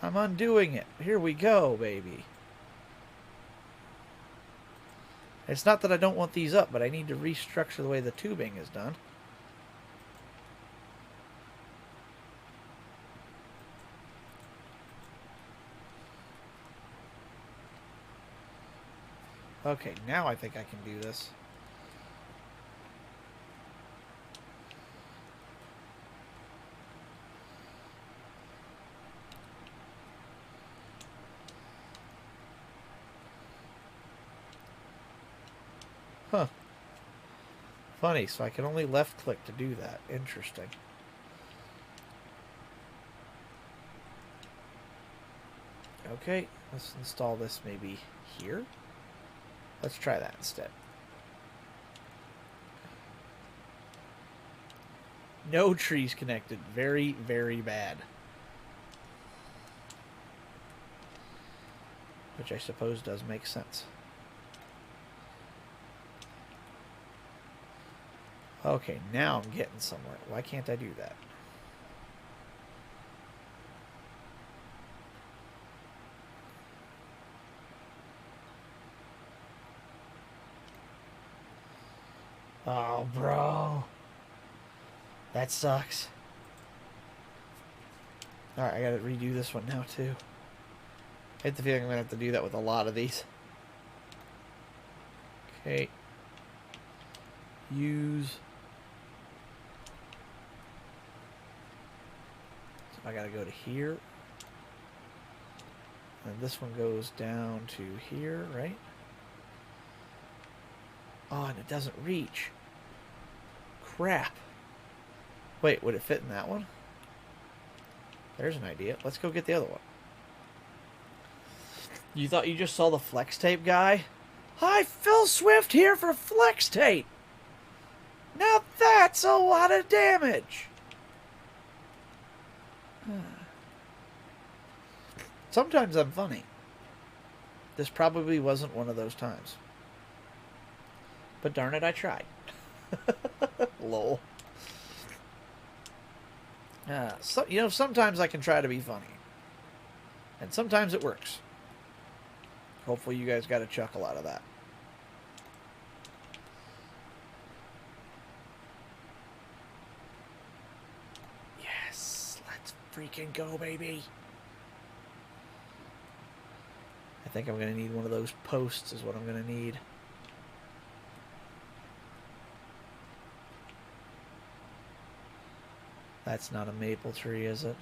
I'm undoing it. Here we go, baby. It's not that I don't want these up, but I need to restructure the way the tubing is done. Okay, now I think I can do this. Huh. Funny, so I can only left click to do that. Interesting. Okay, let's install this maybe here. Let's try that instead. No trees connected. Very, very bad. Which I suppose does make sense. Okay, now I'm getting somewhere. Why can't I do that? Oh, bro. That sucks. Alright, I gotta redo this one now, too. I get the feeling I'm gonna have to do that with a lot of these. Okay. Use. So I gotta go to here. And this one goes down to here, right? Oh, and it doesn't reach. Crap. Wait, would it fit in that one? There's an idea. Let's go get the other one. You thought you just saw the flex tape guy? Hi, Phil Swift here for flex tape. Now that's a lot of damage. Sometimes I'm funny. This probably wasn't one of those times. But darn it, I tried. Lol. So, you know, sometimes I can try to be funny. And sometimes it works. Hopefully you guys got a chuckle out of that. Yes, let's freaking go, baby. I think I'm going to need one of those posts is what I'm going to need. That's not a maple tree, is it?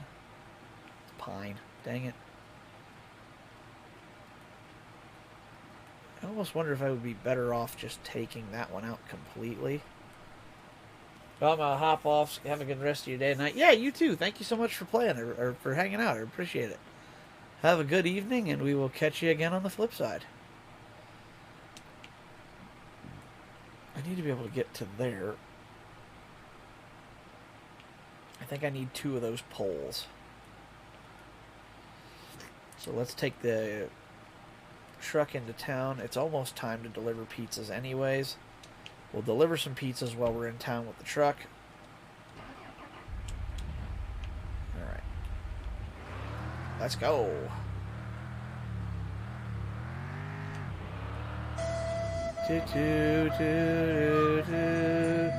It's pine. Dang it. I almost wonder if I would be better off just taking that one out completely. Well, I'm going to hop off. Have a good rest of your day and night. Yeah, you too. Thank you so much for playing or for hanging out. I appreciate it. Have a good evening, and we will catch you again on the flip side. I need to be able to get to there. I think I need 2 of those poles. So let's take the truck into town. It's almost time to deliver pizzas anyways. We'll deliver some pizzas while we're in town with the truck. Alright. Let's go. Do do do do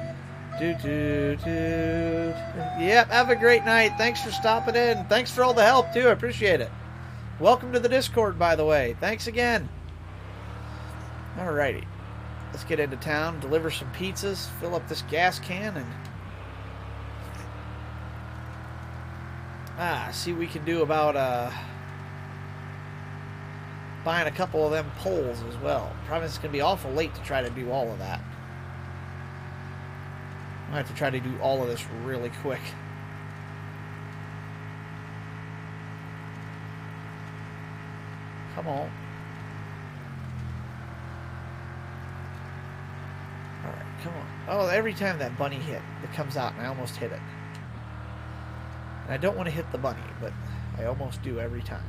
do do do. Yep, have a great night. Thanks for stopping in. Thanks for all the help too. I appreciate it. Welcome to the Discord, by the way. Thanks again. Alrighty. Let's get into town, deliver some pizzas, fill up this gas can, and see what we can do about buying a couple of them poles as well. Probably it's going to be awful late to try to do all of that. I have to try to do all of this really quick. Come on. Alright, come on. Oh, every time that bunny hit, it comes out, and I almost hit it. And I don't want to hit the bunny, but I almost do every time.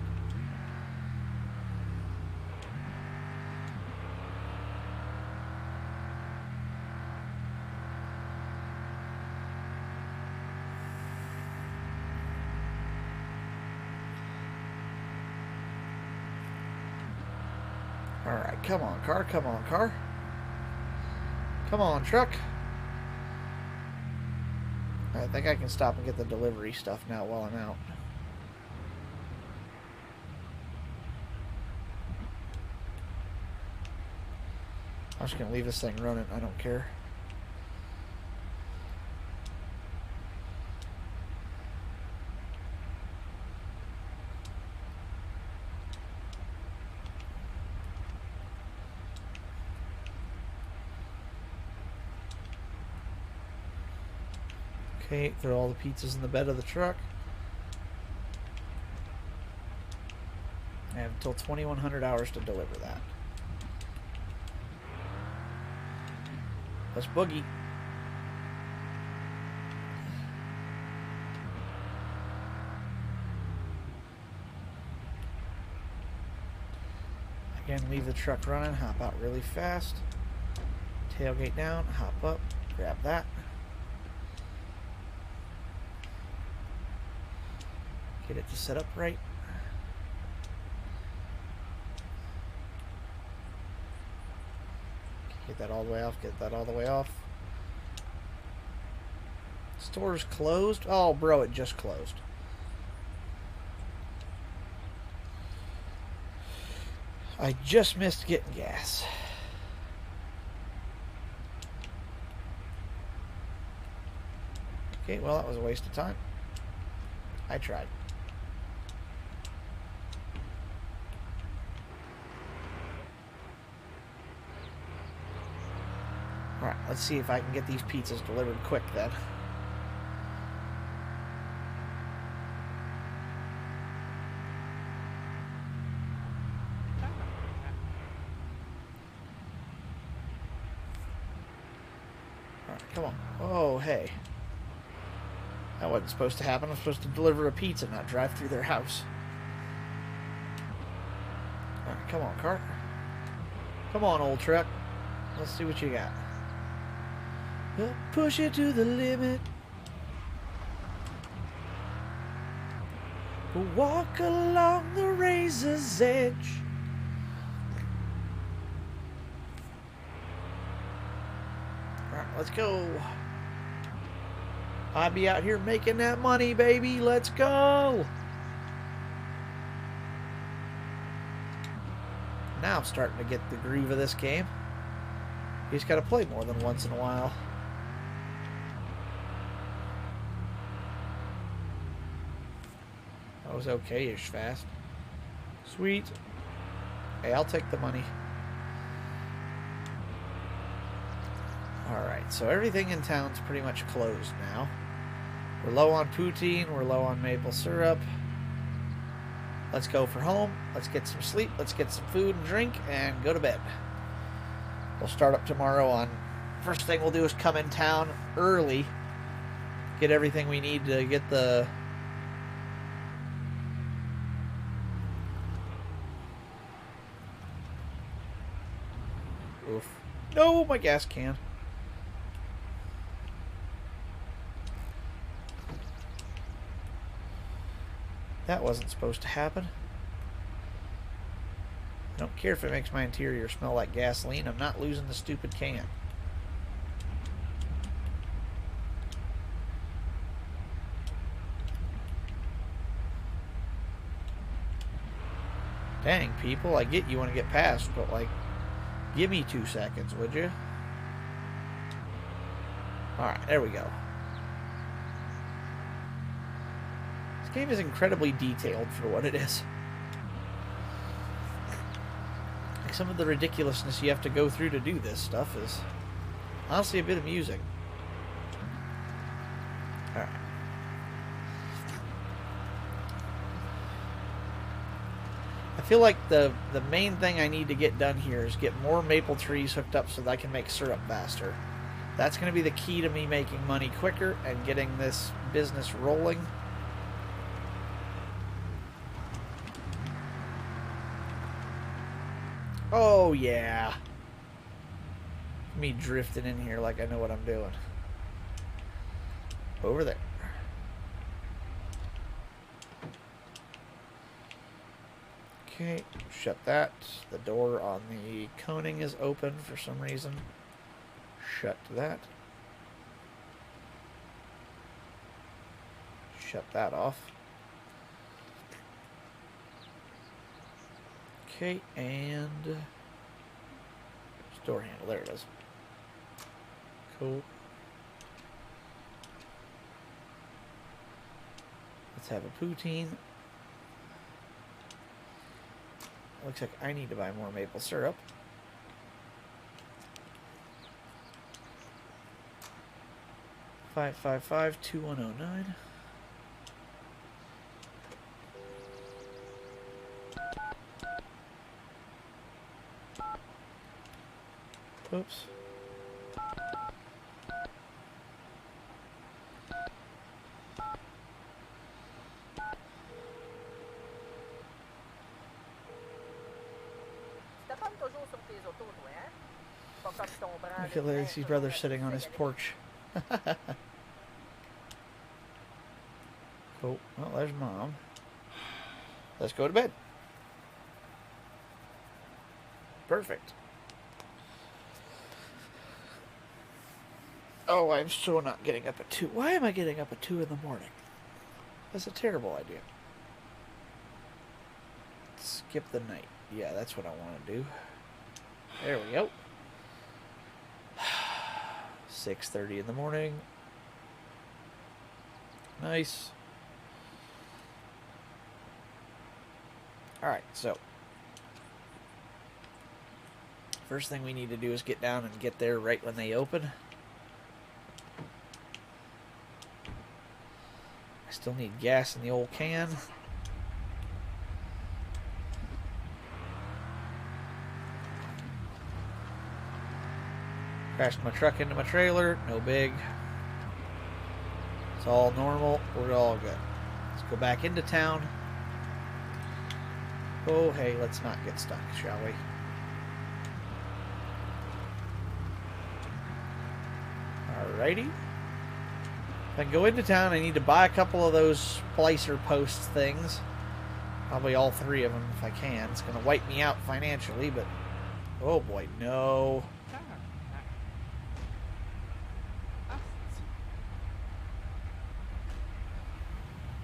Alright, come on, car. Come on, car. Come on, truck. I think I can stop and get the delivery stuff now while I'm out. I'm just going to leave this thing running. I don't care. Okay, throw all the pizzas in the bed of the truck. I have until 2100 hours to deliver that. Let's boogie. Again, leave the truck running, hop out really fast. Tailgate down, hop up, grab that. Get it to set up right. Get that all the way off, get that all the way off. Store's closed? Oh, bro, it just closed. I just missed getting gas. Okay, well, that was a waste of time. I tried. Alright, let's see if I can get these pizzas delivered quick then. Alright, come on. Oh, hey. That wasn't supposed to happen. I'm supposed to deliver a pizza, not drive through their house. Alright, come on, cart. Come on, old truck. Let's see what you got. Push it to the limit. Walk along the razor's edge. Alright, let's go. I'll be out here making that money, baby. Let's go. Now I'm starting to get the groove of this game. You just got to play more than once in a while. That was okay-ish fast. Sweet. Hey, I'll take the money. Alright, so everything in town's pretty much closed now. We're low on poutine, we're low on maple syrup. Let's go for home, let's get some sleep, let's get some food and drink, and go to bed. We'll start up tomorrow on... First thing we'll do is come in town early, get everything we need to get the... Oof. No, my gas can. That wasn't supposed to happen. I don't care if it makes my interior smell like gasoline. I'm not losing the stupid can. Dang, people, I get you want to get past, but, like, give me 2 seconds, would you? Alright, there we go. This game is incredibly detailed for what it is. Like, some of the ridiculousness you have to go through to do this stuff is honestly a bit amusing. Alright. I feel like the main thing I need to get done here is get more maple trees hooked up so that I can make syrup faster. That's going to be the key to me making money quicker and getting this business rolling. Oh, yeah. Me drifting in here like I know what I'm doing. Over there. Okay, shut that. The door on the coning is open for some reason. Shut that. Shut that off. Okay, and door handle. There it is. Cool. Let's have a poutine. Looks like I need to buy more maple syrup. $555 2109. Oops. T'apprends toujours sur tes autos, toi, hein? Pas comme ton bras. Look at Lacey's brother sitting on his porch. Cool. Well, there's Mom. Let's go to bed. Perfect. Oh, I'm so not getting up at 2. Why am I getting up at 2 in the morning? That's a terrible idea. Skip the night. Yeah, that's what I want to do. There we go. 6:30 in the morning. Nice. Alright, so first thing we need to do is get down and get there right when they open. I still need gas in the old can. Crashed my truck into my trailer. No big. It's all normal. We're all good. Let's go back into town. Oh, hey, let's not get stuck, shall we? Alrighty. If I go into town, I need to buy a couple of those splicer post things. Probably all 3 of them if I can. It's going to wipe me out financially, but... Oh boy, no.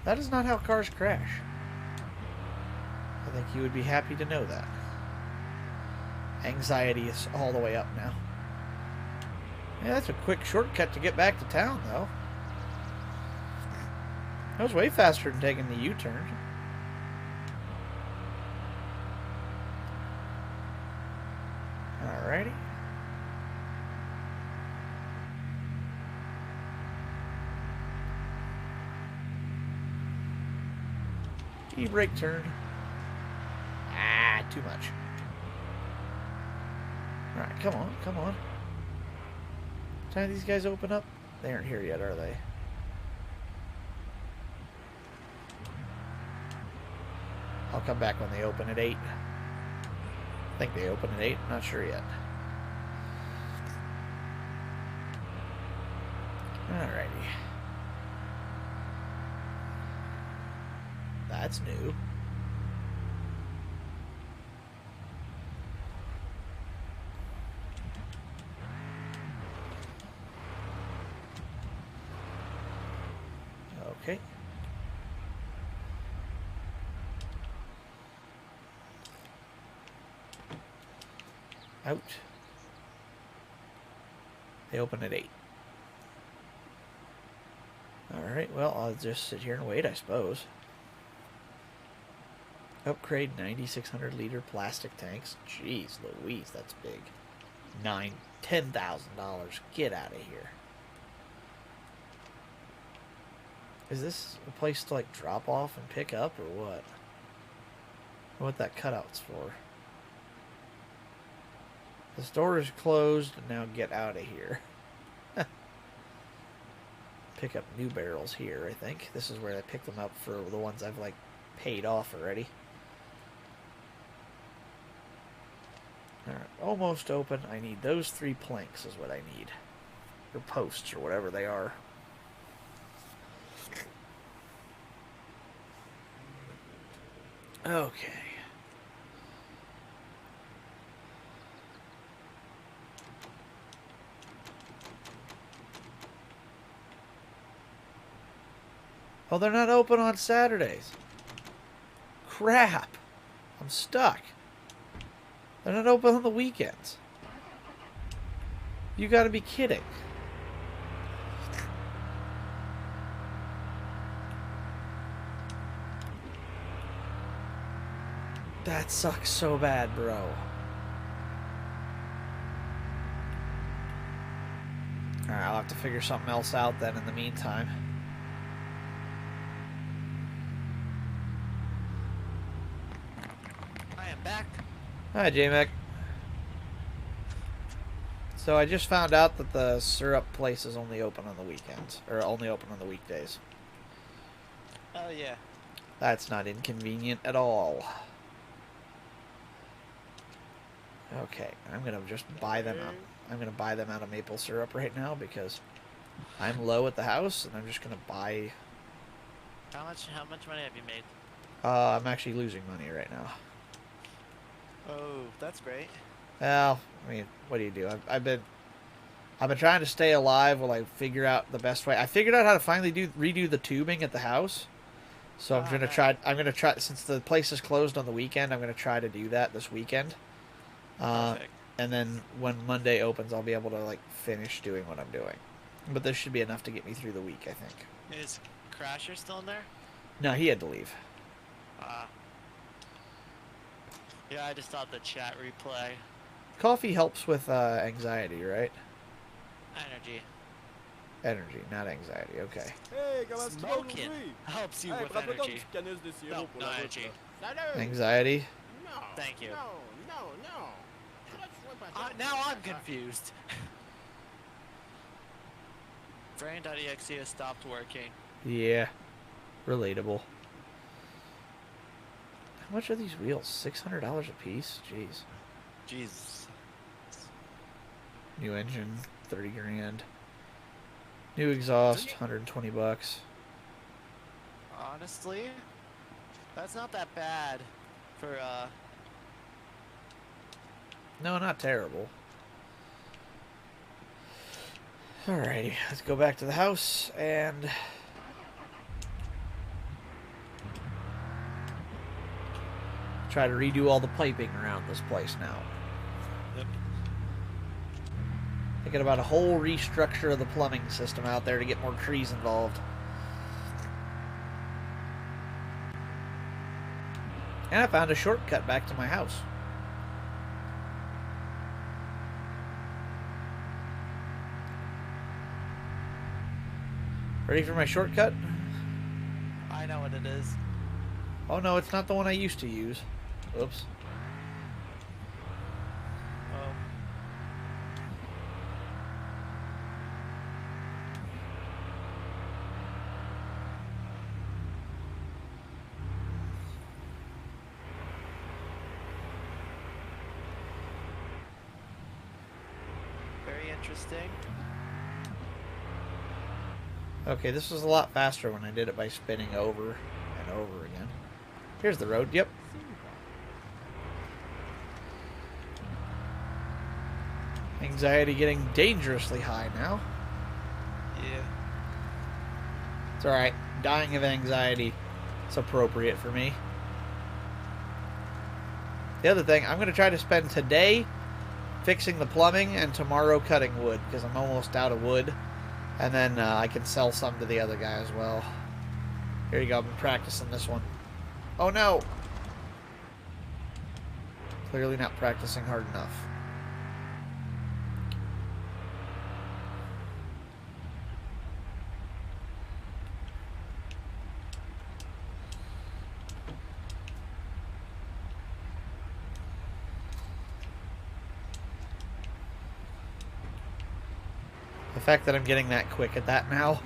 That is not how cars crash. I think you would be happy to know that. Anxiety is all the way up now. Yeah, that's a quick shortcut to get back to town, though. That was way faster than taking the U-turn. Alrighty. E-brake turn. Ah, too much. Alright, come on, come on. What time do these guys open up? They aren't here yet, are they? I'll come back when they open at 8. I think they open at 8. Not sure yet. Alrighty. That's new. Okay. Out. They open at 8. Alright, well, I'll just sit here and wait, I suppose. Upgrade 9,600 liter plastic tanks. Jeez Louise, that's big. $10,000. Get out of here. Is this a place to like drop off and pick up or what? What that cutout's for? The store is closed. Now get out of here. Pick up new barrels here, I think. This is where I pick them up for the ones I've like paid off already. Alright, almost open. I need those 3 planks is what I need. Or posts or whatever they are. Okay. Oh, they're not open on Saturdays. Crap. I'm stuck. They're not open on the weekends. You gotta be kidding. That sucks so bad, bro. Alright, I'll have to figure something else out then in the meantime. I am back. Hi, J-Mac. So I just found out that the syrup place is only open on the weekends. Or only open on the weekdays. Oh yeah. That's not inconvenient at all. Okay, I'm gonna just buy them out. I'm gonna buy them out of maple syrup right now because I'm low at the house, and I'm just gonna buy. How much money have you made? I'm actually losing money right now. Oh, that's great. Well, I mean, what do you do? I've been trying to stay alive while I figure out the best way. I figured out how to finally redo the tubing at the house. So I'm gonna nice. try. I'm gonna try since the place is closed on the weekend. I'm gonna try to do that this weekend. Perfect. And then when Monday opens, I'll be able to like finish doing what I'm doing. But this should be enough to get me through the week, I think. Is Crasher still in there? No, he had to leave. Yeah, I just thought the chat replay. Coffee helps with anxiety, right? Energy. Energy, not anxiety. Okay. Hey, comment est-ce qu'il va Smoking aujourd'hui? helps you Hey, with prends-toi donc une energy. petite canisse de sirop No, pour no la route, energy. là. Salut! Anxiety. Non! Thank you. Non, non, non! Là, tu vois pas ça. Now I'm confused. Brain.exe has stopped working. Yeah. Relatable. How much are these wheels? $600 a piece? Jeez. Jesus. New engine, 30 grand. New exhaust, 120 bucks. Honestly, that's not that bad for No, not terrible. Alrighty, let's go back to the house and try to redo all the piping around this place now. Yep. Thinking about a whole restructure of the plumbing system out there to get more trees involved. And I found a shortcut back to my house. Ready for my shortcut? I know what it is. Oh no, it's not the one I used to use. Oops. Oh. Very interesting. Okay, this was a lot faster when I did it by spinning over and over again. Here's the road, yep. Anxiety getting dangerously high now. Yeah. It's alright. Dying of anxiety. It's appropriate for me. The other thing, I'm going to try to spend today fixing the plumbing and tomorrow cutting wood, because I'm almost out of wood. And then I can sell some to the other guy as well. Here you go, I've been practicing this one. Oh no! Clearly not practicing hard enough. The fact that I'm getting that quick at that now.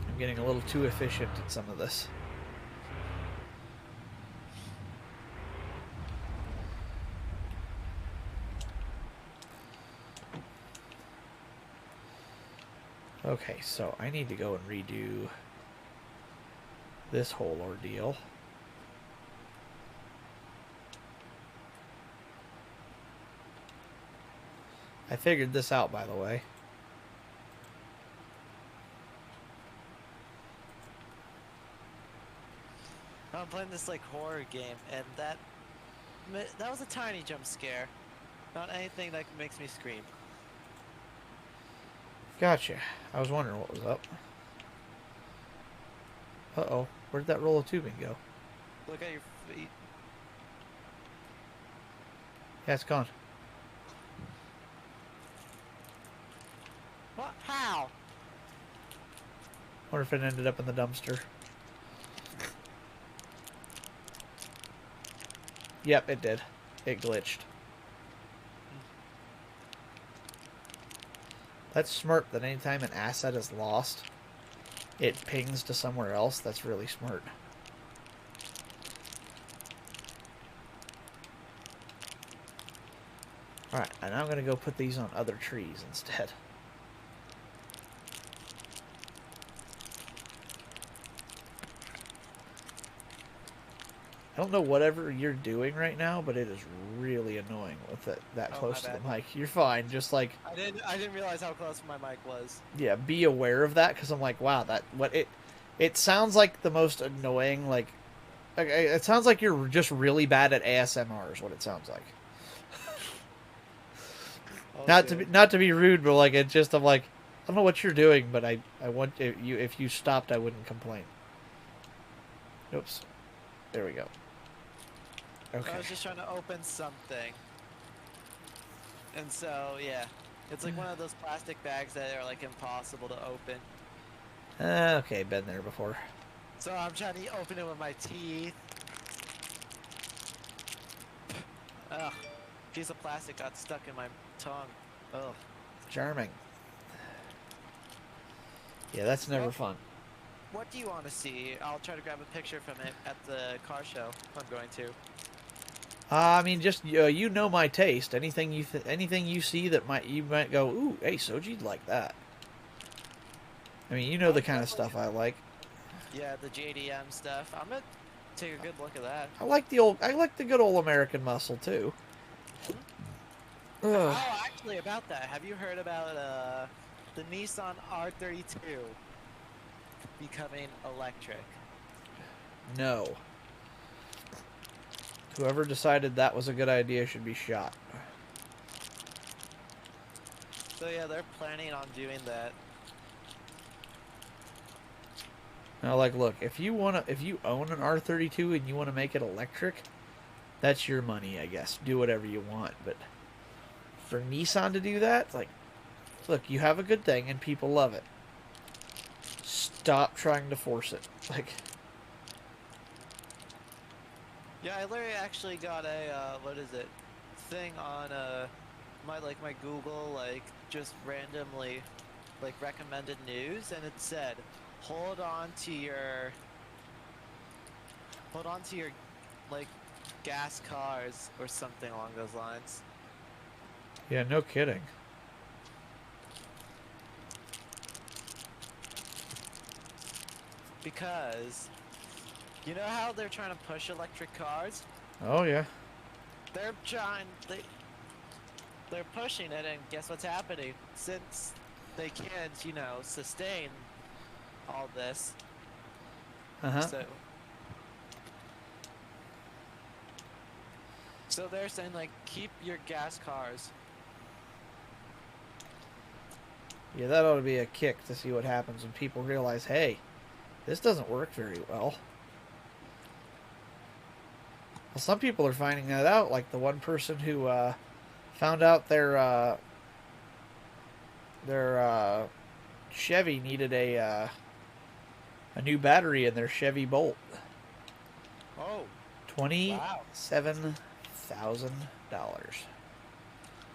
I'm getting a little too efficient at some of this. Okay, so I need to go and redo this whole ordeal. I figured this out, by the way. I'm playing this like horror game, and that was a tiny jump scare, not anything that makes me scream. Gotcha. I was wondering what was up. Uh-oh. Where'd that roll of tubing go? Look at your feet. Yeah, it's gone. What? How? Wonder if it ended up in the dumpster. Yep, it did. It glitched. That's smart that anytime an asset is lost, it pings to somewhere else. That's really smart. Alright, and I'm going to go put these on other trees instead. I don't know whatever you're doing right now, but it is really annoying with it that Oh, close my to the bad. mic. You're fine. Just like, I didn't realize how close my mic was. yeah, be aware of that because I'm like, wow, it sounds like the most annoying, like it sounds like you're just really bad at ASMR is what it sounds like. Okay. Not to be rude, but like it just I'm like I don't know what you're doing, but I want if you stopped I wouldn't complain. Oops, there we go. Okay. I was just trying to open something. And so, yeah. It's like one of those plastic bags that are like impossible to open. Okay, been there before. So I'm trying to open it with my teeth. Ugh. Piece of plastic got stuck in my tongue. Ugh. Charming. Yeah, that's never Well, fun. what do you want to see? I'll try to grab a picture from it at the car show. I'm going to. I mean, just you know my taste. Anything anything you see that you might go, ooh, hey, Soji'd like that. I mean, you know the kind of stuff I like. Yeah, the JDM stuff. I'm gonna take a good look at that. I like the good old American muscle too. Ugh. Oh, actually, about that, have you heard about the Nissan R32 becoming electric? No. Whoever decided that was a good idea should be shot. So yeah, they're planning on doing that. Now, like, look, if you own an R32 and you want to make it electric, that's your money, I guess. Do whatever you want, but for Nissan to do that, like, look, you have a good thing and people love it. Stop trying to force it. Like, Yeah, I literally actually got a what is it? Thing on my Google like just randomly like recommended news, and it said hold on to your like gas cars or something along those lines. yeah, no kidding. Because you know how they're trying to push electric cars? Oh yeah. They're trying they're pushing it, and guess what's happening? Since they can't, you know, sustain all this, Uh-huh. so they're saying like keep your gas cars. Yeah, that ought to be a kick to see what happens when people realize, hey, this doesn't work very well. Well, some people are finding that out, like the one person who found out their Chevy needed a new battery in their Chevy Bolt. Oh, $27,000.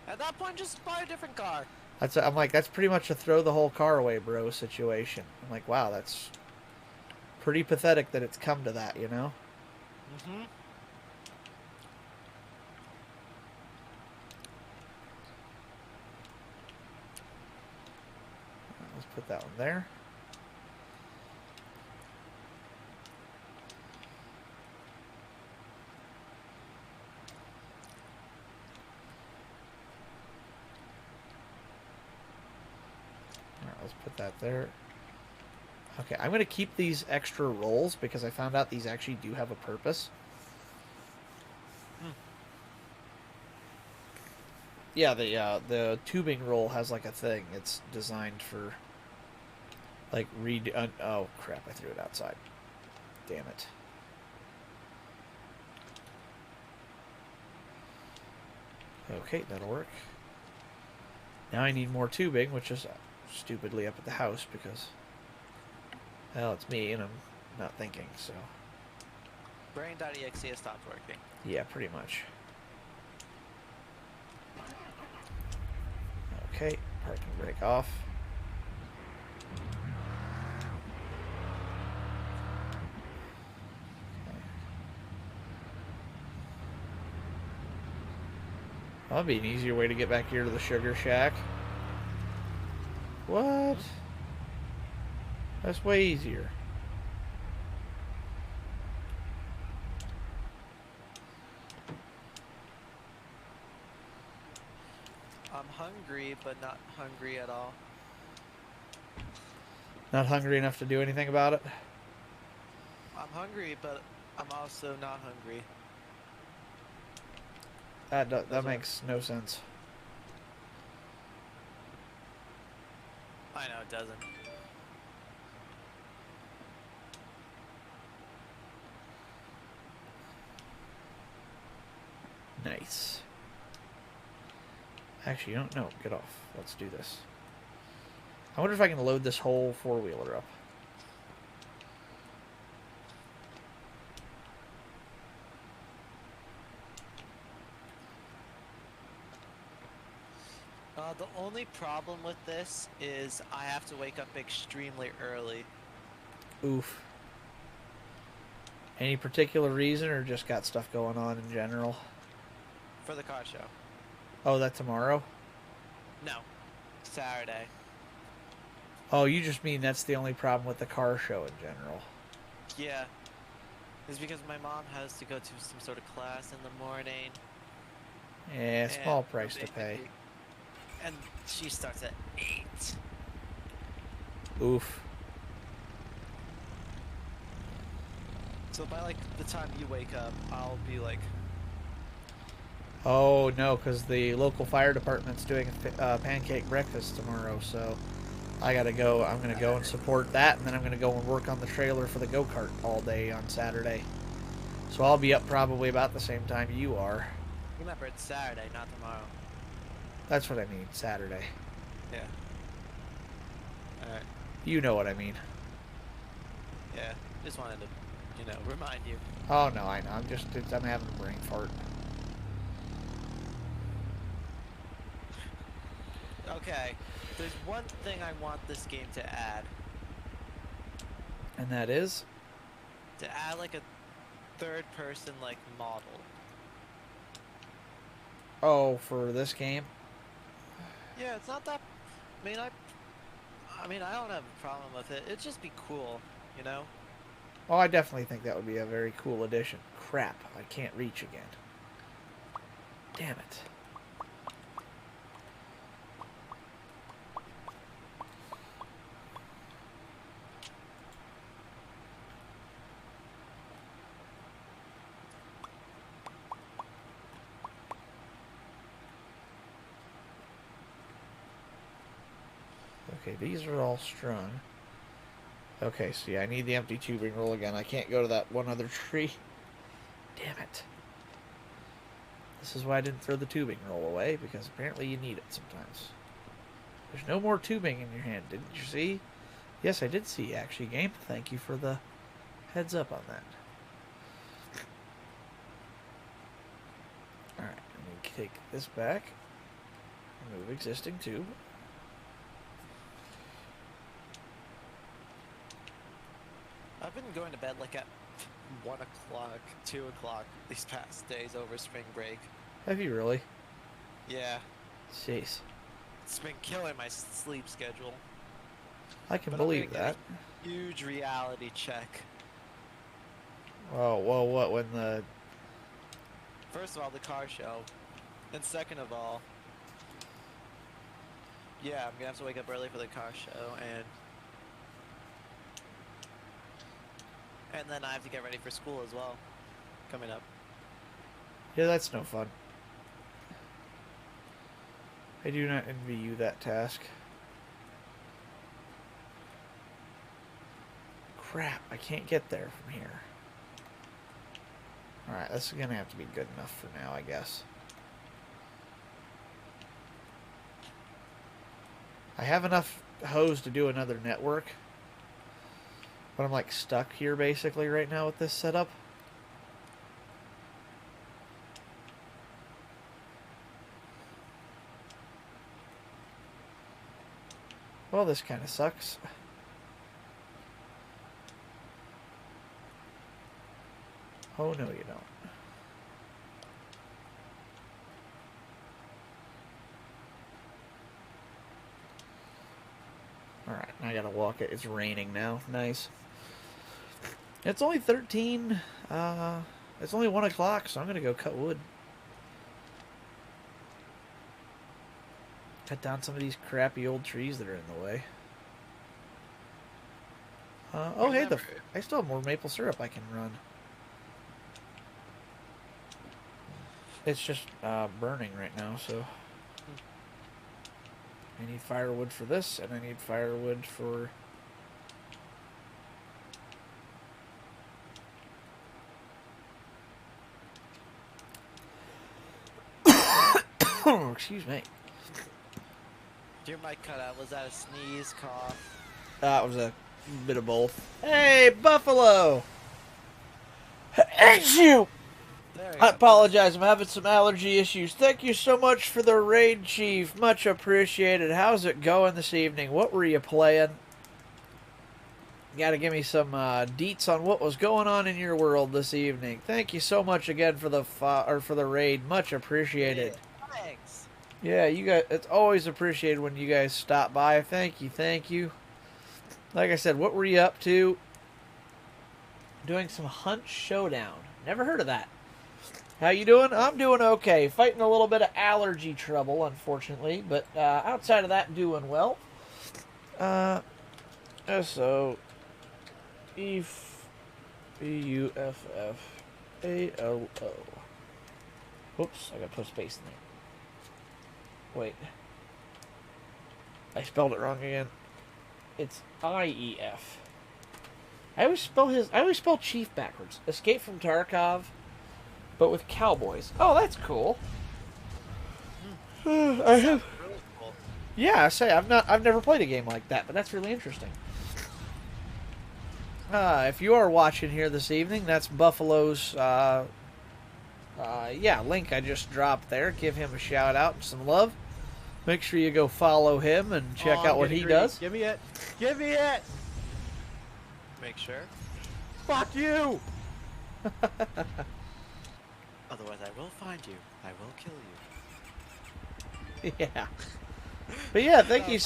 at that point, just buy a different car. I'm like, that's pretty much a throw the whole car away, bro situation. I'm like, wow, that's pretty pathetic that it's come to that, you know? Mm-hmm. Let's put that one there. Alright, let's put that there. Okay, I'm going to keep these extra rolls because I found out these actually do have a purpose. Hmm. Yeah, the tubing roll has like a thing. It's designed for like oh crap, I threw it outside. Damn it. Okay, that'll work. Now I need more tubing, which is stupidly up at the house because, well, it's me and I'm not thinking, so. Brain.exe has stopped working. Yeah, pretty much. Okay, parking brake off. That'll be an easier way to get back here to the sugar shack. What? That's way easier. I'm hungry, but not hungry at all. Not hungry enough to do anything about it? I'm hungry, but I'm also not hungry. That makes no sense. I know it doesn't. Nice. Actually, you don't know. Get off. Let's do this. I wonder if I can load this whole four-wheeler up. The only problem with this is I have to wake up extremely early. Oof. Any particular reason or just got stuff going on in general? For the car show. Oh, that tomorrow? No. Saturday. Oh, you just mean that's the only problem with the car show in general. Yeah. It's because my mom has to go to some sort of class in the morning. Yeah, small price to pay. And she starts at 8. Oof. So by like the time you wake up, I'll be like... Oh, no, because the local fire department's doing a pancake breakfast tomorrow, so I gotta go. I'm gonna go and support that, and then I'm gonna go and work on the trailer for the go-kart all day on Saturday. So I'll be up probably about the same time you are. Remember, it's Saturday, not tomorrow. That's what I mean, Saturday. Yeah. Alright. You know what I mean. Yeah. Just wanted to, remind you. Oh, no, I know. I'm having a brain fart. Okay. There's one thing I want this game to add. And that is? To add, like, a third-person, like, model. Oh, for this game? Yeah, it's not that... I mean, I don't have a problem with it. It'd just be cool, you know? Oh, I definitely think that would be a very cool addition. Crap, I can't reach again. Damn it. Okay, these are all strung. Okay, so yeah, I need the empty tubing roll again. I can't go to that one other tree. Damn it. This is why I didn't throw the tubing roll away, because apparently you need it sometimes. There's no more tubing in your hand, didn't you see? Yes, I did see, actually, game. Thank you for the heads up on that. Alright, let me take this back. Remove existing tube. I've been going to bed, like, at 1 o'clock, 2 o'clock these past days over spring break. Have you really? Yeah. Jeez. It's been killing my sleep schedule. I can But believe I'm gonna that. get a huge reality check. Oh, well, what, when the... First of all, the car show. And second of all, yeah, I'm gonna have to wake up early for the car show, and And then I have to get ready for school as well. Coming up. Yeah, that's no fun. I do not envy you that task. Crap, I can't get there from here. Alright, this is going to have to be good enough for now, I guess. I have enough hose to do another network. But I'm like stuck here basically right now with this setup. Well, this kind of sucks. Oh, no, you don't. Alright, I gotta walk it. It's raining now. Nice. It's only 13. It's only 1 o'clock, so I'm gonna go cut wood. Cut down some of these crappy old trees that are in the way. Oh, hey, I still have more maple syrup I can run. It's just burning right now, so... I need firewood for this, and I need firewood for... Excuse me. Your mic cut out. Was that a sneeze, cough? That was a bit of both. Hey, Buffalo! Hate you! I apologize, I'm having some allergy issues. Thank you so much for the raid, Chief. Much appreciated. How's it going this evening? What were you playing? You gotta give me some deets on what was going on in your world this evening. Thank you so much again for the raid. Much appreciated. Yeah, thanks. Yeah, you guys, it's always appreciated when you guys stop by. Thank you, thank you. Like I said, what were you up to? Doing some Hunt Showdown. Never heard of that. How you doing? I'm doing okay. Fighting a little bit of allergy trouble, unfortunately, but outside of that, doing well. S-O-E-B-U-F-F-A-L-O. Whoops, I gotta put a space in there. Wait. I spelled it wrong again. It's I-E-F. I always spell Chief backwards. Escape from Tarkov, but with cowboys. Oh, that's cool. I have. Really cool. Yeah, I've never played a game like that, but that's really interesting. If you are watching here this evening, that's Buffalo's. Link I just dropped there. Give him a shout out and some love. Make sure you go follow him and check out what he does. Give me it. Give me it. Make sure. Fuck you. Otherwise, I will find you. I will kill you. Yeah. But yeah, thank you.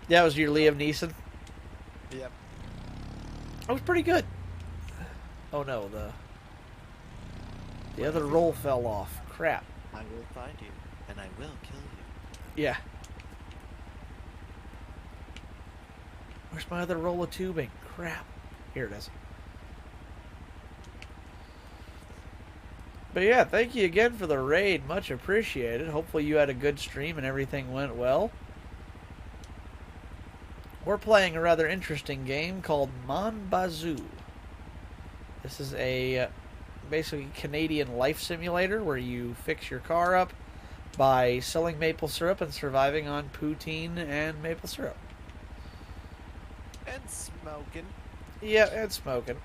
That was your Liam Neeson. Yep. That was pretty good. Oh no, the other roll fell off. Crap. I will find you, and I will kill you. Yeah. Where's my other roll of tubing? Crap. Here it is. But yeah, thank you again for the raid. Much appreciated. Hopefully you had a good stream and everything went well. We're playing a rather interesting game called Mon Bazou. This is a basically Canadian life simulator where you fix your car up by selling maple syrup and surviving on poutine and maple syrup. And smoking. Yeah, and smoking.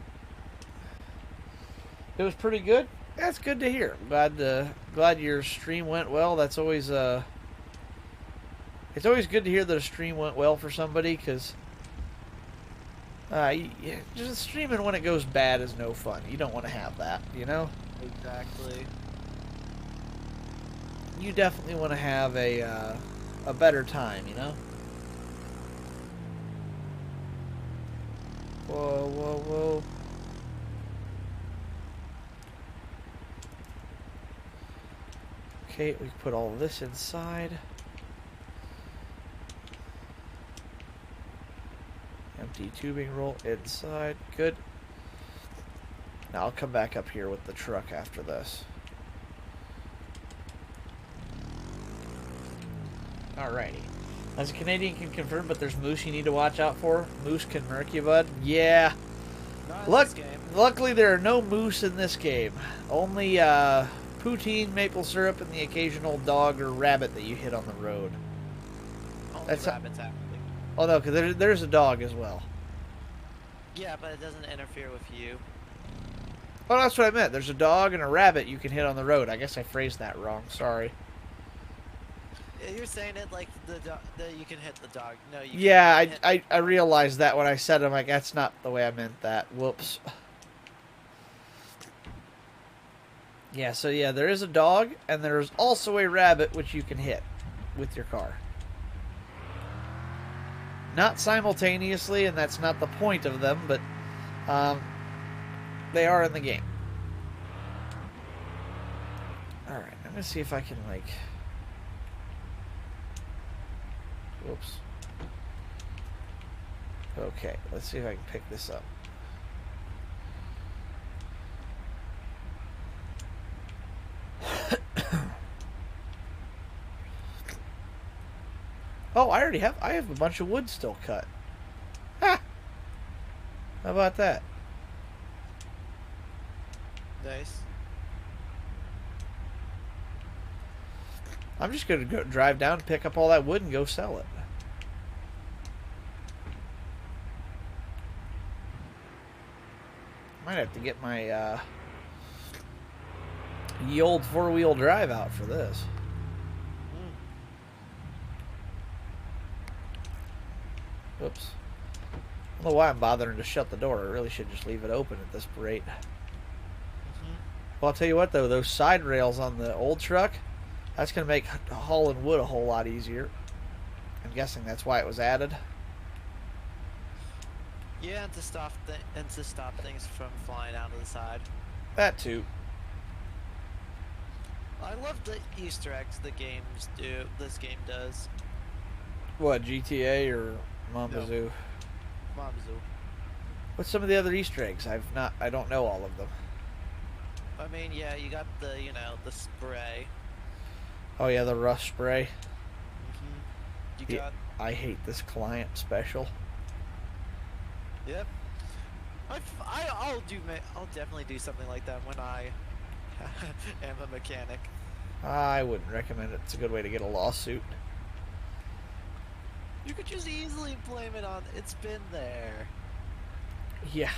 It was pretty good. That's good to hear. Glad your stream went well. That's always it's always good to hear that a stream went well for somebody, because just streaming when it goes bad is no fun. You don't want to have that, you know? Exactly. You definitely want to have a better time, you know? Whoa, whoa, whoa. Okay, we put all of this inside. Empty tubing roll inside. Good. Now I'll come back up here with the truck after this. Alrighty. As a Canadian can confirm, but there's moose you need to watch out for. Moose can murk you, bud. Yeah. Not in this game. Luckily, there are no moose in this game. Only poutine, maple syrup, and the occasional dog or rabbit that you hit on the road. Only That's rabbits, actually. Oh, no, because there's a dog as well. Yeah, but it doesn't interfere with you. Oh, that's what I meant. There's a dog and a rabbit you can hit on the road. I guess I phrased that wrong. Sorry. You're saying it like you can hit the dog. No, you Yeah, can't. I realized that when I said it. I'm like, that's not the way I meant that. Whoops. Yeah, so yeah, there is a dog, and there's also a rabbit which you can hit with your car. Not simultaneously, and that's not the point of them, but they are in the game. Alright, I'm going to see if I can, like... Whoops. Okay, let's see if I can pick this up. Oh, I have a bunch of wood still cut. Ha! How about that? Nice. I'm just going to go drive down, pick up all that wood, and go sell it. Might have to get my ye old four-wheel drive out for this. Oops. I don't know why I'm bothering to shut the door. I really should just leave it open at this rate. Well, I'll tell you what, though. Those side rails on the old truck, that's going to make hauling wood a whole lot easier. I'm guessing that's why it was added. Yeah, and to stop things from flying out of the side. That too. I love the Easter eggs the games do. This game does. What, GTA or Mambazoo? Mambazoo. What's some of the other Easter eggs? I don't know all of them. I mean, yeah, you got the, the spray. Oh yeah, the rust spray. You got. I hate this client special. Yep. I'll definitely do something like that when I am a mechanic. I wouldn't recommend it. It's a good way to get a lawsuit. You could just easily blame it on. It's been there. Yeah.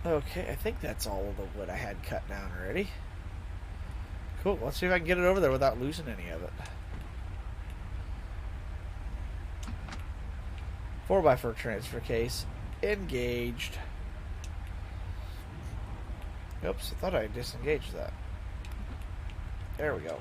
Okay, I think that's all of the wood I had cut down already. Cool, let's see if I can get it over there without losing any of it. 4x4 transfer case. Engaged. Oops, I thought I disengaged that. There we go.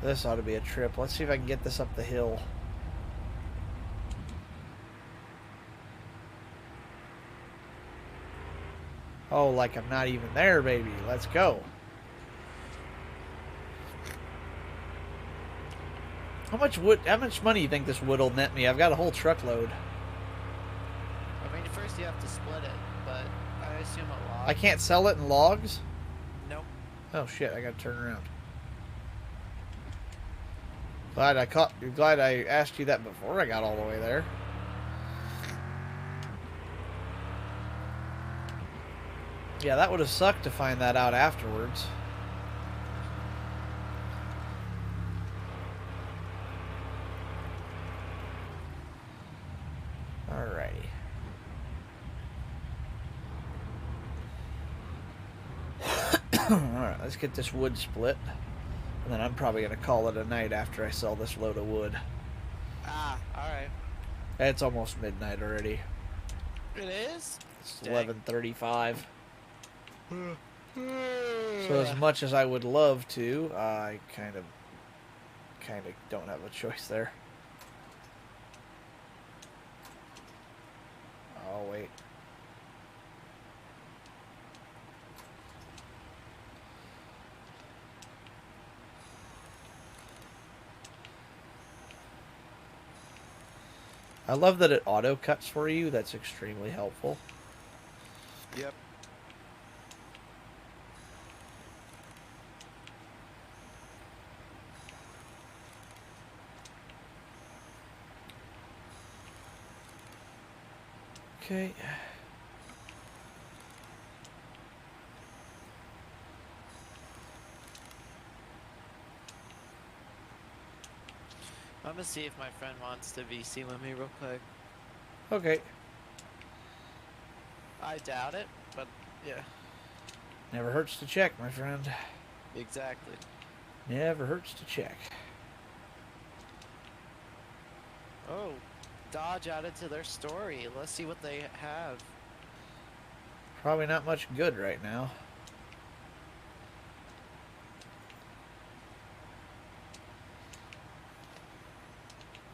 This ought to be a trip. Let's see if I can get this up the hill. Oh, like I'm not even there, baby. Let's go. How much money do you think this wood will net me? I've got a whole truckload. I mean, first you have to split it, but I assume a lot. I can't sell it in logs? Nope. Oh shit, I gotta turn around. Glad I asked you that before I got all the way there. Yeah, that would have sucked to find that out afterwards. Alrighty. Alright, let's get this wood split. And then I'm probably going to call it a night after I sell this load of wood. Ah, alright. It's almost midnight already. It is? It's Dang. 11:35. So as much as I would love to, I kind of don't have a choice there. Oh wait. I love that it auto cuts for you. That's extremely helpful. Yep. Okay. I'm gonna see if my friend wants to VC with me real quick. Okay. I doubt it, but yeah. Never hurts to check, my friend. Exactly. Never hurts to check. Oh, Dodge added to their story. Let's see what they have. Probably not much good right now.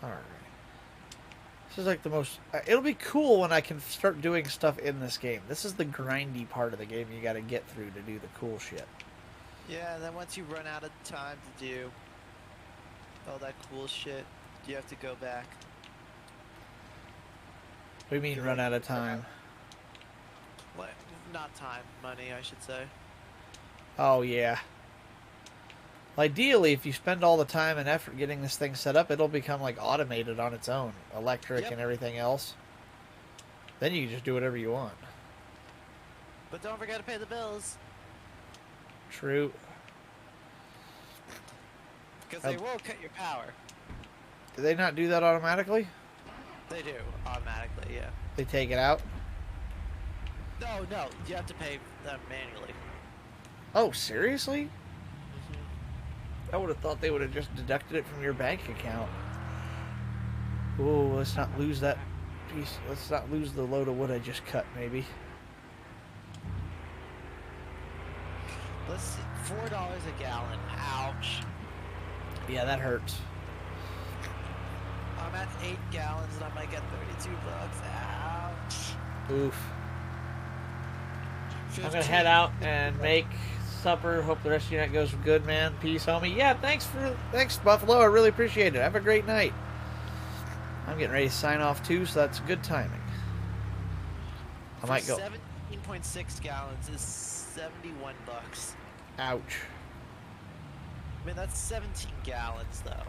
Alright. This is like the most... it'll be cool when I can start doing stuff in this game. This is the grindy part of the game you gotta get through to do the cool shit. Yeah, and then once you run out of time to do all that cool shit, you have to go back. What do you mean run out of time? What? Not time, money, I should say. Oh, yeah. Ideally, if you spend all the time and effort getting this thing set up, it'll become like automated on its own. Electric Yep. and everything else. Then you can just do whatever you want. But don't forget to pay the bills, True. because they will cut your power. Do they not do that automatically? They do, automatically, yeah. They take it out? No, no, you have to pay them manually. Oh, seriously? I would have thought they would have just deducted it from your bank account. Oh, let's not lose that piece. Let's not lose the load of wood I just cut, maybe. Let's see, $4 a gallon. Ouch. Yeah, that hurts. I'm at 8 gallons and I might get $32. Ouch. Oof. I'm gonna 15. head out and make supper. Hope the rest of your night goes good, man. Peace, homie. Yeah, thanks, Buffalo. I really appreciate it. Have a great night. I'm getting ready to sign off too, so that's good timing. I might go. 17.6 gallons is $71. Ouch. I mean, that's 17 gallons, though.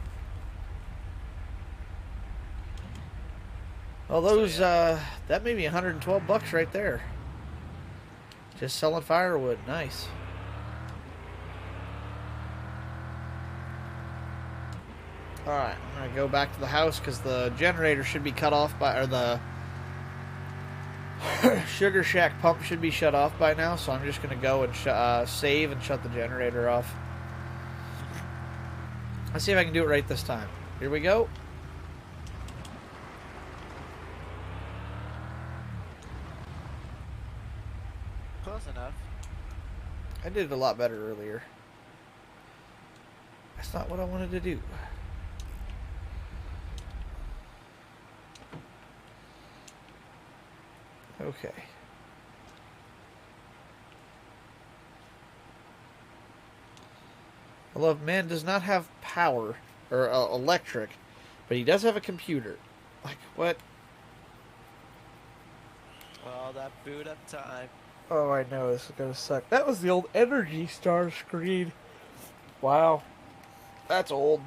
Well, those, So, yeah. that made me $112 right there. Just selling firewood. Nice. Alright, I'm going to go back to the house because the generator should be cut off by, or the Sugar Shack pump should be shut off by now, so I'm just going to go and save and shut the generator off. Let's see if I can do it right this time. Here we go. Close enough. I did it a lot better earlier. That's not what I wanted to do. Okay. I love man does not have power or electric, but he does have a computer. Like what? Well, that boot up time. Oh, I know this is gonna suck. That was the old Energy Star screen. Wow, that's old.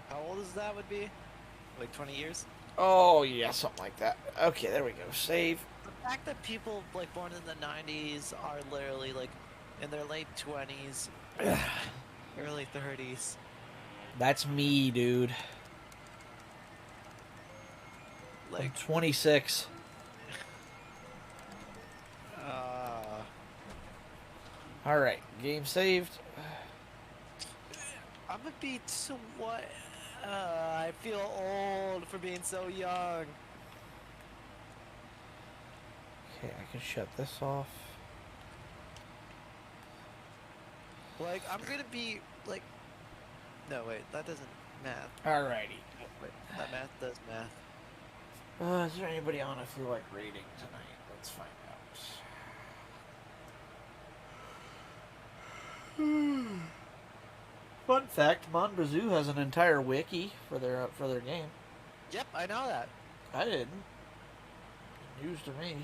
How old is that would be? Like 20 years? Oh yeah, something like that. Okay, there we go. Save. The fact that people like born in the 90s are literally like in their late 20s, early 30s. That's me, dude. I'm Like, 26. All right, game saved. I'm gonna be so what? I feel old for being so young. Okay, I can shut this off. Like, I'm gonna be like, no wait, that doesn't math. Alrighty. Wait, that math does math. Is there anybody on I feel like raiding tonight? Let's find out. Fun fact: Monbazoo has an entire wiki for their game. Yep, I know that. I didn't. News to me.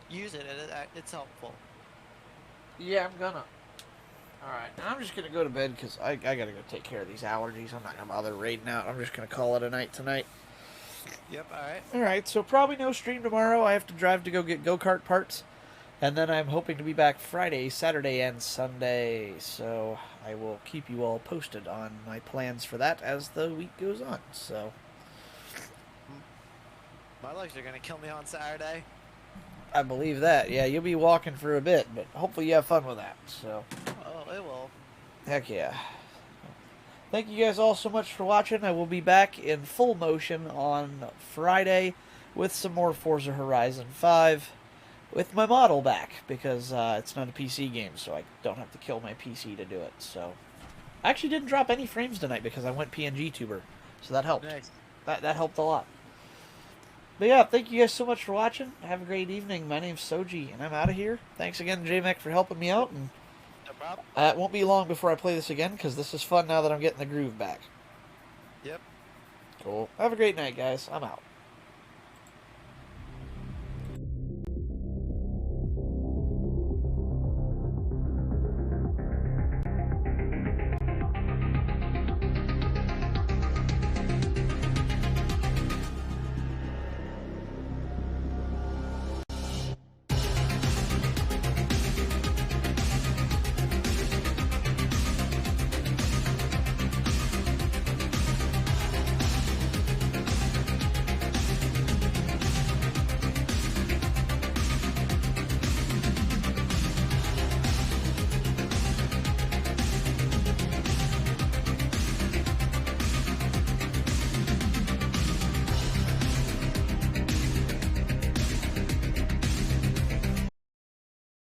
Use it. It's helpful. Yeah, I'm gonna. Alright, I'm just gonna go to bed because I gotta go take care of these allergies. I'm not gonna bother raiding out. I'm just gonna call it a night tonight. Yep, alright. Alright, so probably no stream tomorrow. I have to drive to go get go-kart parts. And then I'm hoping to be back Friday, Saturday, and Sunday. So I will keep you all posted on my plans for that as the week goes on. So My legs are gonna kill me on Saturday. I believe that. Yeah, you'll be walking for a bit, but hopefully you have fun with that. So Oh, it will. heck yeah. Thank you guys all so much for watching. I will be back in full motion on Friday with some more Forza Horizon 5 with my model back because it's not a PC game, so I don't have to kill my PC to do it. So I actually didn't drop any frames tonight because I went PNG tuber, so that helped. Nice. That helped a lot. But yeah, thank you guys so much for watching. Have a great evening. My name's Soji, and I'm out of here. Thanks again, JMEC, for helping me out, and No problem. it won't be long before I play this again because this is fun now that I'm getting the groove back. Yep. Cool. Have a great night, guys. I'm out.